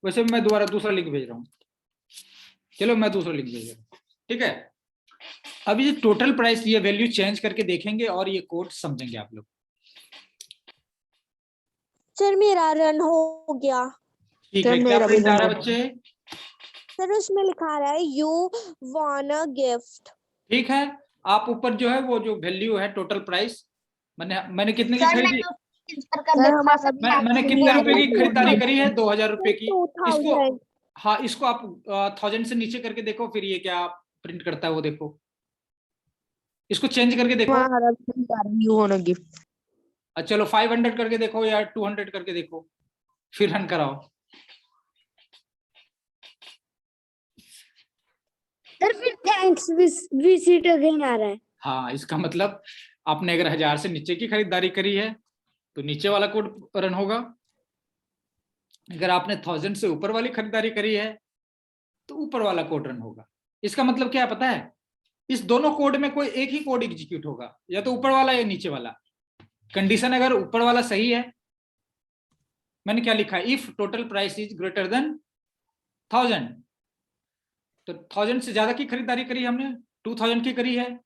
वैसे मैं दोबारा दूसरा लिंक भेज रहा हूँ, चलो मैं दूसरा लिंक भेज रहा हूँ, ठीक है। अभी ये टोटल प्राइस ये वैल्यू चेंज करके देखेंगे और ये कोड समझेंगे आप लोग। सर मेरा रन हो गया। ठीक है, क्या प्रिंट आ रहा है बच्चे? सर उसमें लिखा रहा है यू वांट अ गिफ्ट। ठीक है, आप ऊपर जो है वो जो वैल्यू है टोटल प्राइस, मैंने कितने की खरीदी, मैंने कितने रुपए की खरीदारी करी है, 2000 रुपए की। इसको हाँ, इसको आप 1000 से नीचे करके देखो, फिर ये क्या प्रिंट करता है वो देखो। इसको चेंज करके देखो। चलो 500 करके देखो या 200 करके देखो, फिर रन कराओ। सर फिर थैंक्स विजिट अगेन आ रहा है। हाँ, इसका मतलब आपने अगर 1000 से नीचे की खरीदारी करी है तो नीचे वाला कोड रन होगा। अगर आपने 1000 से ऊपर वाली खरीदारी करी है तो ऊपर वाला कोड रन होगा। इसका मतलब क्या है पता है, इस दोनों कोड में कोई एक ही कोड एग्जीक्यूट होगा, या तो ऊपर वाला या नीचे वाला। कंडीशन अगर ऊपर वाला सही है, मैंने क्या लिखा, if total price is greater than 1000, तो 1000 से ज्यादा की खरीदारी करी हमने, 2000 की करी है,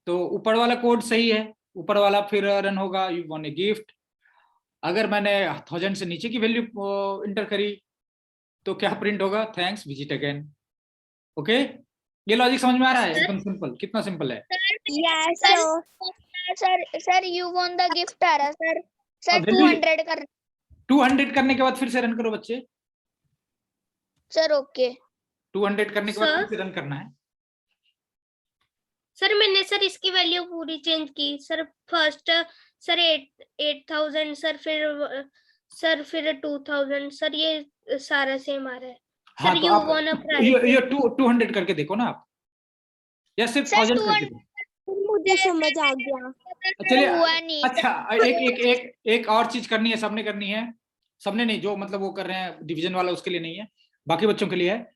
तो ऊपर वाला कोड सही है, ऊपर वाला फिर रन होगा, यू वांट ए गिफ्ट। अगर मैंने 1000 से नीचे की वैल्यू इंटर करी तो क्या प्रिंट होगा, थैंक्स विजिट अगेन। ओके, ये लॉजिक समझ में आ रहा है? एकदम सिंपल, कितना सिंपल है। Sir you want the gift आ रहा सर। सर value- 200 कर 200 करने के बाद फिर से रन करो बच्चे, सर। ओके 200 करने के बाद सर? फिर से रन करना है। सर मैंने सर इसकी वैल्यू पूरी चेंज की सर। फर्स्ट सर 8000 सर, फिर 2000 सर, ये सारा सेम आ रहा है। हाँ, सर तो यू आप वांट अ ये प्राइस। 200 करके देखो ना आप, या सिर्फ सर 1000 करके देखो। मुझे समझ आ गया। चलिए, हुआ नहीं अच्छा एक और चीज करनी है, सबने करनी है, सबने नहीं, जो मतलब वो कर रहे हैं डिवीजन वाला उसके लिए नहीं है, बाकी बच्चों के लिए है।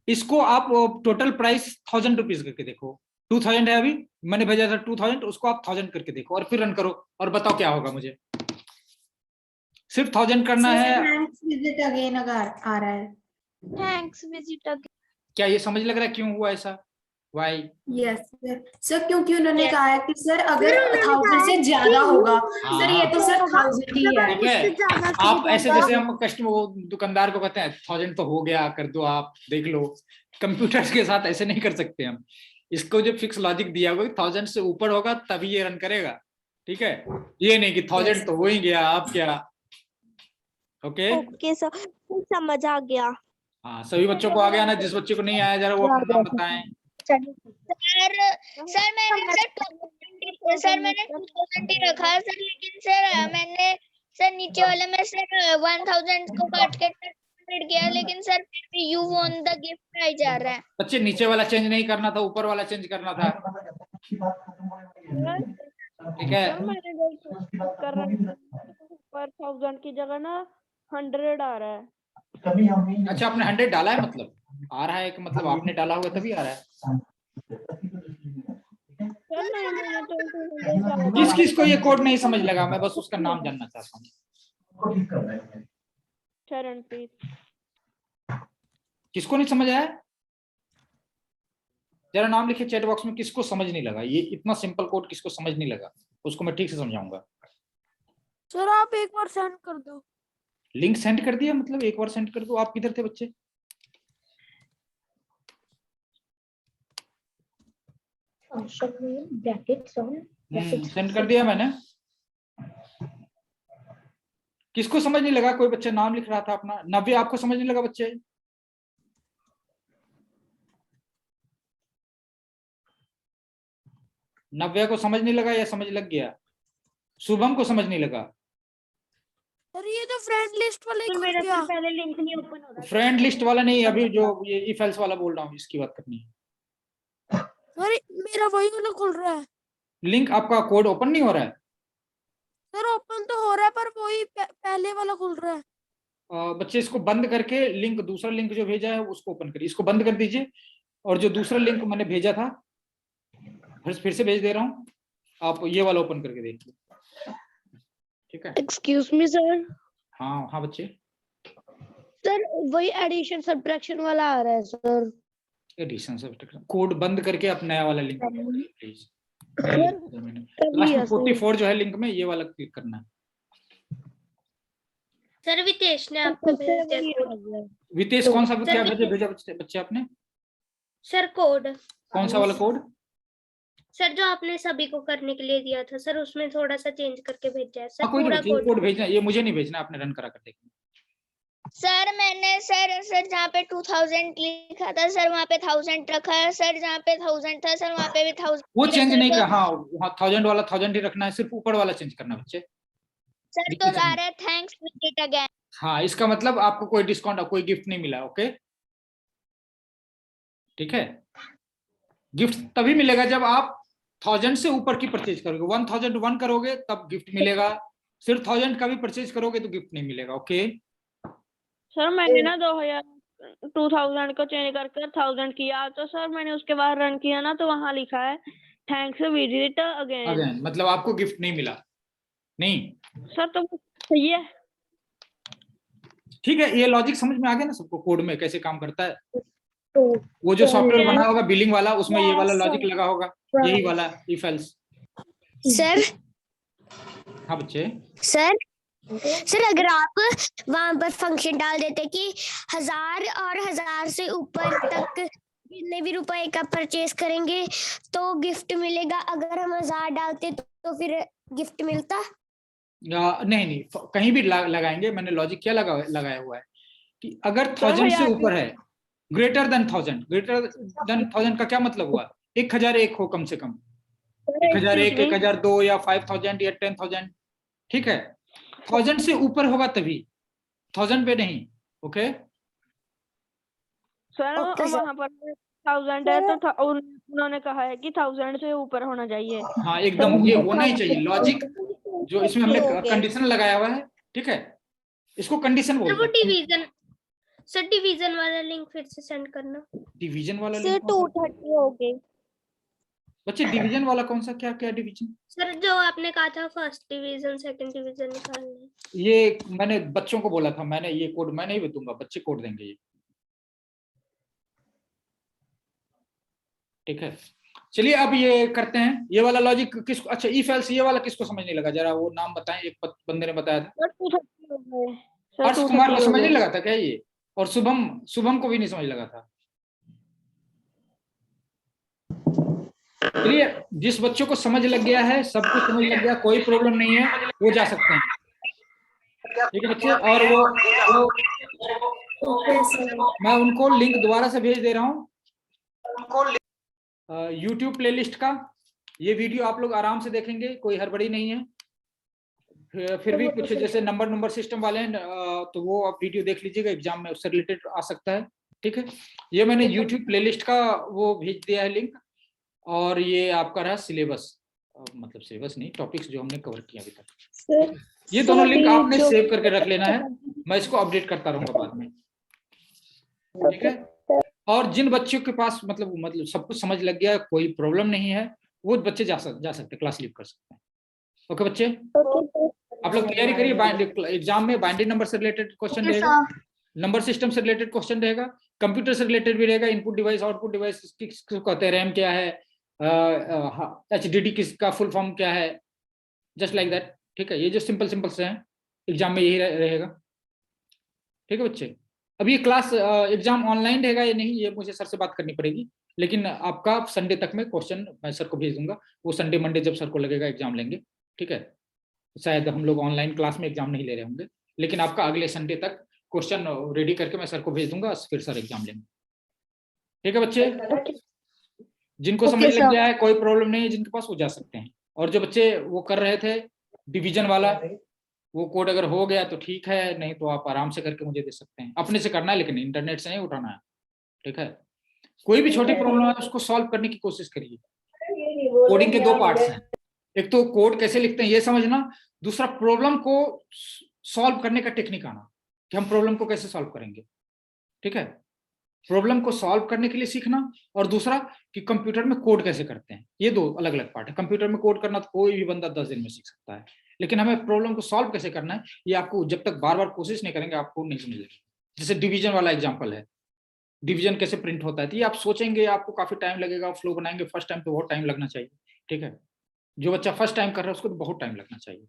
इसको आप टोटल प्राइस 1000 रुपीज करके देखो, 2000 है अभी, मैंने भेजा था 2000, उसको आप 1000 करके देखो और फिर रन करो और बताओ क्या होगा। मुझे सिर्फ 1000 करना है। थैंक्स विजिट अगेन अगर आ रहा है। Thanks visit again. क्या ये समझ लग रहा है क्यों हुआ ऐसा? वाई? Yes sir. सर क्योंकि उन्होंने कहा है कि सर अगर 1000 से ज्यादा होगा, सर ये तो सर 1000 ही है। ठीक है, आप ऐसे जैसे हम कस्टमर दुकानदार को कहते हैं 1000 तो हो गया, कर दो, आप देख लो, कंप्यूटर्स के साथ ऐसे नहीं कर सकते हम। इसको जो फिक्स लॉजिक दिया हुआ 1000 से ऊपर होगा तभी ये रन करेगा, ठीक है? ये नहीं कि 1000 तो हो ही गया, आप क्या। ओके ओके सर, समझ आ गया। हाँ, सभी बच्चों को आ गया ना? जिस बच्चे को नहीं आया जरा वो अपना नाम बताएं। सर मैंने 220 रखा सर, लेकिन सर मैंने सर नीचे वाले में सर 1000 को काट के 200 किया, लेकिन सर फिर भी यू वांट द गिफ्ट आई जा रहा है। बच्चे नीचे वाला चेंज नहीं करना था, ऊपर वाला चेंज करना था, ठीक है? पर 1000 की जगह ना 100 आ रहा है। अच्छा, आपने 100 डाला है, मतलब आ रहा है कि मतलब आपने डाला हुआ तभी आ रहा है। किस किस को ये कोड नहीं समझ लगा, मैं बस उसका नाम जानना चाहता हूँ। चरणप्रीत। किसको नहीं समझ आया? जरा नाम लिखे चैट बॉक्स में, किसको समझ नहीं लगा ये इतना सिंपल कोड, किसको समझ नहीं लगा, उसको मैं ठीक से समझाऊंगा। सर आप एक बार सेंड कर दो। लिंक सेंड कर दिया, मतलब एक बार सेंड कर दो। आप किधर थे बच्चे? सेंड कर दिया मैंने। किसको समझ नहीं लगा? कोई बच्चा नाम लिख रहा था अपना। नव्य, आपको समझ नहीं लगा बच्चे? नव्या को समझ नहीं लगा या समझ लग गया? शुभम को समझ नहीं लगा? सर ये तो फ्रेंड लिस्ट वाला ही खुल मेरा गया। तो पहले लिंक नहीं ओपन हो रहा। फ्रेंड लिस्ट वाला नहीं, अभी जो ये इफ एल्स वाला बोल रहा हूँ, इसकी बात करनी है। सर मेरा वही वाला खुल रहा है। लिंक आपका कोड ओपन नहीं हो रहा है? सर ओपन तो हो रहा है पर वही पहले वाला खुल रहा है। बच्चे इसको बंद करके लिंक, दूसरा लिंक जो भेजा है उसको ओपन करिए। इसको बंद कर दीजिए और जो दूसरा लिंक मैंने भेजा था फिर से भेज दे रहा हूँ, आप ये वाला ओपन करके देखिए, ठीक है? Excuse me sir. हाँ हाँ बच्चे। सर वही एडिशन सब्ट्रैक्शन वाला आ रहा है सर। एडिशन सब्ट्रैक्शन कोड बंद करके आप नया वाला लिंक ओपन करिए प्लीज। लास्ट 44 जो है लिंक में, ये वाला क्लिक करना है। सर वितेश ने आपको भेजा। वितेश कौन सा क्या भेजा बच्चे आपने? Sir code. कौन सा वाला कोड? सर जो आपने सभी को करने के लिए दिया था सर, उसमें थोड़ा सा चेंज करके भेजा है सर। हाँ, कोई पूरा नहीं, कोड भेजना, ये मुझे नहीं भेजना, आपने रन करा कर देखना। सर मैंने सर जहाँ पे 2000 लिखा था सर वहाँ पे 1000 रखा है सर, जहाँ पे 1000 था सर वहाँ पे भी 1000। वो चेंज नहीं कर, हाँ 1000 वाला 1000 ही रखना है, सिर्फ ऊपर वाला चेंज करना बच्चे। सर तो आ रहा है थैंक्स विजिट अगेन। हाँ, इसका मतलब आपको कोई डिस्काउंट, कोई गिफ्ट नहीं मिला। ओके, ठीक है? गिफ्ट तभी मिलेगा जब आप 1000 से ऊपर की परचेज करोगे, 1001 करोगे तब गिफ्ट मिलेगा। सिर्फ 1000 का भी परचेज करोगे तो गिफ्ट नहीं मिलेगा। ओके सर मैंने ना 2000 को चेंज करके 1000 किया, तो सर मैंने उसके बाद रन किया ना, तो वहाँ लिखा है थैंक्स विजिट अगेन। अगेन मतलब आपको गिफ्ट नहीं मिला, नहीं सर तो सही है। ठीक है, ये लॉजिक समझ में आ गया ना सबको, कोड में कैसे काम करता है। वो जो सॉफ्टवेयर बना होगा बिलिंग वाला, उसमें ये वाला लॉजिक लगा होगा, यही वाला इफ एल्स। सर हाँ बच्चे, सर अगर आप वहां पर फंक्शन डाल देते कि 1000 और 1000 से ऊपर तक जितने भी रुपए का परचेज करेंगे तो गिफ्ट मिलेगा, अगर हम 1000 डालते तो फिर गिफ्ट मिलता? नहीं कहीं भी लगाएंगे। मैंने लॉजिक क्या लगाया हुआ है कि अगर 1000 से ऊपर है, ग्रेटर देन 1000, ग्रेटर देन 1000 का क्या मतलब हुआ, 1001 हो कम से कम, 1001, 1002 या 5000 या 10000, ठीक है। 1000 से ऊपर होगा तभी, 1000 पे नहीं। ओके सर वहाँ पर 1000 है तो उन्होंने कहा है कि 1000 से ऊपर होना चाहिए। हाँ एकदम, ये होना ही चाहिए लॉजिक जो इसमें हमने कंडीशन लगाया हुआ है, ठीक है, इसको कंडीशन बोलते हैं। डिवीजन सर, डिवीजन वाला लिंक फिर से सेंड करना। डिवीजन वाला सर लिंक 230 हो गए बच्चे, डिवीजन वाला कौन सा, क्या क्या डिवीजन? सर जो आपने कहा था फर्स्ट डिवीजन सेकंड डिवीजन निकालना, ये मैंने बच्चों को बोला था, मैंने ये कोड मैं नहीं दूंगा, बच्चे कोड देंगे ये, ठीक है। चलिए अब ये करते हैं, ये वाला लॉजिक किसको, अच्छा इफ एल्स ये वाला किसको समझ नहीं लगा, जरा वो नाम बताएं। एक बंदे ने बताया था, हर्ष कुमार को समझ नहीं लगा था क्या ये, और शुभम को भी नहीं समझ लगा था। चलिए जिस बच्चों को समझ लग गया है, सब कुछ समझ लग गया, कोई प्रॉब्लम नहीं है, वो जा सकते हैं, ठीक है बच्चे। और वो मैं उनको लिंक दोबारा से भेज दे रहा हूँ YouTube प्लेलिस्ट का। ये वीडियो आप लोग आराम से देखेंगे, कोई हड़बड़ी नहीं है। फिर भी कुछ जैसे नंबर सिस्टम वाले हैं तो वो आप वीडियो देख लीजिएगा, एग्जाम में उससे रिलेटेड आ सकता है, ठीक है। ये मैंने YouTube प्लेलिस्ट का वो भेज दिया है लिंक, और ये आपका रहा सिलेबस, मतलब सिलेबस नहीं, टॉपिक्स जो हमने कवर किया अभी तक। ये दोनों लिंक आपने सेव करके रख लेना है, मैं इसको अपडेट करता रहूंगा बाद में, ठीक है। और जिन बच्चों के पास मतलब सब कुछ समझ लग गया, कोई प्रॉब्लम नहीं है, वो बच्चे जा सकते, क्लास लीव कर सकते हैं। ओके बच्चे, आप लोग तैयारी करिए। एग्जाम में बाइनरी नंबर से रिलेटेड क्वेश्चन रहेगा, नंबर सिस्टम से रिलेटेड क्वेश्चन रहेगा, कंप्यूटर से रिलेटेड भी रहेगा, इनपुट डिवाइस आउटपुट डिवाइस किसको कहते हैं, रैम क्या है, HDD किसका फुल फॉर्म क्या है, जस्ट लाइक दैट, ठीक है। ये जो सिंपल से हैं, एग्जाम में यही रहेगा, ठीक है बच्चे। अब ये क्लास एग्जाम ऑनलाइन रहेगा या नहीं, ये मुझे सर से बात करनी पड़ेगी, लेकिन आपका संडे तक में क्वेश्चन मैं सर को भेज दूंगा। वो संडे मंडे जब सर को लगेगा एग्जाम लेंगे, ठीक है। शायद हम लोग ऑनलाइन क्लास में एग्जाम नहीं ले रहे होंगे, लेकिन आपका अगले संडे तक क्वेश्चन रेडी करके मैं सर को भेज दूंगा, फिर सर एग्जाम लेंगे, ठीक है बच्चे। जिनको समझ लग गया है, कोई प्रॉब्लम नहीं है जिनके पास, वो जा सकते हैं। और जो बच्चे वो कर रहे थे डिवीजन वाला, वो कोड अगर हो गया तो ठीक है, नहीं तो आप आराम से करके मुझे दे सकते हैं। अपने से करना है, लेकिन इंटरनेट से नहीं उठाना है, ठीक है। कोई भी छोटी प्रॉब्लम है उसको सॉल्व करने की कोशिश करिए। कोडिंग के 2 पार्ट्स हैं, एक तो कोड कैसे लिखते हैं ये समझना, दूसरा प्रॉब्लम को सॉल्व करने का टेक्निक आना, कि हम प्रॉब्लम को कैसे सॉल्व करेंगे, ठीक है। प्रॉब्लम को सॉल्व करने के लिए सीखना, और दूसरा कि कंप्यूटर में कोड कैसे करते हैं। ये 2 अलग अलग पार्ट है। कंप्यूटर में कोड करना तो कोई भी बंदा 10 दिन में सीख सकता है, लेकिन हमें प्रॉब्लम को सॉल्व कैसे करना है, ये आपको जब तक बार बार कोशिश नहीं करेंगे आपको नहीं समझ लगेगी। जैसे डिवीजन वाला एग्जांपल है, डिवीजन कैसे प्रिंट होता है, तो ये आप सोचेंगे, आपको काफी टाइम लगेगा, फ्लो बनाएंगे फर्स्ट टाइम तो बहुत टाइम लगना चाहिए, ठीक है। जो बच्चा फर्स्ट टाइम कर रहा है उसको तो बहुत टाइम लगना चाहिए।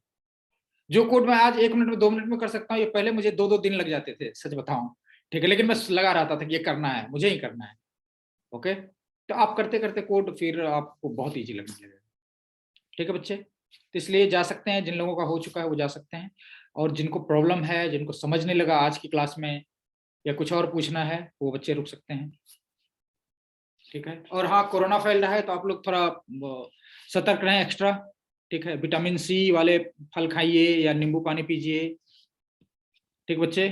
जो कोड मैं आज 1 मिनट में 2 मिनट में कर सकता हूँ, ये पहले मुझे 2-2 दिन लग जाते थे, सच बताऊं, ठीक है। लेकिन मैं लगा रहता था कि ये करना है, मुझे ही करना है, ओके। तो आप करते करते कोड फिर आपको बहुत ईजी लगने लगेगा, ठीक है बच्चे। तो इसलिए जा सकते हैं, जिन लोगों का हो चुका है वो जा सकते हैं, और जिनको प्रॉब्लम है, जिनको समझ नहीं लगा आज की क्लास में, या कुछ और पूछना है, वो बच्चे रुक सकते हैं, ठीक है। और हाँ, कोरोना फैल रहा है तो आप लोग थोड़ा सतर्क रहें एक्स्ट्रा, ठीक है। विटामिन सी वाले फल खाइए या नींबू पानी पीजिए, ठीक बच्चे।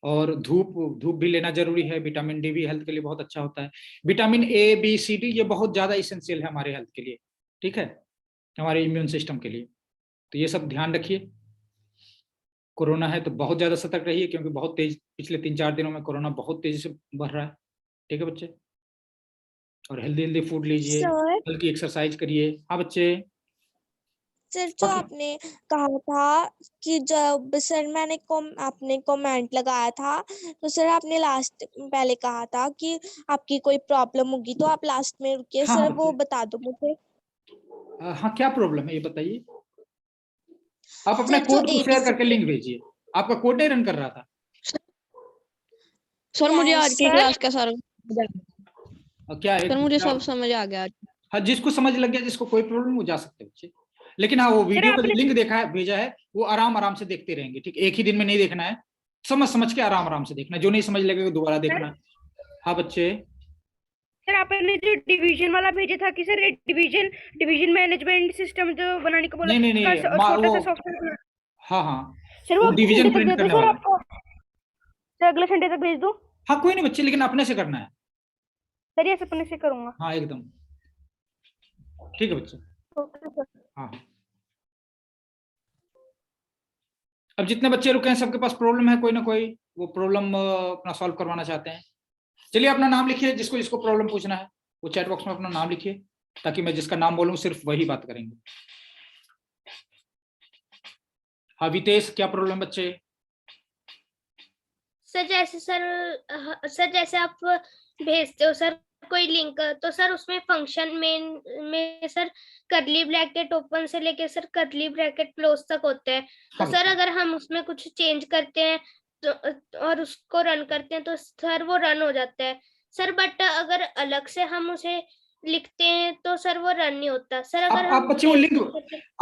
और धूप भी लेना जरूरी है, विटामिन डी भी हेल्थ के लिए बहुत अच्छा होता है। Vitamin A B C D ये बहुत ज्यादा इसेंशियल है हमारे हेल्थ के लिए, ठीक है, हमारे इम्यून सिस्टम के लिए। तो ये सब ध्यान रखिए। कोरोना है तो बहुत ज्यादा सतर्क रहिए, क्योंकि बहुत तेज पिछले 3-4 दिनों में कोरोना बहुत तेजी से बढ़ रहा है, ठीक है बच्चे। और हेल्दी फूड लीजिए। सर सर हल्की एक्सरसाइज करिए। हाँ बच्चे, सर जो बाकी आपने कहा था कि जब सर आपने कमेंट लगाया था तो सर आपने लास्ट पहले कहा था कि आपकी कोई प्रॉब्लम होगी तो आप लास्ट में रुकिए। हाँ सर हाँ वो बच्चे, बता दो मुझे। हाँ क्या प्रॉब्लम है ये बताइए। आप अपने सर जो कोड को शेयर एबीसी करके लिंक भेजिए। आपका कोड नहीं रन कर रहा था? सर मुझे आज की सर क्लास का सारा क्या सर मुझे क्या सब समझ आ गया। हाँ, जिसको समझ लग गया, जिसको कोई प्रॉब्लम, वो जा सकते हैं बच्चे। लेकिन हाँ, वो वीडियो का जो लिंक देखा है, भेजा है, वो आराम आराम से देखते रहेंगे। ठीक, एक ही दिन में नहीं देखना है, समझ समझ के आराम आराम से देखना है। जो नहीं समझ लगेगा दोबारा देखना है। हाँ बच्चे, सर आपने जो डिवीजन वाला भेजा था कि सर डिवीजन मैनेजमेंट सिस्टम जो बनाने को बोला, नहीं नहीं नहीं, उसका छोटा सा वो सॉफ्टवेयर। हाँ हाँ, सर वो वो डिवीजन संडे तक प्रिंट दे दो करने सर वाला है। आपको। सर अगले संडे तक भेज दूं? हाँ कोई नहीं बच्चे, लेकिन अपने से करना है। सर ये अपने से करूंगा। हाँ एकदम ठीक है बच्चे। Okay sir. हाँ, अब जितने बच्चे रुके हैं सबके पास प्रॉब्लम है, कोई ना कोई वो प्रॉब्लम अपना सॉल्व करवाना चाहते हैं। चलिए अपना नाम लिखिए, जिसको जिसको प्रॉब्लम पूछना है वो चैट बॉक्स में अपना नाम लिखिए, ताकि मैं जिसका नाम बोलूं सिर्फ वही बात करेंगे। हाँ वितेश, क्या प्रॉब्लम बच्चे? सर जैसे आप भेजते हो सर कोई लिंक, तो सर उसमें फंक्शन में सर कर्ली ब्रैकेट ओपन से लेके सर कर्ली ब्रैकेट क्लोज तक होते हैं। तो हाँ सर अगर हम उसमें कुछ चेंज करते हैं तो और उसको रन करते हैं तो सर वो रन हो जाता है सर। बट अगर अलग से हम उसे लिखते हैं तो सर वो रन नहीं होता सर। अगर आप हम बच्चे वो लिंक,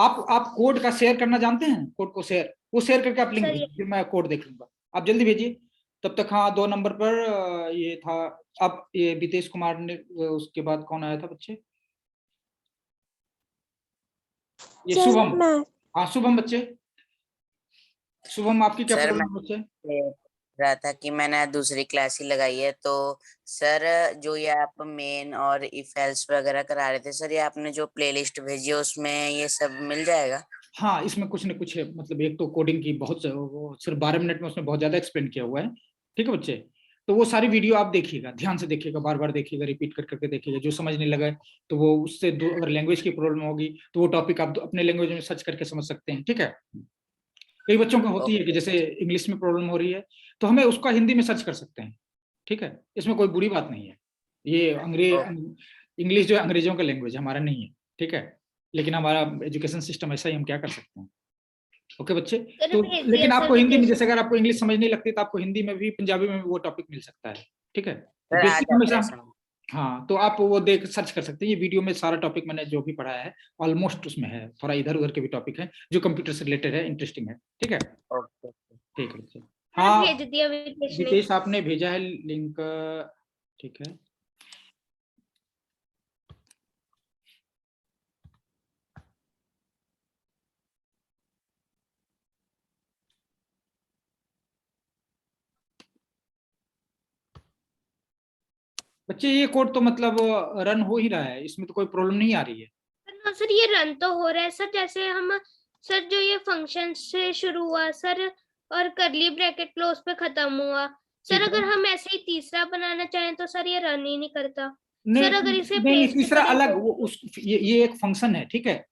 आप कोड का शेयर करना जानते हैं? कोड को शेयर, वो शेयर करके आप लिंक सर भेजिए, फिर मैं कोड देख लूंगा। आप जल्दी भेजिए तब तक। हाँ 2 नंबर पर ये था। अब ये बीतेश कुमार ने, उसके बाद कौन आया था बच्चे? ये सर शुभम। मैं हाँ शुभम बच्चे, शुभम आपकी क्या सर प्रॉब्लम बच्चे? रहा था कि मैंने दूसरी क्लास ही लगाई है, तो सर जो ये आप मेन और इफ एल्स वगैरह करा रहे थे सर, ये आपने जो प्लेलिस्ट भेजी है उसमें ये सब मिल जाएगा? हाँ इसमें कुछ न कुछ है, मतलब एक तो कोडिंग की बहुत सिर्फ 12 मिनट में उसने बहुत ज्यादा एक्सप्लेन किया हुआ है। ठीक है बच्चे, तो वो सारी वीडियो आप देखिएगा, ध्यान से देखिएगा, बार बार देखिएगा, रिपीट कर करके देखिएगा। जो समझ नहीं लगा तो वो उससे अगर लैंग्वेज की प्रॉब्लम होगी तो वो टॉपिक आप अपने लैंग्वेज में सर्च करके समझ सकते हैं। ठीक है, कई बच्चों को होती है कि जैसे इंग्लिश में प्रॉब्लम हो रही है तो हमें उसका हिंदी में सर्च कर सकते हैं। ठीक है, इसमें कोई बुरी बात नहीं है। ये इंग्लिश जो है अंग्रेजों का लैंग्वेज हमारा नहीं है। ठीक है, लेकिन हमारा एजुकेशन सिस्टम ऐसा ही, हम क्या कर सकते हैं। ओके बच्चे, तो लेकिन आपको हिंदी में, जैसे अगर आपको इंग्लिश समझ नहीं लगती तो आपको हिंदी में भी, पंजाबी में भी वो टॉपिक मिल सकता है। ठीक है, तो बेसिक हमेशा, हाँ तो आप वो देख सर्च कर सकते हैं। ये वीडियो में सारा टॉपिक मैंने जो भी पढ़ाया है ऑलमोस्ट उसमें है, थोड़ा इधर उधर के भी टॉपिक है जो कंप्यूटर से रिलेटेड है, इंटरेस्टिंग है। ठीक है, ठीक है बच्चे। हाँ भेज दिया वितेश ने। वितेश आपने भेजा है लिंक, ठीक है। बच्चे ये कोड तो मतलब रन हो ही रहा है, इसमें तो कोई प्रॉब्लम नहीं आ रही है। सर ये रन तो हो रहा है सर। जैसे हम सर जो ये फंक्शन से शुरू हुआ सर और करली ब्रैकेट क्लोज पे खत्म हुआ सर, अगर हम ऐसे ही तीसरा बनाना चाहें तो सर ये रन ही नहीं करता नहीं, सर। अगर इसे नहीं पेस्ट तीसरा करें अलग, तो वो उस ये एक फंक्शन है। ठीक है,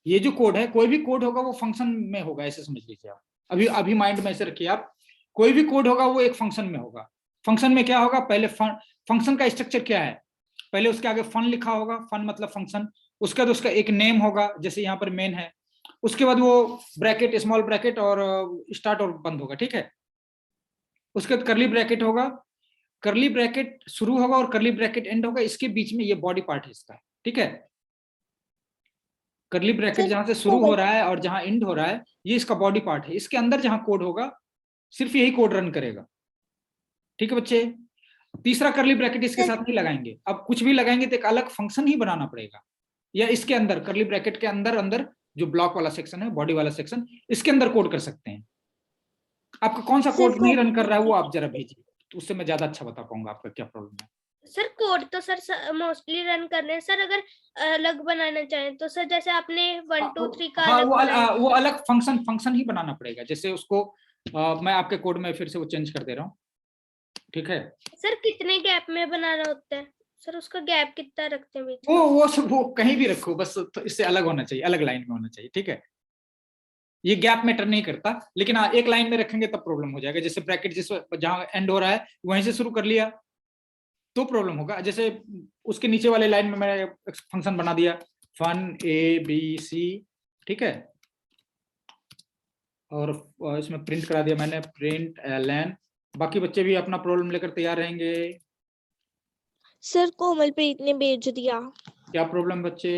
ये जो कोड है, कोई भी कोड होगा वो फंक्शन में होगा, ऐसे समझ लीजिए आप। अभी माइंड में ऐसे रखिए आप, कोई भी कोड होगा वो एक फंक्शन में होगा। फंक्शन में क्या होगा, पहले फंक्शन का स्ट्रक्चर क्या है, पहले उसके आगे फन लिखा होगा, फन मतलब फंक्शन। उसके बाद उसका एक नेम होगा, जैसे यहाँ पर मेन है। उसके बाद वो ब्रैकेट, स्मॉल ब्रैकेट और स्टार्ट और बंद होगा। ठीक है, उसके बाद करली ब्रैकेट होगा, करली ब्रैकेट शुरू होगा और करली ब्रैकेट एंड होगा। इसके बीच में ये बॉडी पार्ट है इसका। ठीक है, करली ब्रैकेट जहां से शुरू हो रहा है और जहां एंड हो रहा है, ये इसका बॉडी पार्ट है। इसके अंदर जहां कोड होगा सिर्फ यही कोड रन करेगा। ठीक है बच्चे, तीसरा करली ब्रैकेट इसके साथ नहीं लगाएंगे। अब कुछ भी लगाएंगे तो एक अलग फंक्शन ही बनाना पड़ेगा, या इसके अंदर करली ब्रैकेट के अंदर अंदर जो ब्लॉक वाला सेक्शन है, बॉडी वाला सेक्शन, इसके अंदर कोड कर सकते हैं। आपका कौन सा कोड नहीं रन कर रहा है वो आप जरा भेजिए, तो उससे मैं ज्यादा अच्छा बता पाऊंगा आपका क्या प्रॉब्लम है। सर कोड तो सर मोस्टली रन कर रहे हैं सर। अगर अलग बनाना चाहें तो सर जैसे आपने 1 2 3 का हाँ, अलग वो अलग फंक्शन ही बनाना पड़ेगा। जैसे उसको मैं आपके कोड में फिर से वो चेंज कर दे रहा हूँ। ठीक है सर, कितने गैप में बनाना होता है सर उसका गैप कितना रखते हैं बीच वो कहीं भी रखो, बस तो इससे अलग होना चाहिए, अलग लाइन में होना चाहिए, ठीक है। ये गैप मैटर नहीं करता, लेकिन हाँ एक लाइन में रखेंगे तब प्रॉब्लम हो जाएगा। जैसे ब्रैकेट जिस जहां एंड हो रहा है वहीं से शुरू कर लिया तो प्रॉब्लम होगा। जैसे उसके नीचे वाले लाइन में मैंने फंक्शन बना दिया फन ABC, ठीक है, और इसमें प्रिंट करा दिया मैंने प्रिंट ln। बाकी बच्चे भी अपना प्रॉब्लम लेकर तैयार रहेंगे। सर कोमलप्रीत ने भेज दिया। क्या प्रॉब्लम बच्चे?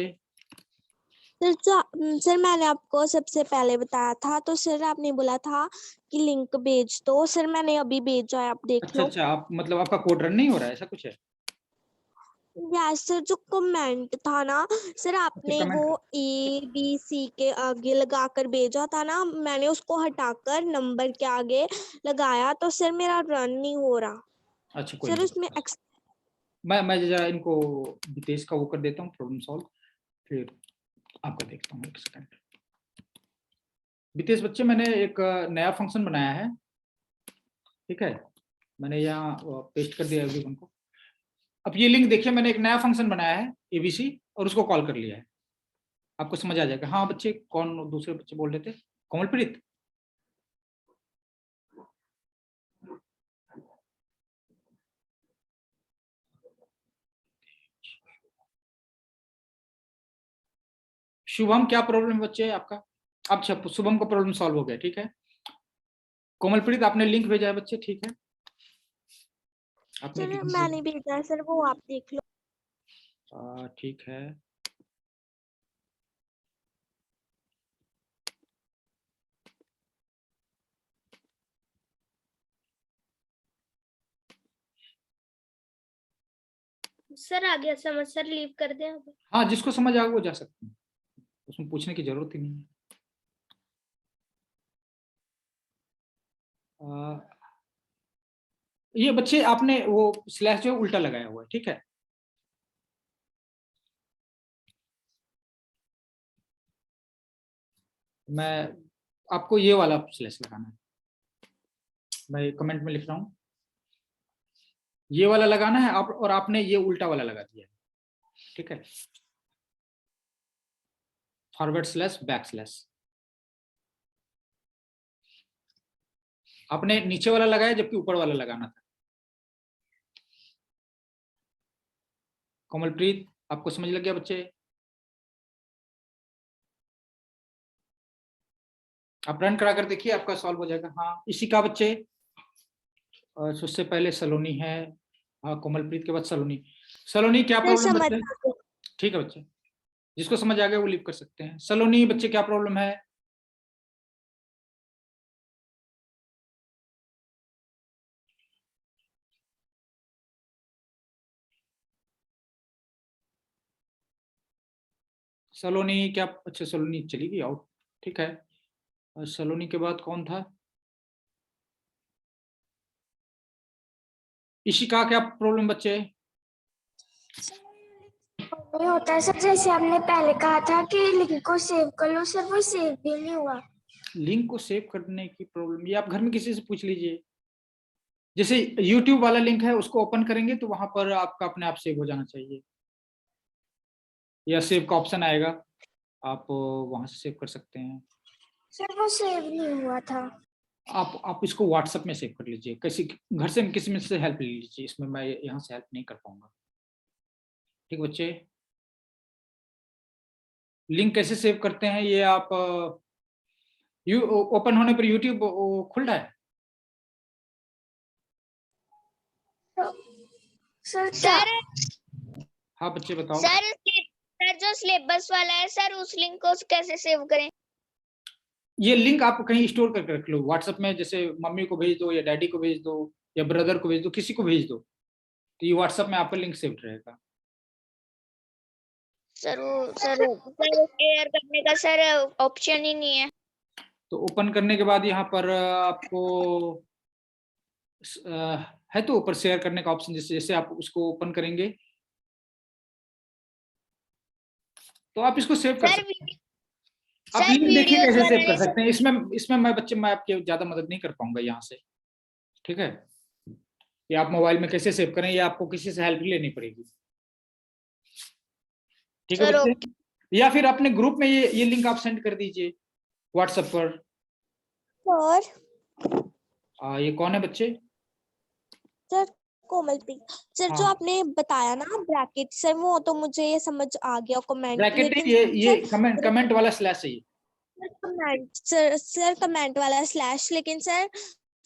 सर मैंने आपको सबसे पहले बताया था, तो सर आपने बोला था कि लिंक भेज दो। सर मैंने अभी भेजा है, आप देख अच्छा लो। अच्छा, आप मतलब आपका कोड रन नहीं हो रहा है, ऐसा कुछ है? यस सर, जो कमेंट था ना सर, आपने comment? वो ABC के आगे लगाकर भेजा था ना, मैंने उसको हटाकर नंबर के आगे लगाया, तो सर मेरा रन नहीं हो रहा। अच्छा कोई सर नहीं, उसमें मैं जरा इनको वितेश का वो कर देता हूँ प्रॉब्लम सॉल्व, फिर आपका देखता हूँ। एक सेकंड वितेश बच्चे, मैंने एक नया फंक्शन बनाया है, ठीक है, मैंने यहाँ पेस्ट कर दिया है उनको। अब ये लिंक देखिए, मैंने एक नया फंक्शन बनाया है ABC और उसको कॉल कर लिया है, आपको समझ आ जाएगा। हाँ बच्चे, कौन दूसरे बच्चे बोल रहे थे? कोमलप्रीत, शुभम क्या प्रॉब्लम है बच्चे आपका? अच्छा शुभम का प्रॉब्लम सॉल्व हो गया, ठीक है। कोमलप्रीत आपने लिंक भेजा है बच्चे, ठीक है, आपने सर लिंक मैंने भेजा है सर, वो आप देख लो। ठीक है। सर आ गया समझ, सर लीव कर दें अब? हाँ जिसको समझ आए वो जा सकते हैं, उसमें पूछने की जरूरत ही नहीं है। ये बच्चे आपने वो स्लैश जो उल्टा लगाया हुआ है, ठीक है, मैं आपको ये वाला स्लैश लगाना है, मैं कमेंट में लिख रहा हूँ, ये वाला लगाना है आप, और आपने ये उल्टा वाला लगा दिया है, ठीक है, फॉरवर्ड स्लैश बैक स्लैश। आपने नीचे वाला लगाया जबकि ऊपर वाला लगाना था। कोमलप्रीत आपको समझ लग गया बच्चे? आप रन करा कर देखिए, आपका सॉल्व हो जाएगा। हाँ इसी का बच्चे, और उससे पहले सलोनी है, हाँ कोमलप्रीत के बाद सलोनी। सलोनी क्या प्रॉब्लम बच्चे? ठीक है बच्चे, जिसको समझ आ गया वो लीव कर सकते हैं। सलोनी बच्चे क्या प्रॉब्लम है? सलोनी क्या? अच्छा सलोनी चली गई आउट, ठीक है। और सलोनी के बाद कौन था? इशिका क्या प्रॉब्लम बच्चे? नहीं होता है सर, जैसे आपने पहले कहा था कि लिंक को सेव कर लो सर, वो सेव भी नहीं हुआ। लिंक को सेव करने की प्रॉब्लम, ये आप घर में किसी से पूछ लीजिए। जैसे YouTube वाला लिंक है उसको ओपन करेंगे तो वहां पर आपका अपने आप सेव हो जाना चाहिए, या सेव का ऑप्शन आएगा, आप वहां से सेव कर सकते हैं। सर वो सेव नहीं हुआ था। आप इसको व्हाट्सएप में सेव कर लीजिए, घर से किसी में से हेल्प ले लीजिए, इसमें मैं यहाँ से हेल्प नहीं कर पाऊंगा, ठीक बच्चे। लिंक कैसे सेव करते हैं ये आप ओपन होने पर YouTube खुल रहा है? सर हाँ बच्चे बताओ। सर जो सिलेबस वाला है सर, उस लिंक को कैसे सेव करें? ये लिंक आप कहीं स्टोर करके रख लो, व्हाट्सएप में, जैसे मम्मी को भेज दो या डैडी को भेज दो या ब्रदर को भेज दो, किसी को भेज दो, तो ये व्हाट्सएप में आपका लिंक सेव रहेगा। सर शेयर करने का सर ऑप्शन ही नहीं है। तो ओपन करने के बाद यहाँ पर आपको है तो ऊपर शेयर करने का ऑप्शन, जैसे आप उसको ओपन करेंगे तो आप इसको सेव कर सकते हैं। आप लिंक देखिए कैसे सेव कर सकते हैं। इसमें मैं आपकी ज्यादा मदद नहीं कर पाऊंगा यहाँ से, ठीक है। ये आप मोबाइल में कैसे सेव करें, ये आपको किसी से हेल्प लेनी पड़ेगी। ठीक है सर, बच्चे, या फिर अपने ग्रुप में ये लिंक आप सेंड कर दीजिए व्हाट्सएप पर। सर ये कौन है बच्चे? सर कोमलप्रीत सर, जो हाँ। आपने बताया ना ब्रैकेट सर, वो तो मुझे ये समझ आ गया कमेंट, ब्रैकेट लेकिन ये कमेंट वाला स्लैश है ये। सर कमेंट वाला स्लैश, लेकिन सर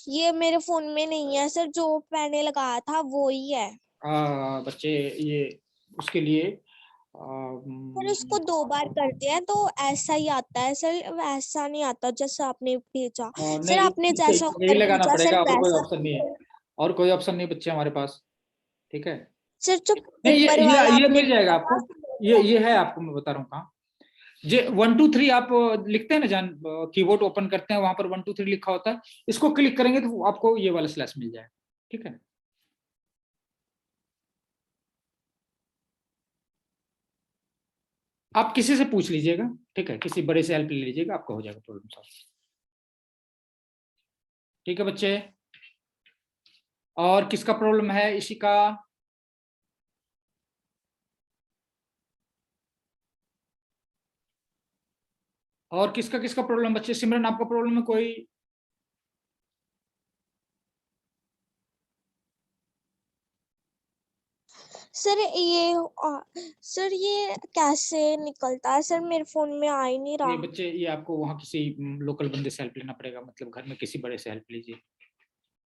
ये मेरे फोन में नहीं है सर, जो मैंने लगाया था वो ही है। बच्चे ये उसके लिए सर उसको 2 बार कर दिया है तो ऐसा ही आता है सर, ऐसा नहीं आता जैसा आपने भेजा। सर नहीं, आपने जैसा यही ऊपर लगाना भेजा सर पड़ेगा, और कोई वैसा। ऑप्शन नहीं है, और कोई ऑप्शन नहीं बच्चे हमारे पास। ठीक है, सर जो नहीं ऊपर वाला ये आपने मिल जाएगा भेजा आपको, था, ये है आपको, मैं बता रहा हूँ कहाँ। जे 1 2 3 आप लिखते हैं ना जान, कीबोर्ड ओपन करते हैं, वहां पर 1 2 3 लिखा होता है, इसको क्लिक करेंगे तो आपको ये वाला स्लैश मिल जाएगा। ठीक है, आप किसी से पूछ लीजिएगा, ठीक है, किसी बड़े से हेल्प ले लीजिएगा, आपका हो जाएगा प्रॉब्लम सॉल्व। ठीक है बच्चे, और किसका प्रॉब्लम है इसी का? और किसका किसका प्रॉब्लम बच्चे? सिमरन आपका प्रॉब्लम है कोई? सर ये कैसे निकलता है सर, मेरे फोन में आ ही नहीं ये रहा। बच्चे ये आपको वहां किसी लोकल बंदे से हेल्प लेना पड़ेगा, मतलब घर में किसी बड़े से हेल्प लीजिए।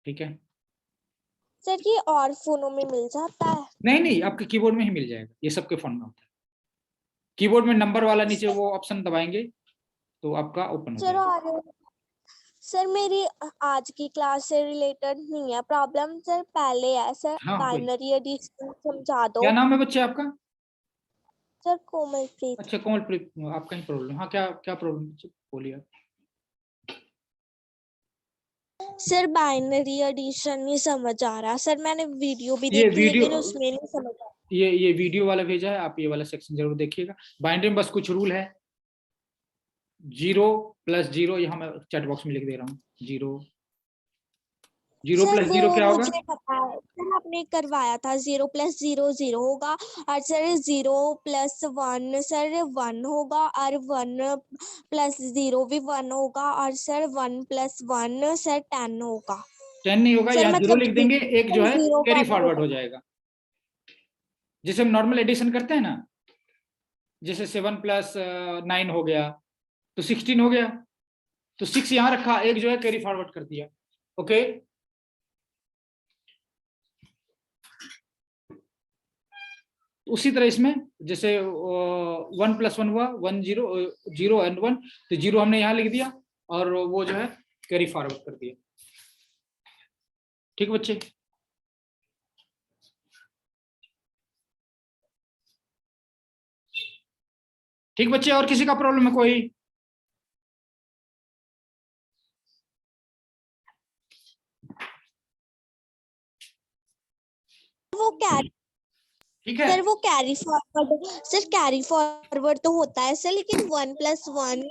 ठीक है, सर ये और फोनों में मिल जाता है? नहीं आपके कीबोर्ड में ही मिल जाएगा, ये सबके फोन में होता है। कीबोर्ड में नंबर वाला नीचे वो ऑप्शन दबाएंगे तो आपका ओपन हो सर जाएगा। और सर मेरी आज की क्लास से रिलेटेड नहीं है प्रॉब्लम सर, पहले है सर, हाँ कोई, बाइनरी एडिशन समझा दो। क्या नाम है बच्चे आपका? सर कोमलप्रीत। अच्छा कोमलप्रीत, आपका ही प्रॉब्लम? हाँ, क्या क्या प्रॉब्लम बच्चे, बोलिए आप। सर बाइनरी एडिशन नहीं समझ आ रहा सर, मैंने वीडियो भी ये देखी वीडियो, लेकिन उसमें नहीं समझ आ रहा। ये वीडियो वाला भेजा है, आप ये वाला सेक्शन जरूर देखिएगा। बाइनरी में बस कुछ रूल है, 0 + 0, यहाँ मैं चैट बॉक्स में लिख दे रहा हूँ। 0 सर + वो 0 क्या होगा? मुझे पता है सर, आपने करवाया था 0 + 0 0 होगा, और सर 0 + 1 सर 1 होगा, और 1 + 0 भी 1 होगा, और सर 1 + 1 सर 10 होगा। 10 नहीं होगा, सर यहाँ 0 मतलब लिख देंगे, एक जो है 0 कैरी 1 फॉरवर्ड होगा। हो जाएगा। जैसे हम नॉर्मल एडिशन करते हैं ना, जैसे 7 + 9 हो गया तो 16 हो गया, तो 6 यहाँ रखा, एक जो है कैरी फॉरवर्ड कर दिया। ओके, उसी तरह इसमें जैसे 1 + 1 हुआ 1 0 0 एंड 1, तो 0 हमने यहाँ लिख दिया और वो जो है कैरी फॉरवर्ड कर दिया। ठीक बच्चे, ठीक बच्चे, और किसी का प्रॉब्लम है कोई? वो क्या ठीक है, सर, वो carry forward sir, carry forward तो होता है सर, लेकिन 1 + 1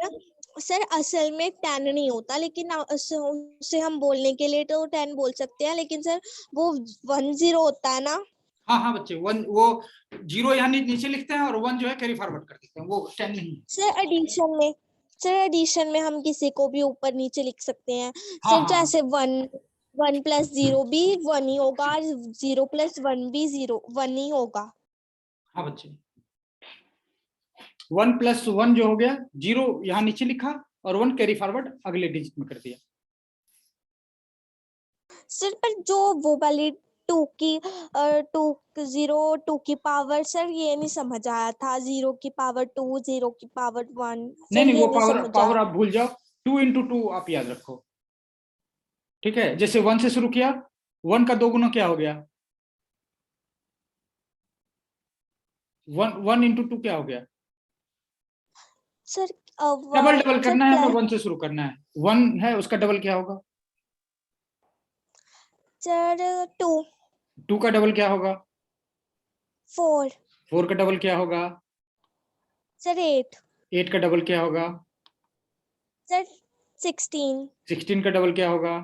सर असल में 10 नहीं होता, लेकिन उसे हम बोलने के लिए तो 10 बोल सकते हैं, लेकिन सर वो 1 0 होता है ना। हाँ बच्चे, 1 वो 0 यहाँ नीचे लिखते हैं और 1 जो है कैरी फॉरवर्ड कर देते हैं, वो 10 नहीं है। सर एडिशन में हम किसी को भी ऊपर नीचे लिख सकते हैं हाँ सर, जैसे 1 + 0 भी 1 ही होगा, और 0 + 1 भी 1 ही होगा। हाँ बच्चे, 1 + 1 जो हो गया, 0 यहाँ नीचे लिखा और 1 कैरी फॉरवर्ड अगले डिजिट में कर दिया। सर पर जो वो वाली 2 की पावर सर, ये नहीं समझ आया था, 0 की पावर 2 0 की पावर 1 सर, नहीं ये वो नहीं समझ आया। पावर आप भूल जाओ, 2 × 2 आप याद रखो। ठीक है, जैसे 1 से शुरू किया, 1 का 2 गुना क्या हो गया? 1 × 2 क्या हो गया? सर डबल करना है, हमें प्लस 1 से शुरू करना है। 1 है, उसका डबल क्या होगा? सर 2 का डबल क्या होगा? 4 4 का डबल क्या होगा? सर 8 का डबल क्या होगा? सर 16 16 का डबल क्या होगा?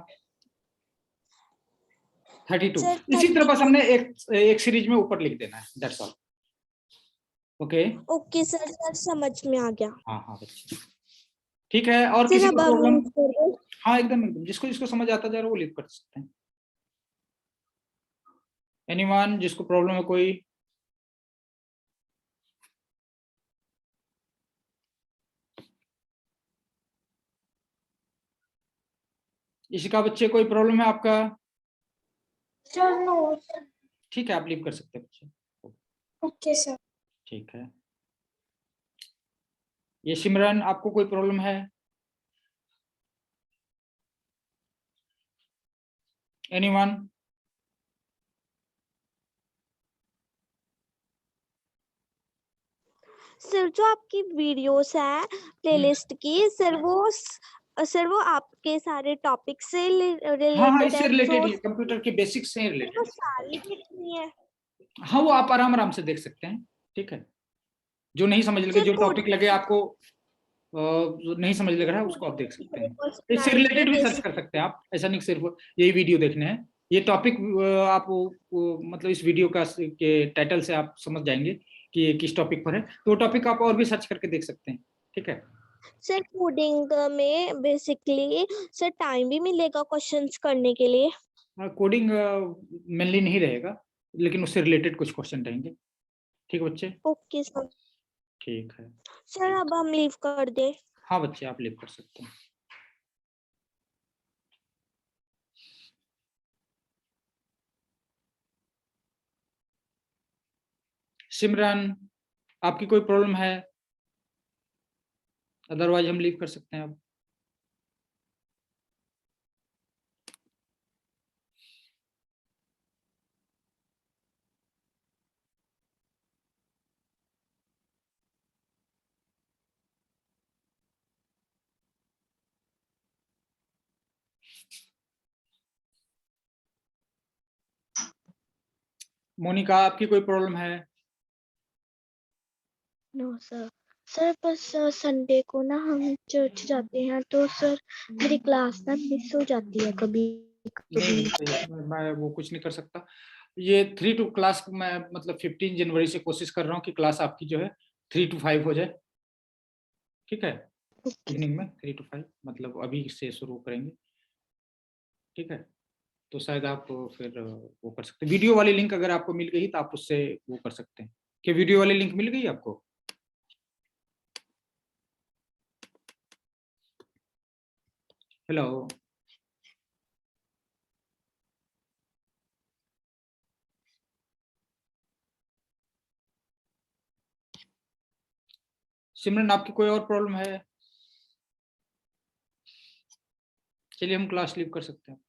32। सर इसी तरह बस 32 हमने एक सीरीज में ऊपर लिख देना है, that's all. Okay okay sir, sir समझ में आ गया। हाँ हाँ बच्चे ठीक है। और सर किसी अब को हम प्रॉब्लम? leave कर दें? हाँ एकदम एकदम, जिसको जिसको समझ आता जा रहा है वो लीव कर सकते हैं। एनीवन जिसको प्रॉब्लम है कोई? इशिका बच्चे कोई प्रॉब्लम है आपका? Sir no. ठीक है आप लीव कर सकते हैं बच्चे। Okay sir. ठीक है। ये सिमरन आपको कोई प्रॉब्लम है? एनीवन? सर जो आपकी वीडियोस है प्लेलिस्ट की, सर वो आपके सारे टॉपिक से हाँ हाँ रिलेटेड इससे है रिलेटेड जो ही कंप्यूटर के बेसिक्स से वो रिलेटेड। सारी दिख रही है। हाँ वो आप आराम आराम से देख सकते हैं। ठीक है, जो नहीं समझ लगे, सर जो टॉपिक लगे आपको जो नहीं समझ लग रहा है उसको आप देख सकते हैं। इससे रिलेटेड भी सर्च कर सकते हैं आप, ऐसा नहीं सिर्फ यही वीडियो देखने हैं। ये टॉपिक आप मतलब इस वीडियो का के टाइटल से आप समझ जाएंगे कि ये किस टॉपिक पर है, तो वो टॉपिक आप और भी सर्च करके देख सकते हैं। ठीक है सर कोडिंग में बेसिकली सर टाइम भी मिलेगा क्वेश्चंस करने के लिए? कोडिंग मेनली नहीं रहेगा, लेकिन उससे रिलेटेड कुछ क्वेश्चन रहेंगे। ठीक है बच्चे? Okay sir. ठीक है सर अब हम लीव कर दे? हाँ बच्चे आप लीव कर सकते हैं। सिमरन आपकी कोई प्रॉब्लम है? अदरवाइज हम लीव कर सकते हैं अब। मोनिका आपकी कोई प्रॉब्लम है? No sir. सर बस संडे को ना हम चर्च जाते हैं तो सर मेरी क्लास ना मिस हो जाती है कभी नहीं कभी। मैं वो कुछ नहीं कर सकता। ये 3 to क्लास मैं मतलब 15 जनवरी से कोशिश कर रहा हूँ कि क्लास आपकी जो है 3 to 5 हो जाए। ठीक है, इवनिंग में 3 to 5 मतलब अभी से शुरू करेंगे। ठीक है, तो शायद आप फिर वो कर सकते हैं। वीडियो वाली लिंक अगर आपको मिल गई तो आप उससे वो कर सकते हैं। कि वीडियो वाली लिंक मिल गई आपको? हेलो सिमरन आपकी कोई और प्रॉब्लम है? चलिए हम क्लास लीव कर सकते हैं।